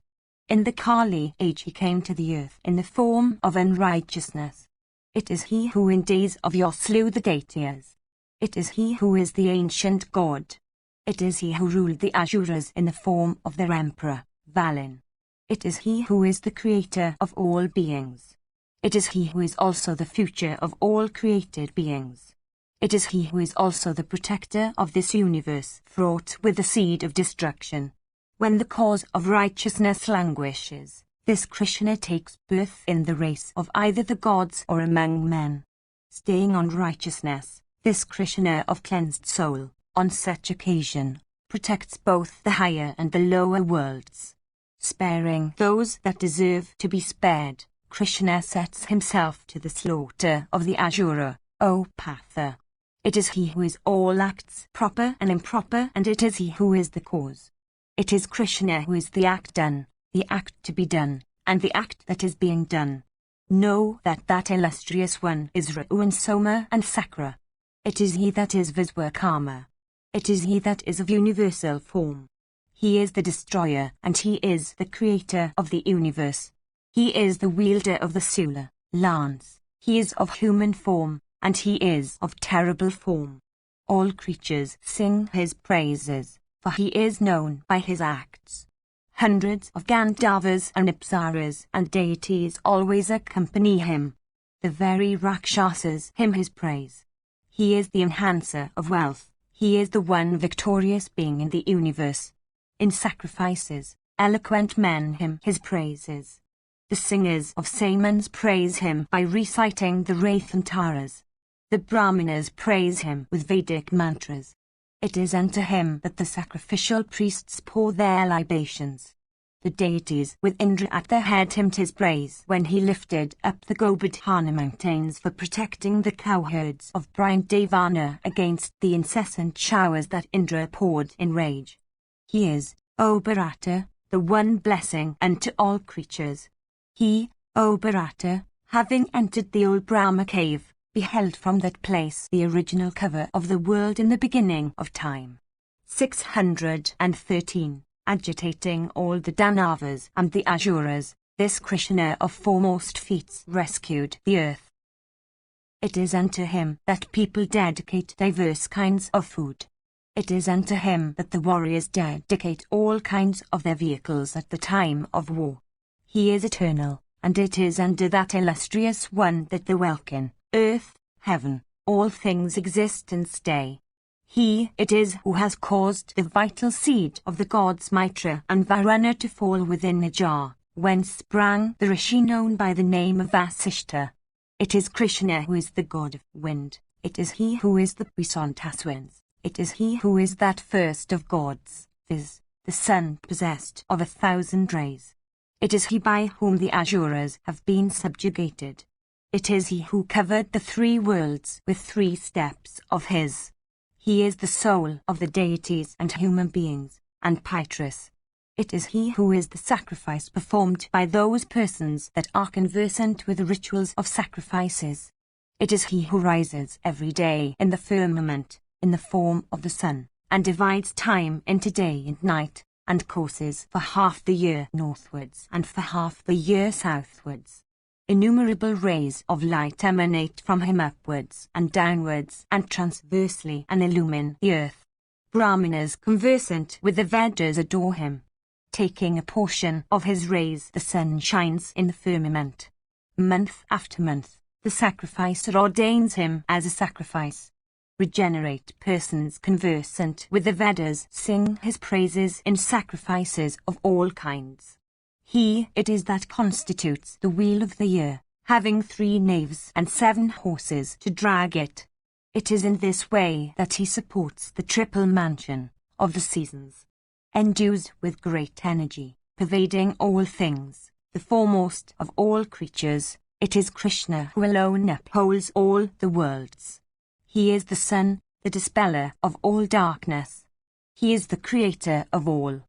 In the Kali age he came to the earth in the form of unrighteousness. It is he who in days of yore slew the Daityas. It is he who is the ancient god. It is he who ruled the Asuras in the form of their emperor, Valin. It is he who is the creator of all beings. It is he who is also the future of all created beings. It is he who is also the protector of this universe fraught with the seed of destruction. When the cause of righteousness languishes, this Krishna takes birth in the race of either the gods or among men. Staying on righteousness, this Krishna of cleansed soul, on such occasion, protects both the higher and the lower worlds. Sparing those that deserve to be spared, Krishna sets himself to the slaughter of the Asura, O Partha. It is he who is all acts proper and improper, and it is he who is the cause. It is Krishna who is the act done, the act to be done, and the act that is being done. Know that that illustrious one is Raghu and Soma and Sakra. It is he that is Viswakarma. It is he that is of universal form. He is the destroyer and he is the creator of the universe. He is the wielder of the Sula, lance. He is of human form, and he is of terrible form. All creatures sing his praises, for he is known by his acts. Hundreds of Gandharvas and Apsaras and deities always accompany him. The very Rakshasas hymn his praise. He is the enhancer of wealth. He is the one victorious being in the universe. In sacrifices, eloquent men hymn his praises. The singers of Samans praise him by reciting the Rathantaras. The Brahmanas praise him with Vedic mantras. It is unto him that the sacrificial priests pour their libations. The deities with Indra at their head hymned his praise when he lifted up the Govardhana mountains for protecting the cowherds of Brindavana against the incessant showers that Indra poured in rage. He is, O Bharata, the one blessing unto all creatures. He, O Bharata, having entered the old Brahma cave, beheld from that place the original cover of the world in the beginning of time. 613. agitating all the Danavas and the Asuras. This Krishna of foremost feats rescued the earth. It is unto him that people dedicate diverse kinds of food. It is unto him that the warriors dedicate all kinds of their vehicles at the time of war. He is eternal, and it is unto that illustrious one that the welkin, earth, heaven, all things exist and stay. He it is who has caused the vital seed of the gods Mitra and Varuna to fall within a jar, whence sprang the rishi known by the name of Vasishta. It is Krishna who is the god of wind. It is he who is the puissant winds. It is he who is that first of gods, viz., the sun possessed of 1,000 rays. It is he by whom the Asuras have been subjugated. It is he who covered the 3 worlds with 3 steps of his. He is the soul of the deities and human beings, and Pitris. It is he who is the sacrifice performed by those persons that are conversant with the rituals of sacrifices. It is he who rises every day in the firmament, in the form of the sun, and divides time into day and night, and courses for half the year northwards and for half the year southwards. Innumerable rays of light emanate from him upwards and downwards and transversely and illumine the earth. Brahmanas conversant with the Vedas adore him. Taking a portion of his rays, the sun shines in the firmament. Month after month, the sacrificer ordains him as a sacrifice. Regenerate persons conversant with the Vedas sing his praises in sacrifices of all kinds. He it is that constitutes the wheel of the year, having 3 naves and 7 horses to drag it. It is in this way that he supports the triple mansion of the seasons. Endues with great energy, pervading all things, the foremost of all creatures, it is Krishna who alone upholds all the worlds. He is the sun, the dispeller of all darkness. He is the creator of all.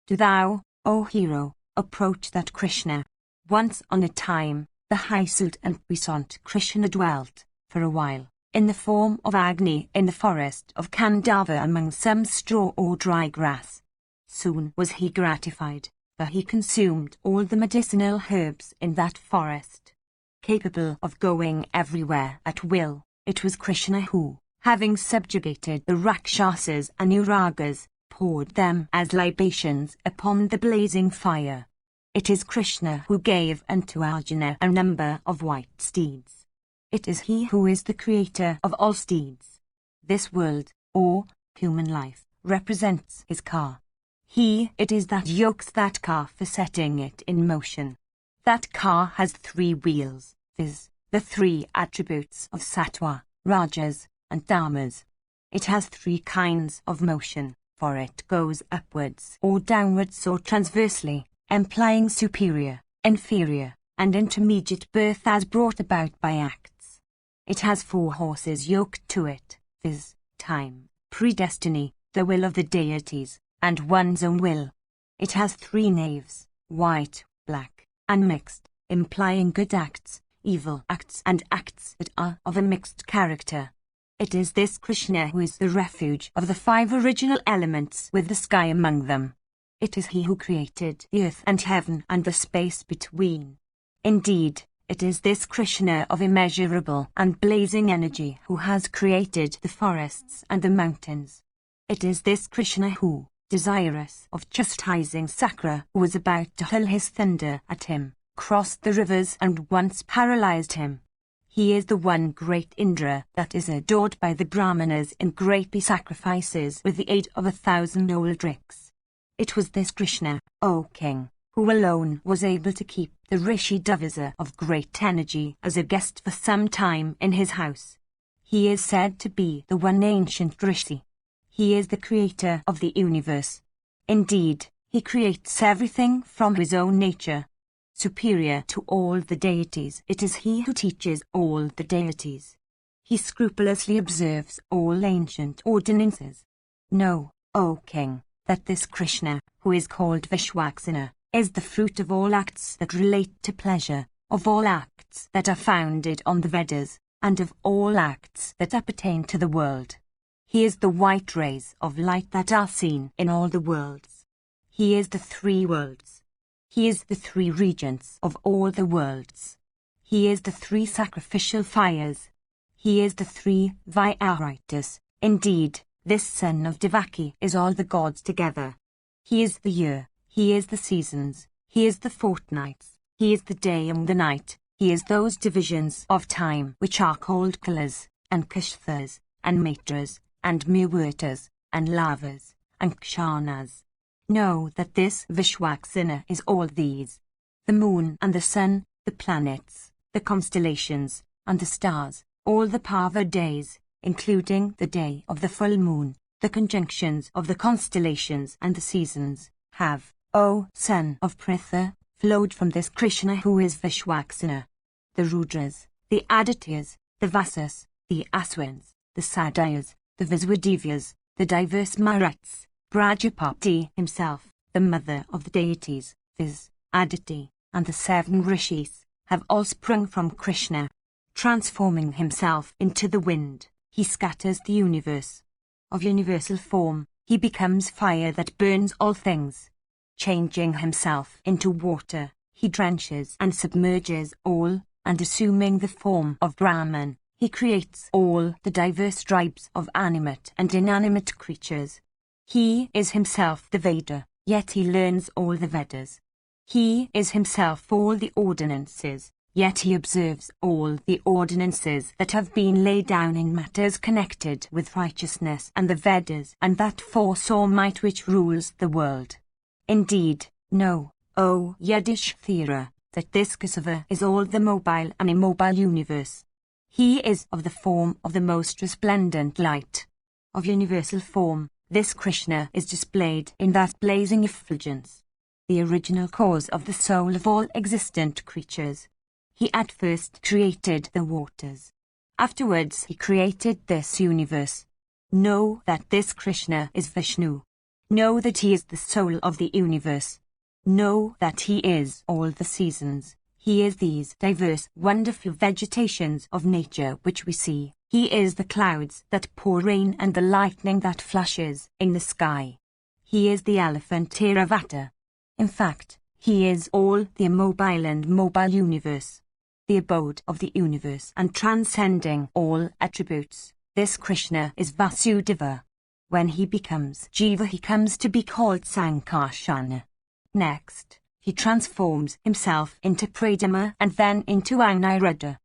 Do thou, O hero, approach that Krishna. Once on a time, the high-souled and puissant Krishna dwelt, for a while, in the form of Agni in the forest of Kandava among some straw or dry grass. Soon was he gratified, for he consumed all the medicinal herbs in that forest. Capable of going everywhere at will, it was Krishna who, having subjugated the Rakshasas and Uragas, poured them as libations upon the blazing fire. It is Krishna who gave unto Arjuna a number of white steeds. It is he who is the creator of all steeds. This world, or human life, represents his car. He it is that yokes that car for setting it in motion. That car has 3 wheels, viz., the 3 attributes of sattva, rajas, and tamas. It has 3 kinds of motion, for it goes upwards or downwards or transversely, implying superior, inferior, and intermediate birth as brought about by acts. It has 4 horses yoked to it, viz., time, predestiny, the will of the deities, and one's own will. It has 3 naves, white, black, and mixed, implying good acts, evil acts, and acts that are of a mixed character. It is this Krishna who is the refuge of the 5 original elements with the sky among them. It is he who created the earth and heaven and the space between. Indeed, it is this Krishna of immeasurable and blazing energy who has created the forests and the mountains. It is this Krishna who, desirous of chastising Sakra, who was about to hurl his thunder at him, crossed the rivers and once paralyzed him. He is the one great Indra that is adored by the Brahmanas in great sacrifices with the aid of 1,000 old ricks. It was this Krishna, O king, who alone was able to keep the Rishi Davasa of great energy as a guest for some time in his house. He is said to be the one ancient Rishi. He is the creator of the universe. Indeed, he creates everything from his own nature. Superior to all the deities, it is he who teaches all the deities. He scrupulously observes all ancient ordinances. Know, O king, that this Krishna, who is called Vishwaksana, is the fruit of all acts that relate to pleasure, of all acts that are founded on the Vedas, and of all acts that appertain to the world. He is the white rays of light that are seen in all the worlds. He is the three worlds. He is the three regents of all the worlds. He is the three sacrificial fires. He is the three Viaritas. Indeed, this son of Devaki is all the gods together. He is the year, he is the seasons, he is the fortnights, he is the day and the night, he is those divisions of time which are called Kalas, and Kashthas, and Maitras, and Murtas, and Lavas, and Kshanas. Know that this Vishwaksana is all these. The moon and the sun, the planets, the constellations, and the stars, all the Parva days, including the day of the full moon, the conjunctions of the constellations and the seasons, have, O son of Pritha, flowed from this Krishna who is Vishwaksana. The Rudras, the Adityas, the Vasas, the Aswins, the Sadyas, the Viswadevyas, the diverse Maruts, Prajapati himself, the mother of the deities, viz. Aditi, and the 7 rishis, have all sprung from Krishna. Transforming himself into the wind, he scatters the universe. Of universal form, he becomes fire that burns all things. Changing himself into water, he drenches and submerges all, and assuming the form of Brahman, he creates all the diverse tribes of animate and inanimate creatures. He is himself the Veda, yet he learns all the Vedas. He is himself all the ordinances, yet he observes all the ordinances that have been laid down in matters connected with righteousness and the Vedas and that force or might which rules the world. Indeed, know, O Yudhishthira, that this Kesava is all the mobile and immobile universe. He is of the form of the most resplendent light. Of universal form, this Krishna is displayed in that blazing effulgence, the original cause of the soul of all existent creatures. He at first created the waters. Afterwards he created this universe. Know that this Krishna is Vishnu. Know that he is the soul of the universe. Know that he is all the seasons. He is these diverse, wonderful vegetations of nature which we see. He is the clouds that pour rain and the lightning that flashes in the sky. He is the elephant Theravada. In fact, he is all the immobile and mobile universe, the abode of the universe and transcending all attributes. This Krishna is Vasudeva. When he becomes Jiva, he comes to be called Sankarsana. Next, he transforms himself into Pradama and then into Aniruddha.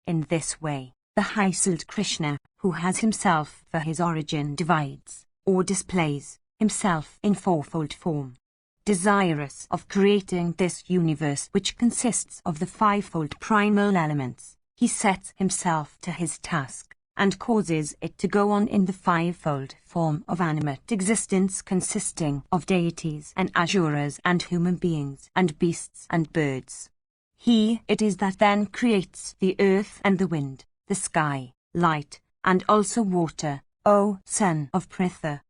In this way, the high-souled Krishna, who has himself for his origin, divides, or displays, himself in fourfold form. Desirous of creating this universe which consists of the fivefold primal elements, he sets himself to his task, and causes it to go on in the fivefold form of animate existence consisting of deities and asuras and human beings and beasts and birds. He it is that then creates the earth and the wind, the sky, light, and also water, O son of Pritha.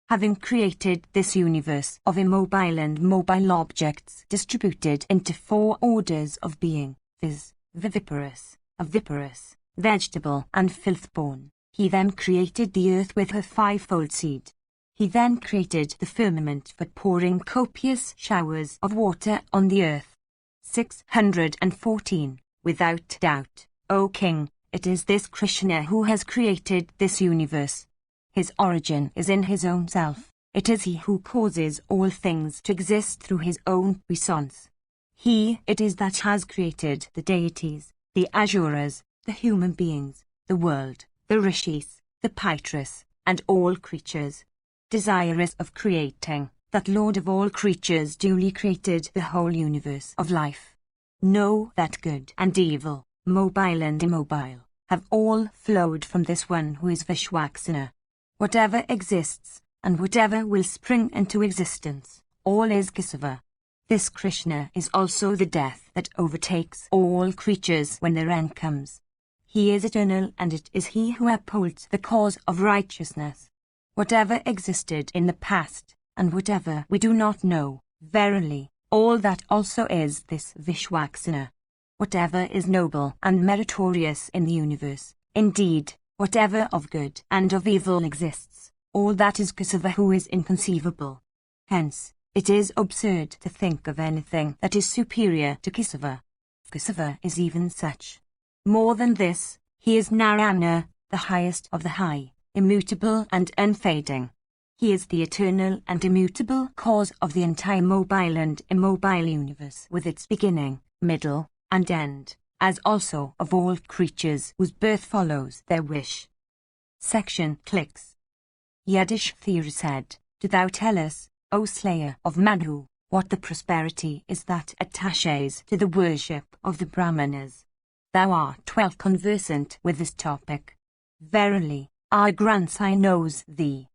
Having created this universe of immobile and mobile objects distributed into 4 orders of being, viz., viviparous, aviparous, vegetable and filth-born, he then created the earth with her 5-fold seed. He then created the firmament for pouring copious showers of water on the earth. 614. Without doubt, O king, it is this Krishna who has created this universe. His origin is in his own self. It is he who causes all things to exist through his own puissance. He it is that has created the deities, the asuras, the human beings, the world, the rishis, the pitras, and all creatures. Desirous of creating, that Lord of all creatures duly created the whole universe of life. Know that good and evil, mobile and immobile, have all flowed from this one who is Vishwaksana. Whatever exists, and whatever will spring into existence, all is Kesava. This Krishna is also the death that overtakes all creatures when their end comes. He is eternal, and it is he who upholds the cause of righteousness. Whatever existed in the past, and whatever we do not know, verily, all that also is this Vishwaksana. Whatever is noble and meritorious in the universe, indeed, whatever of good and of evil exists, all that is Kesava who is inconceivable. Hence, It is absurd to think of anything that is superior to Kesava. Kesava is even such. More than this, he is Narayana, the highest of the high, immutable and unfading. He is the eternal and immutable cause of the entire mobile and immobile universe, with its beginning, middle, and end, as also of all creatures whose birth follows their wish. Section clicks. Yudhishthira said, "Do thou tell us, O slayer of Madhu, what the prosperity is that attaches to the worship of the Brahmanas. Thou art well conversant with this topic. Verily, our grandson knows thee."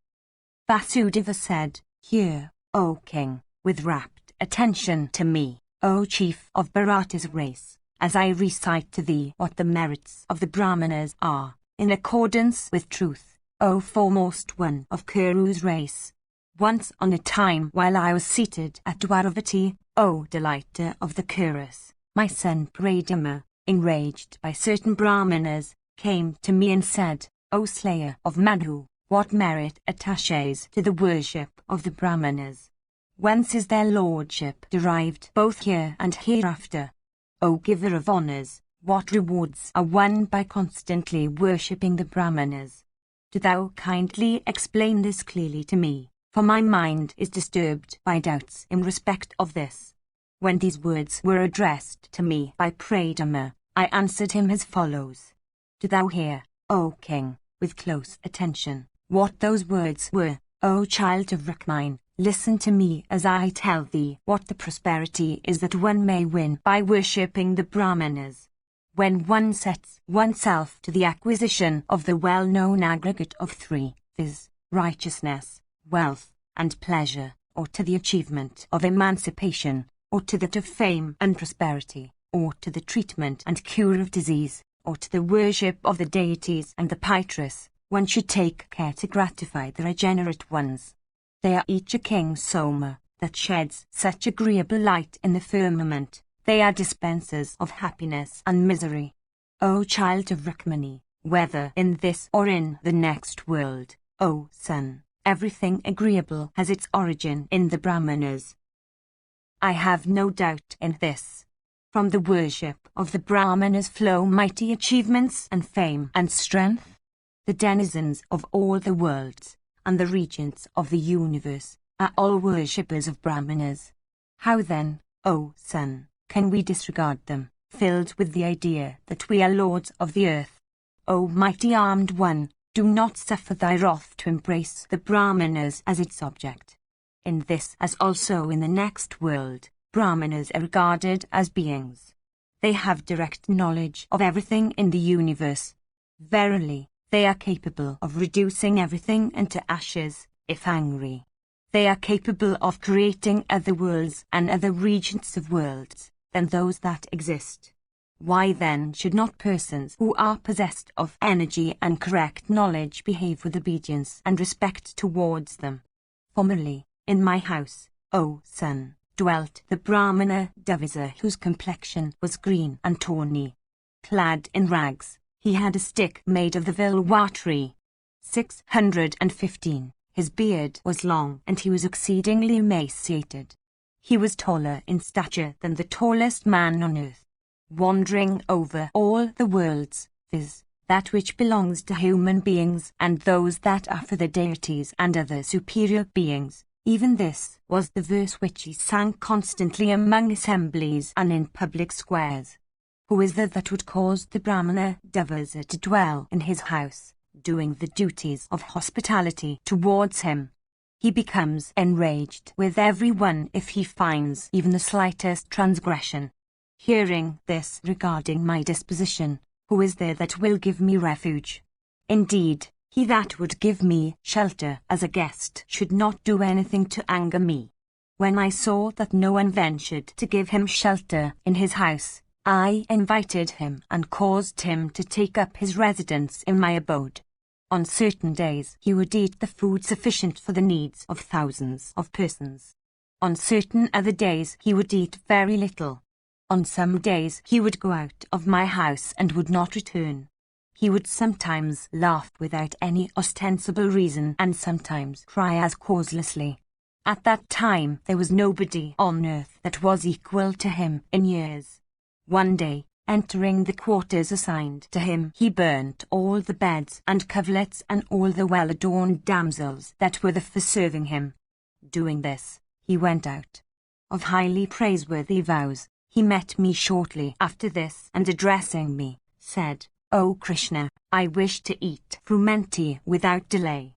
Vasudeva said, "Hear, O king, with rapt attention to me, O chief of Bharata's race, as I recite to thee what the merits of the Brahmanas are, in accordance with truth, O foremost one of Kuru's race. Once on a time while I was seated at Dwaravati, O delighter of the Kurus, my son Pradama, enraged by certain Brahmanas, came to me and said, O slayer of Madhu, what merit attaches to the worship of the Brahmanas? Whence is their lordship derived both here and hereafter? O giver of honours, what rewards are won by constantly worshipping the Brahmanas? Do thou kindly explain this clearly to me, for my mind is disturbed by doubts in respect of this." When these words were addressed to me by Pradama, I answered him as follows. "Do thou hear, O king, with close attention, what those words were, O child of Rukmine. Listen to me as I tell thee what the prosperity is that one may win by worshipping the Brahmanas. When one sets oneself to the acquisition of the well-known aggregate of three, viz., righteousness, wealth, and pleasure, or to the achievement of emancipation, or to that of fame and prosperity, or to the treatment and cure of disease, or to the worship of the deities and the Pitras, one should take care to gratify the regenerate ones. They are each a king's Soma, that sheds such agreeable light in the firmament. They are dispensers of happiness and misery. O child of Rukmini, whether in this or in the next world, O son, everything agreeable has its origin in the Brahmanas. I have no doubt in this. From the worship of the Brahmanas flow mighty achievements and fame and strength. The denizens of all the worlds, and the regents of the universe, are all worshippers of Brahmanas. How then, O son, can we disregard them, filled with the idea that we are lords of the earth? O mighty armed one, do not suffer thy wrath to embrace the Brahmanas as its object. In this as also in the next world, Brahmanas are regarded as beings. They have direct knowledge of everything in the universe. Verily, they are capable of reducing everything into ashes, if angry. They are capable of creating other worlds and other regions of worlds than those that exist. Why then should not persons who are possessed of energy and correct knowledge behave with obedience and respect towards them? Formerly, in my house, O son, dwelt the Brahmana Davisa, whose complexion was green and tawny. Clad in rags, he had a stick made of the vilwa tree. 615. His beard was long and he was exceedingly emaciated. He was taller in stature than the tallest man on earth. Wandering over all the worlds, viz., that which belongs to human beings and those that are for the deities and other superior beings, even this was the verse which he sang constantly among assemblies and in public squares. Who is there that would cause the Brahmana Davasa to dwell in his house, doing the duties of hospitality towards him? He becomes enraged with everyone if he finds even the slightest transgression. Hearing this regarding my disposition, who is there that will give me refuge? Indeed, he that would give me shelter as a guest should not do anything to anger me. When I saw that no one ventured to give him shelter in his house, I invited him and caused him to take up his residence in my abode. On certain days he would eat the food sufficient for the needs of thousands of persons. On certain other days he would eat very little. On some days he would go out of my house and would not return. He would sometimes laugh without any ostensible reason and sometimes cry as causelessly. At that time there was nobody on earth that was equal to him in years. One day, entering the quarters assigned to him, he burnt all the beds and coverlets and all the well-adorned damsels that were there for serving him. Doing this, he went out. Of highly praiseworthy vows, he met me shortly after this and addressing me, said, "O Krishna, I wish to eat frumenty without delay."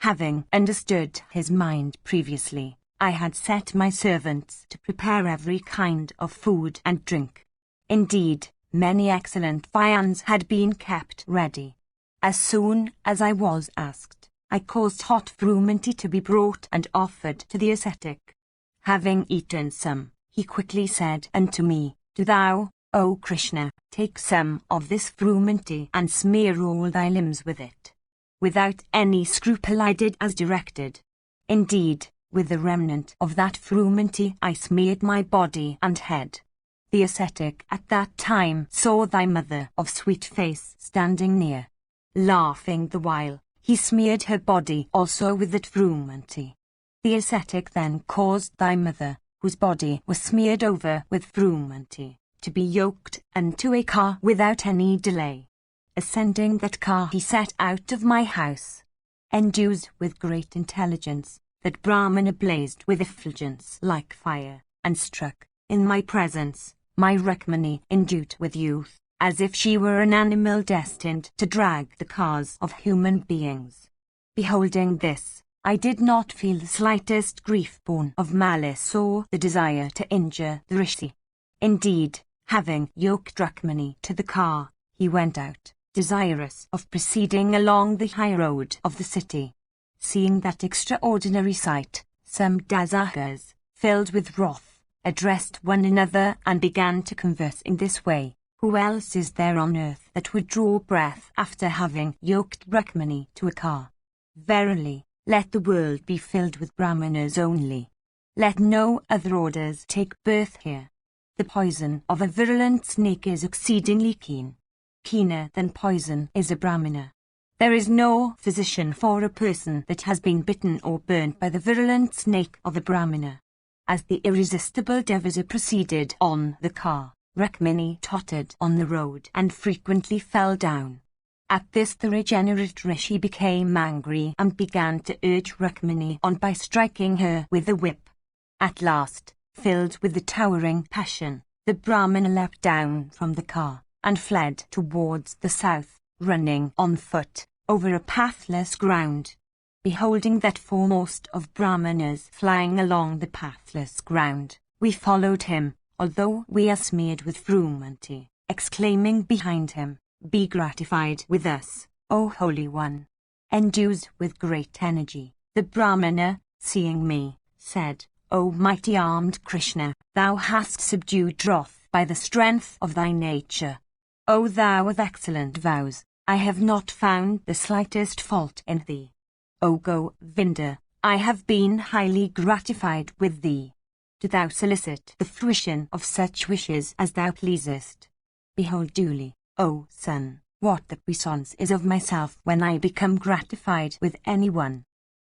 Having understood his mind previously, I had set my servants to prepare every kind of food and drink. Indeed, many excellent viands had been kept ready. As soon as I was asked, I caused hot frumenty to be brought and offered to the ascetic. Having eaten some, he quickly said unto me, "Do thou, O Krishna, take some of this frumenty and smear all thy limbs with it." Without any scruple I did as directed. Indeed, with the remnant of that frumenty I smeared my body and head. The ascetic at that time saw thy mother of sweet face standing near. Laughing the while, he smeared her body also with that frumenty. The ascetic then caused thy mother, whose body was smeared over with frumenty, to be yoked unto a car without any delay. Ascending that car he set out of my house. Endued with great intelligence, that Brahmana blazed with effulgence like fire, and struck, in my presence, my Rukmini endued with youth, as if she were an animal destined to drag the cars of human beings. Beholding this, I did not feel the slightest grief born of malice or the desire to injure the Rishi. Indeed, having yoked Rukmini to the car, he went out, desirous of proceeding along the high road of the city. Seeing that extraordinary sight, some Dasakas, filled with wrath, addressed one another and began to converse in this way, "Who else is there on earth that would draw breath after having yoked Rukmini to a car? Verily, let the world be filled with Brahmanas only. Let no other orders take birth here. The poison of a virulent snake is exceedingly keen. Keener than poison is a Brahmana. There is no physician for a person that has been bitten or burnt by the virulent snake of a Brahmana." As the irresistible Devasa proceeded on the car, Rukmini tottered on the road and frequently fell down. At this the regenerate Rishi became angry and began to urge Rukmini on by striking her with a whip. At last, filled with the towering passion, the Brahmana leapt down from the car and fled towards the south, running on foot, over a pathless ground. Beholding that foremost of Brahmanas flying along the pathless ground, we followed him, although we are smeared with frumenty, exclaiming behind him, "Be gratified with us, O Holy One." Endued with great energy, the Brahmana, seeing me, said, "O mighty armed Krishna, thou hast subdued wrath by the strength of thy nature. O thou of excellent vows, I have not found the slightest fault in thee. O Govinda, I have been highly gratified with thee. Do thou solicit the fruition of such wishes as thou pleasest. Behold duly, O son, what the puissance is of myself when I become gratified with anyone.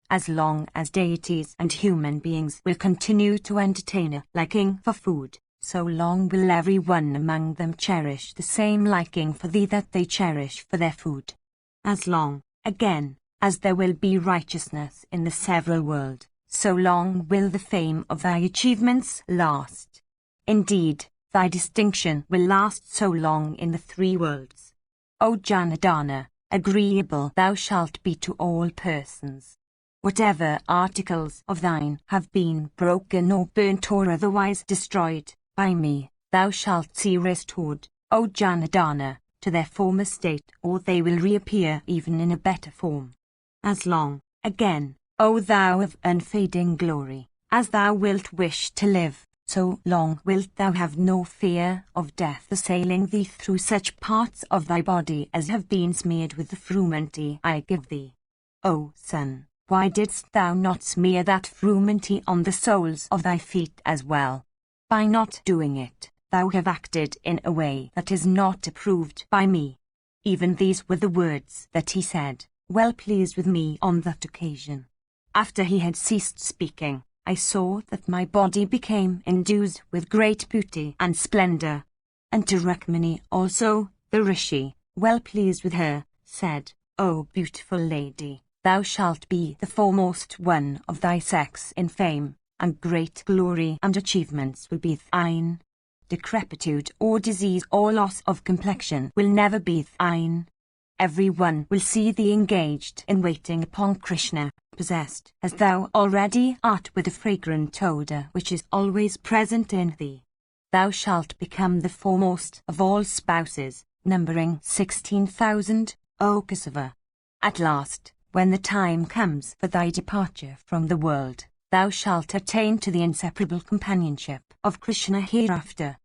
As long as deities and human beings will continue to entertain a liking for food, so long will every one among them cherish the same liking for thee that they cherish for their food. As long, again, as there will be righteousness in the several world, so long will the fame of thy achievements last. Indeed, thy distinction will last so long in the three worlds. O Janardana, agreeable thou shalt be to all persons. Whatever articles of thine have been broken or burnt or otherwise destroyed by me, thou shalt see restored, O Janardana, to their former state, or they will reappear even in a better form. As long, again, O thou of unfading glory, as thou wilt wish to live, so long wilt thou have no fear of death assailing thee through such parts of thy body as have been smeared with the frumenty I give thee. O son, why didst thou not smear that frumenty on the soles of thy feet as well? By not doing it, thou have acted in a way that is not approved by me. Even these were the words that he said, well pleased with me on that occasion. After he had ceased speaking, I saw that my body became endued with great beauty and splendor. And to Rukmini also, the Rishi, well pleased with her, said, O beautiful lady, thou shalt be the foremost one of thy sex in fame, and great glory and achievements will be thine. Decrepitude or disease or loss of complexion will never be thine. Every one will see thee engaged in waiting upon Krishna, possessed as thou already art with the fragrant odour which is always present in thee. Thou shalt become the foremost of all spouses, numbering 16,000, O Kesava. At last, when the time comes for thy departure from the world, thou shalt attain to the inseparable companionship of Krishna hereafter.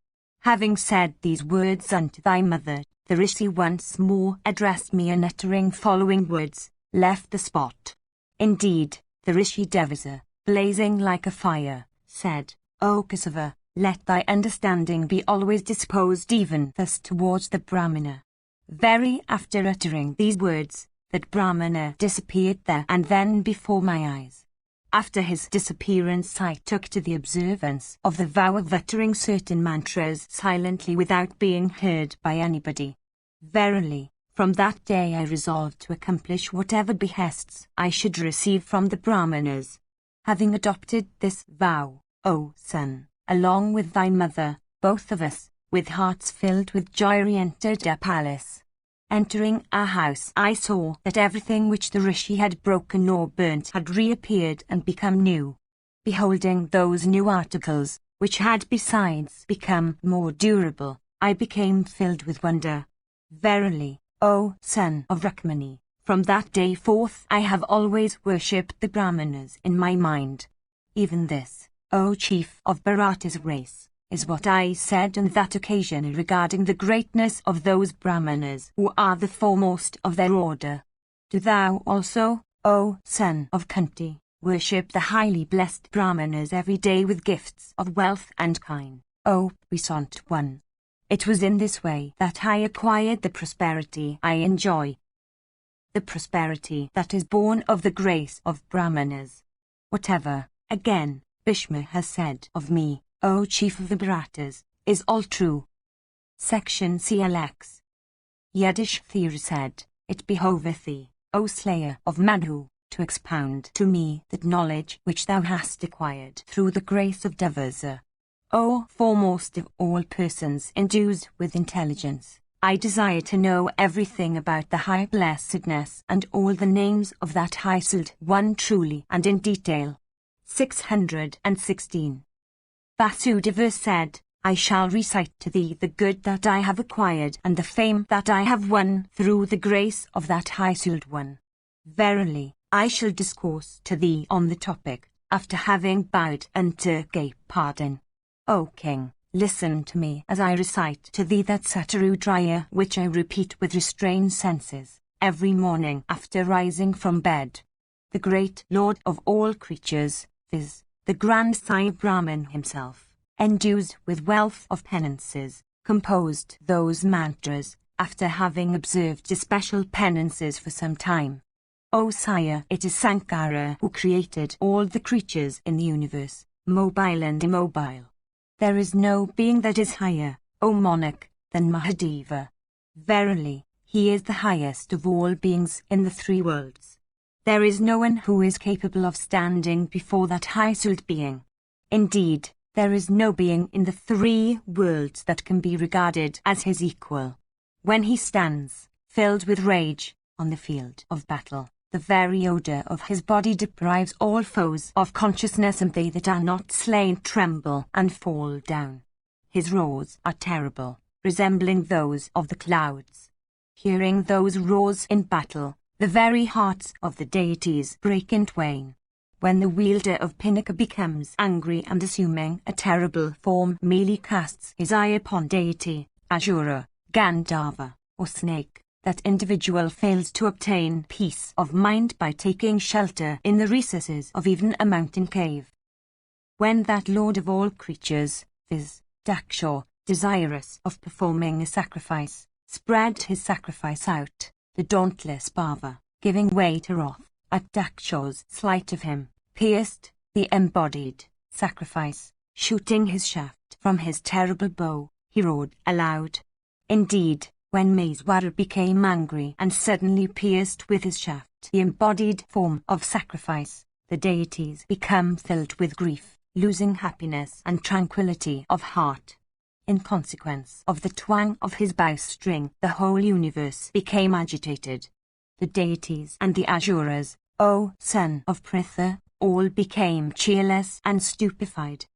Having said these words unto thy mother, the Rishi once more addressed me and uttering following words, left the spot. Indeed, the Rishi Devasa, blazing like a fire, said, O Kesava, let thy understanding be always disposed even thus towards the Brahmana. Very after uttering these words, that Brahmana disappeared there and then before my eyes. After his disappearance I took to the observance of the vow of uttering certain mantras silently without being heard by anybody. Verily, from that day I resolved to accomplish whatever behests I should receive from the Brahmanas. Having adopted this vow, O son, along with thy mother, both of us, with hearts filled with joy re-entered a palace. Entering a house I saw that everything which the Rishi had broken or burnt had reappeared and become new. Beholding those new articles, which had besides become more durable, I became filled with wonder. Verily, O son of Rukmini, from that day forth I have always worshipped the Brahmanas in my mind. Even this, O chief of Bharata's race, is what I said on that occasion regarding the greatness of those Brahmanas who are the foremost of their order. Do thou also, O son of Kunti, worship the highly blessed Brahmanas every day with gifts of wealth and kine, O puissant one. It was in this way that I acquired the prosperity I enjoy. The prosperity that is born of the grace of Brahmanas. Whatever, again, Bhishma has said of me, O chief of the Bharatas, is all true. Section CLX. Yudhishthira said, It behoveth thee, O slayer of Madhu, to expound to me that knowledge which thou hast acquired through the grace of Devasa. O foremost of all persons endued with intelligence, I desire to know everything about the high blessedness and all the names of that high-souled one truly and in detail. 616. Vasudeva said, I shall recite to thee the good that I have acquired and the fame that I have won through the grace of that high-souled one. Verily, I shall discourse to thee on the topic, after having bowed and gave pardon. O king, listen to me as I recite to thee that Satarudraya which I repeat with restrained senses, every morning after rising from bed. The great Lord of all creatures, viz., the Grand Sai Brahman himself, endued with wealth of penances, composed those mantras, after having observed especial penances for some time. O sire, it is Sankara who created all the creatures in the universe, mobile and immobile. There is no being that is higher, O monarch, than Mahadeva. Verily, he is the highest of all beings in the three worlds. There is no one who is capable of standing before that high-souled being. Indeed, there is no being in the three worlds that can be regarded as his equal. When he stands, filled with rage, on the field of battle, the very odour of his body deprives all foes of consciousness, and they that are not slain tremble and fall down. His roars are terrible, resembling those of the clouds. Hearing those roars in battle, the very hearts of the deities break in twain. When the wielder of Pinaka becomes angry and assuming a terrible form merely casts his eye upon deity, Asura, Gandharva, or snake, that individual fails to obtain peace of mind by taking shelter in the recesses of even a mountain cave. When that Lord of all creatures, viz., Daksha, desirous of performing a sacrifice, spread his sacrifice out, the dauntless Bhava, giving way to wrath, at Daksha's slight of him, pierced, the embodied sacrifice, shooting his shaft from his terrible bow, he roared aloud. Indeed, when Mahabharata became angry and suddenly pierced with his shaft the embodied form of sacrifice, the deities become filled with grief, losing happiness and tranquility of heart. In consequence of the twang of his bowstring, the whole universe became agitated. The deities and the Asuras, O son of Pritha, all became cheerless and stupefied.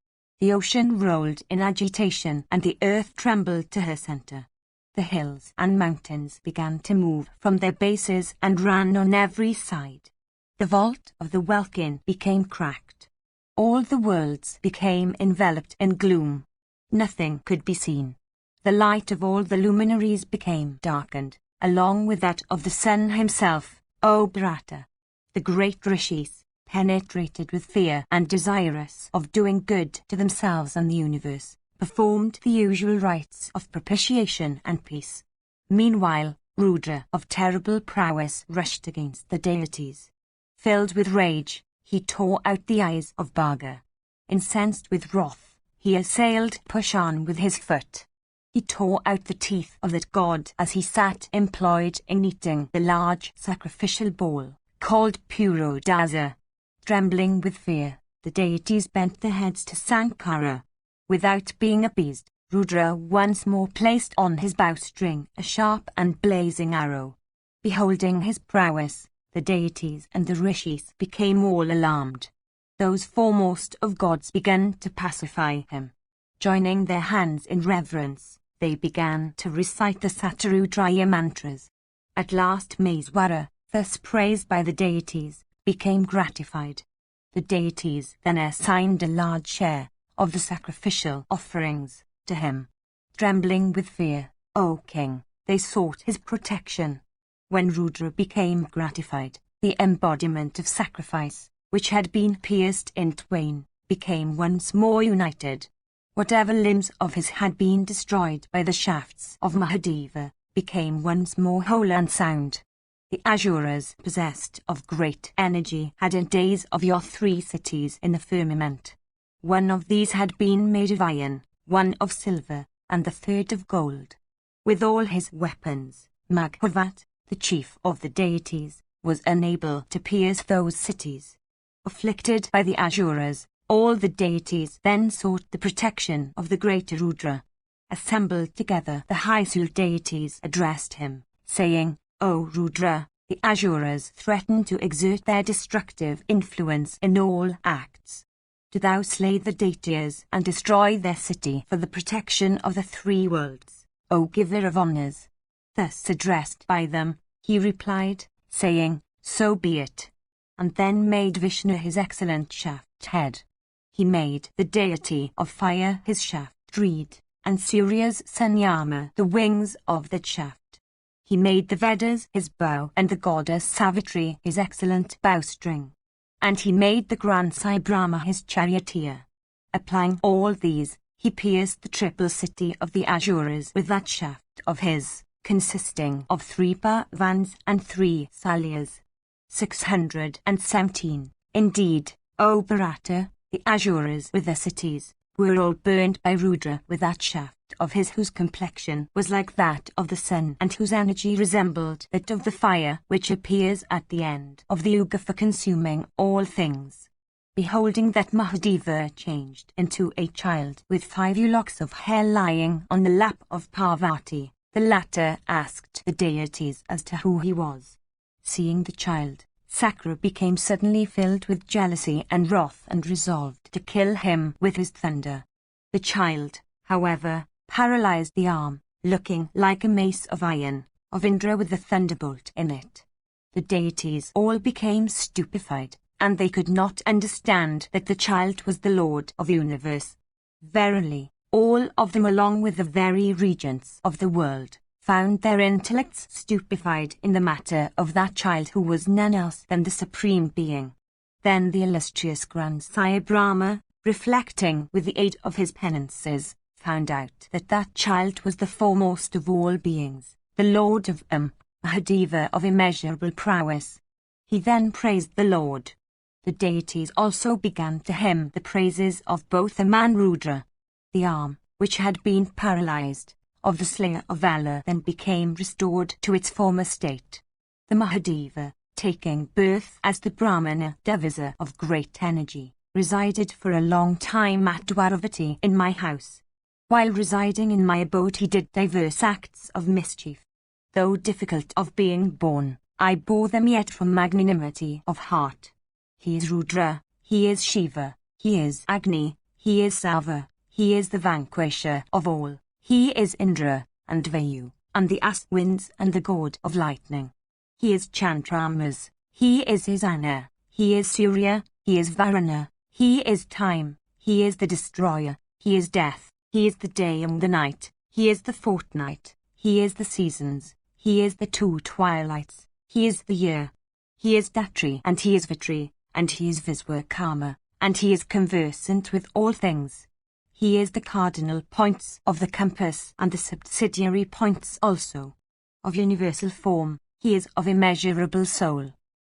The ocean rolled in agitation and the earth trembled to her center. The hills and mountains began to move from their bases and ran on every side. The vault of the welkin became cracked. All the worlds became enveloped in gloom. Nothing could be seen. The light of all the luminaries became darkened, along with that of the sun himself, O Bharata. The great rishis, penetrated with fear and desirous of doing good to themselves and the universe, performed the usual rites of propitiation and peace. Meanwhile, Rudra of terrible prowess rushed against the deities. Filled with rage, he tore out the eyes of Bhaga. Incensed with wrath, he assailed Pushan with his foot. He tore out the teeth of that god as he sat employed in eating the large sacrificial bowl, called Purodasa. Trembling with fear, the deities bent their heads to Sankara. Without being appeased, Rudra once more placed on his bowstring a sharp and blazing arrow. Beholding his prowess, the deities and the rishis became all alarmed. Those foremost of gods began to pacify him. Joining their hands in reverence, they began to recite the Satarudraya mantras. At last Mahabharata, thus praised by the deities, became gratified. The deities then assigned a large share of the sacrificial offerings to him. Trembling with fear, O king, they sought his protection. When Rudra became gratified, the embodiment of sacrifice, which had been pierced in twain, became once more united. Whatever limbs of his had been destroyed by the shafts of Mahadeva became once more whole and sound. The Asuras, possessed of great energy, had in days of yore 3 cities in the firmament. One of these had been made of iron, one of silver, and the third of gold. With all his weapons, Maghavat, the chief of the deities, was unable to pierce those cities. Afflicted by the Asuras, all the deities then sought the protection of the great Rudra. Assembled together, the High-soul deities addressed him, saying, O Rudra, the Asuras threaten to exert their destructive influence in all acts. Do thou slay the deities and destroy their city for the protection of the 3 worlds, O giver of honours. Thus addressed by them, he replied, saying, So be it. And then made Vishnu his excellent shaft head. He made the deity of fire his shaft reed, and Surya's son Yama the wings of that shaft. He made the Vedas his bow and the goddess Savitri his excellent bowstring. And he made the grandsire Brahma his charioteer. Applying all these, he pierced the triple city of the Asuras with that shaft of his, consisting of 3 Pavans and 3 Salyas. 617. Indeed, O Bharata, the Asuras with their cities were all burned by Rudra with that shaft of his, whose complexion was like that of the sun and whose energy resembled that of the fire which appears at the end of the yuga for consuming all things. Beholding that Mahadeva changed into a child with 5 locks of hair lying on the lap of Parvati, the latter asked the deities as to who he was. Seeing the child, Sakra became suddenly filled with jealousy and wrath and resolved to kill him with his thunder. The child, however, paralyzed the arm, looking like a mace of iron, of Indra with the thunderbolt in it. The deities all became stupefied, and they could not understand that the child was the Lord of the universe. Verily, all of them, along with the very regents of the world, found their intellects stupefied in the matter of that child who was none else than the Supreme Being. Then the illustrious grandsire Brahma, reflecting with the aid of his penances, found out that that child was the foremost of all beings, the Lord of Mahadeva of immeasurable prowess. He then praised the Lord. The deities also began to hymn the praises of both the man Rudra. The arm, which had been paralyzed, of the slayer of valor then became restored to its former state. The Mahadeva, taking birth as the Brahmana Devasa of great energy, resided for a long time at Dwaravati in my house. While residing in my abode he did diverse acts of mischief. Though difficult of being borne, I bore them yet from magnanimity of heart. He is Rudra, he is Shiva, he is Agni, he is Sava, he is the vanquisher of all, he is Indra, and Vayu, and the winds and the god of lightning. He is Chandramas, he is Isana, he is Surya, he is Varuna, he is time, he is the destroyer, he is death, he is the day and the night, he is the fortnight, he is the seasons, he is the two twilights, he is the year. He is Datri and he is Vitri, and he is Viswakarma, and he is conversant with all things. He is the cardinal points of the compass and the subsidiary points also. Of universal form, he is of immeasurable soul.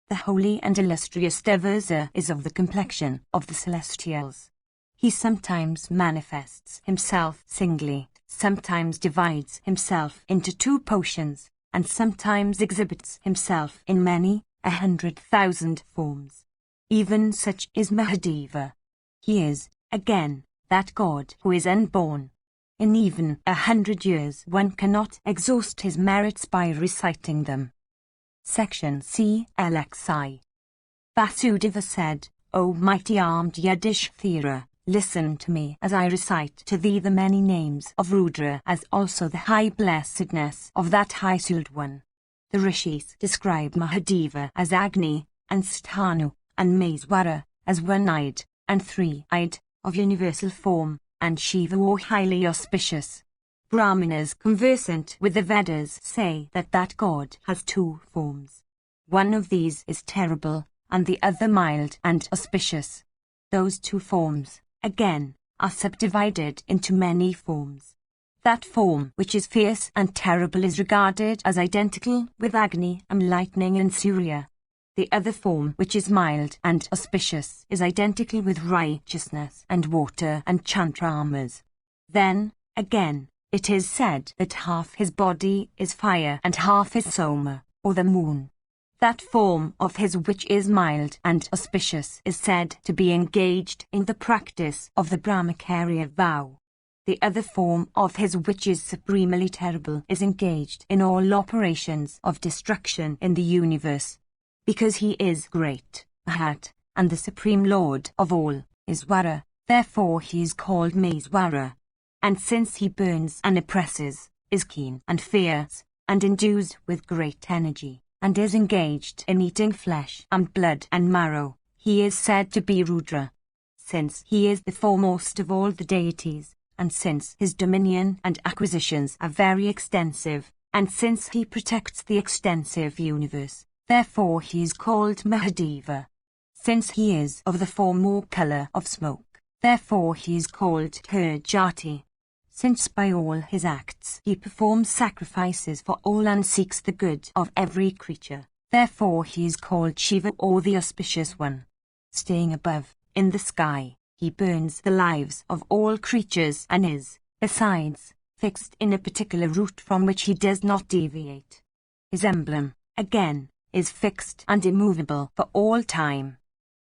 The holy and illustrious Devasa is of the complexion of the celestials. He sometimes manifests himself singly, sometimes divides himself into two portions, and sometimes exhibits himself in many, 100,000 forms. Even such is Mahadeva. He is, again, that God who is unborn. In even 100 years one cannot exhaust his merits by reciting them. Section C. LXI. Vasudeva said, O mighty armed Yudhishthira, listen to me as I recite to thee the many names of Rudra as also the high blessedness of that high-souled one. The Rishis describe Mahadeva as Agni, and Sthanu, and Maeswara, as one-eyed, and three-eyed, of universal form, and Shiva or highly auspicious. Brahmanas conversant with the Vedas say that that god has two forms. One of these is terrible, and the other mild and auspicious. Those two forms, again, are subdivided into many forms. That form which is fierce and terrible is regarded as identical with Agni and lightning and Surya. The other form which is mild and auspicious is identical with righteousness and water and Chandramas. Then, again, it is said that half his body is fire and half is Soma, or the moon. That form of his which is mild and auspicious is said to be engaged in the practice of the Brahmacharya vow. The other form of his which is supremely terrible is engaged in all operations of destruction in the universe. Because he is great, Mahat, and the supreme lord of all, is Vara, therefore he is called Maeswara. And since he burns and oppresses, is keen and fierce, and endues with great energy, and is engaged in eating flesh and blood and marrow, he is said to be Rudra. Since he is the foremost of all the deities, and since his dominion and acquisitions are very extensive, and since he protects the extensive universe, therefore he is called Mahadeva. Since he is of the form or colour of smoke, therefore he is called Turjati. Since by all his acts he performs sacrifices for all and seeks the good of every creature, therefore he is called Shiva or the auspicious one. Staying above, in the sky, he burns the lives of all creatures and is, besides, fixed in a particular route from which he does not deviate. His emblem, again, is fixed and immovable for all time.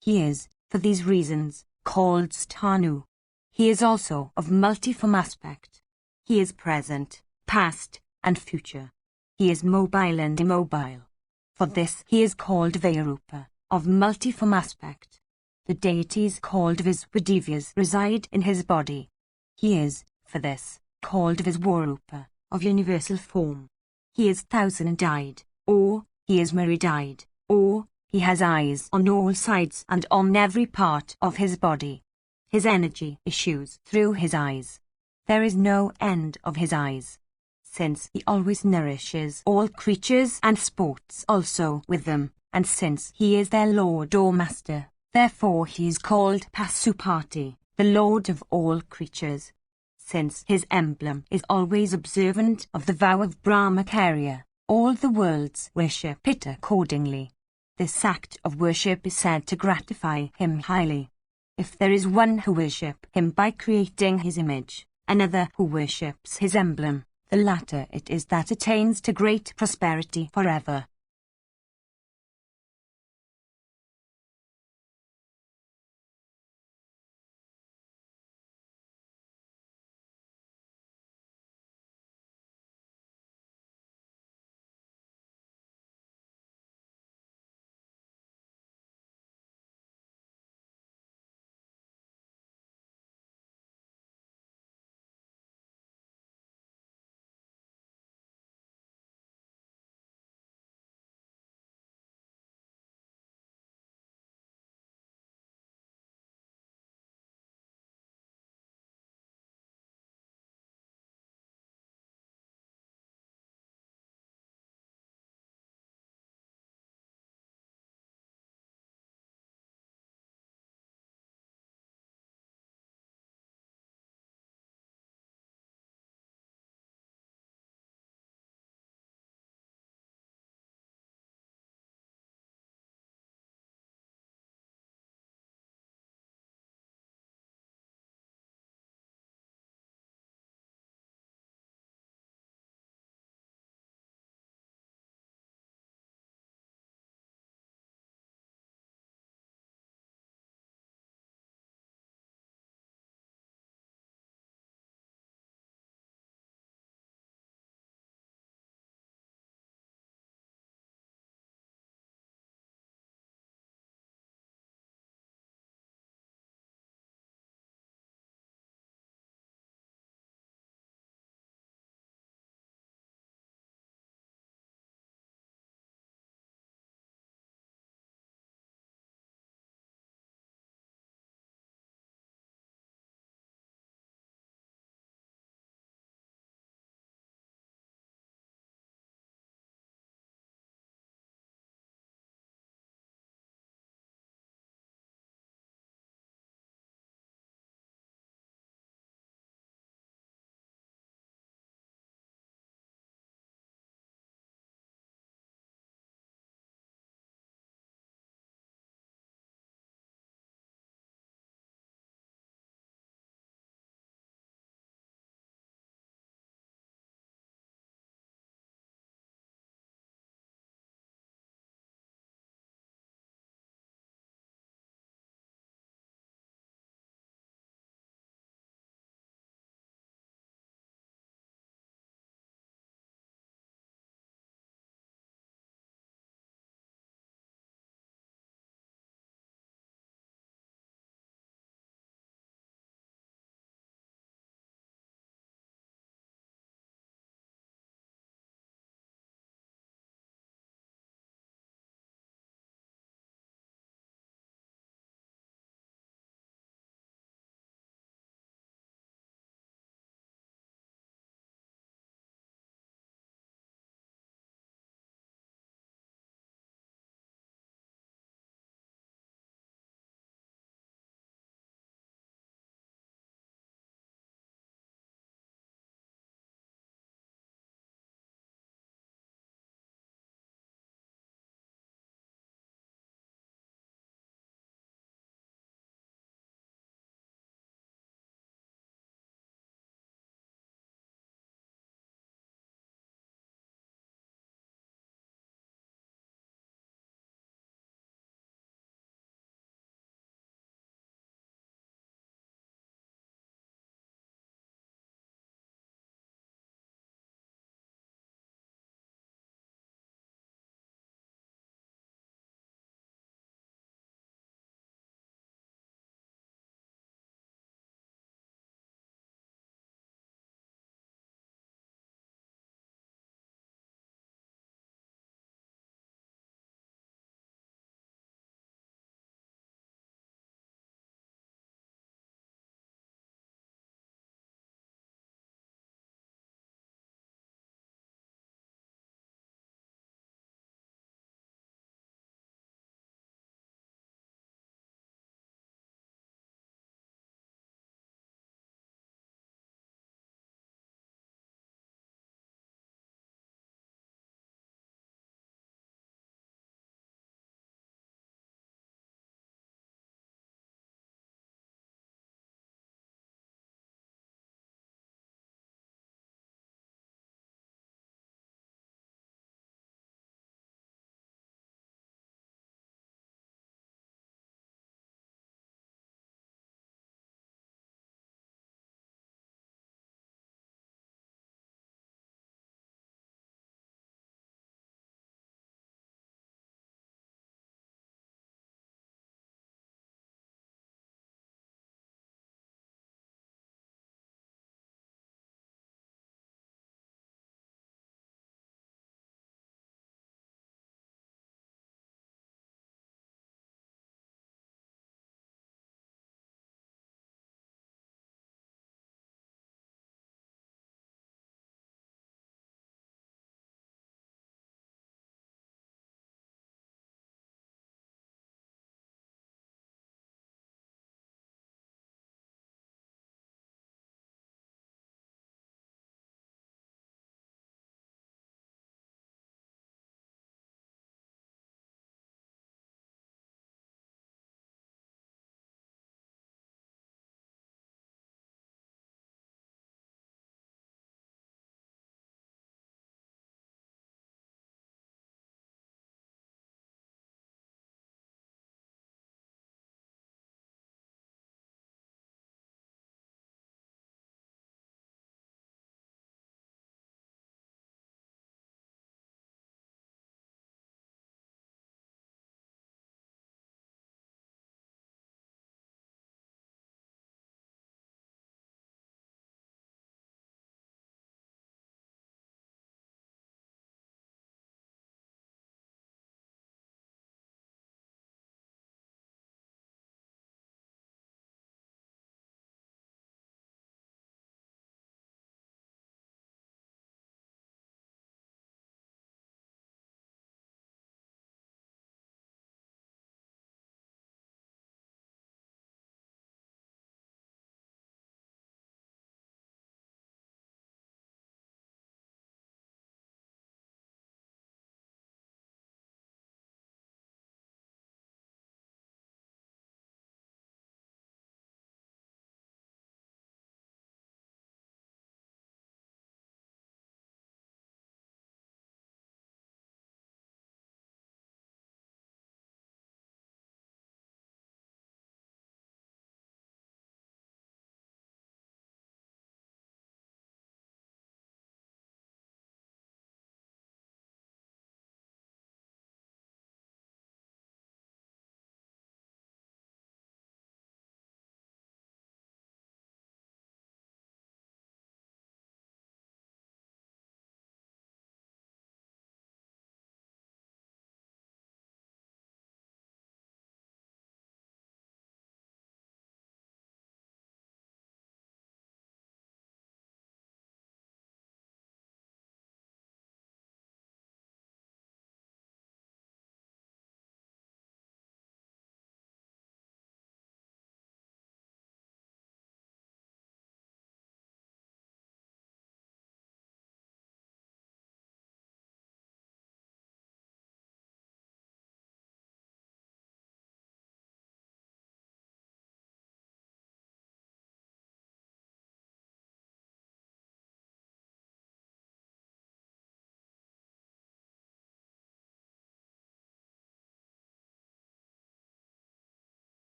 He is, for these reasons, called Sthanu. He is also of multiform aspect. He is present, past, and future. He is mobile and immobile. For this he is called Vairupa, of multiform aspect. The deities called Viswadevas reside in his body. He is, for this, called Viswarupa, of universal form. He is thousand-eyed, or he is myriad-eyed, or he has eyes on all sides and on every part of his body. His energy issues through his eyes. There is no end of his eyes. Since he always nourishes all creatures and sports also with them, and since he is their lord or master, therefore he is called Pasupati, the lord of all creatures. Since his emblem is always observant of the vow of Brahmacharya, all the worlds worship it accordingly. This act of worship is said to gratify him highly. If there is one who worships him by creating his image, another who worships his emblem, the latter it is that attains to great prosperity forever.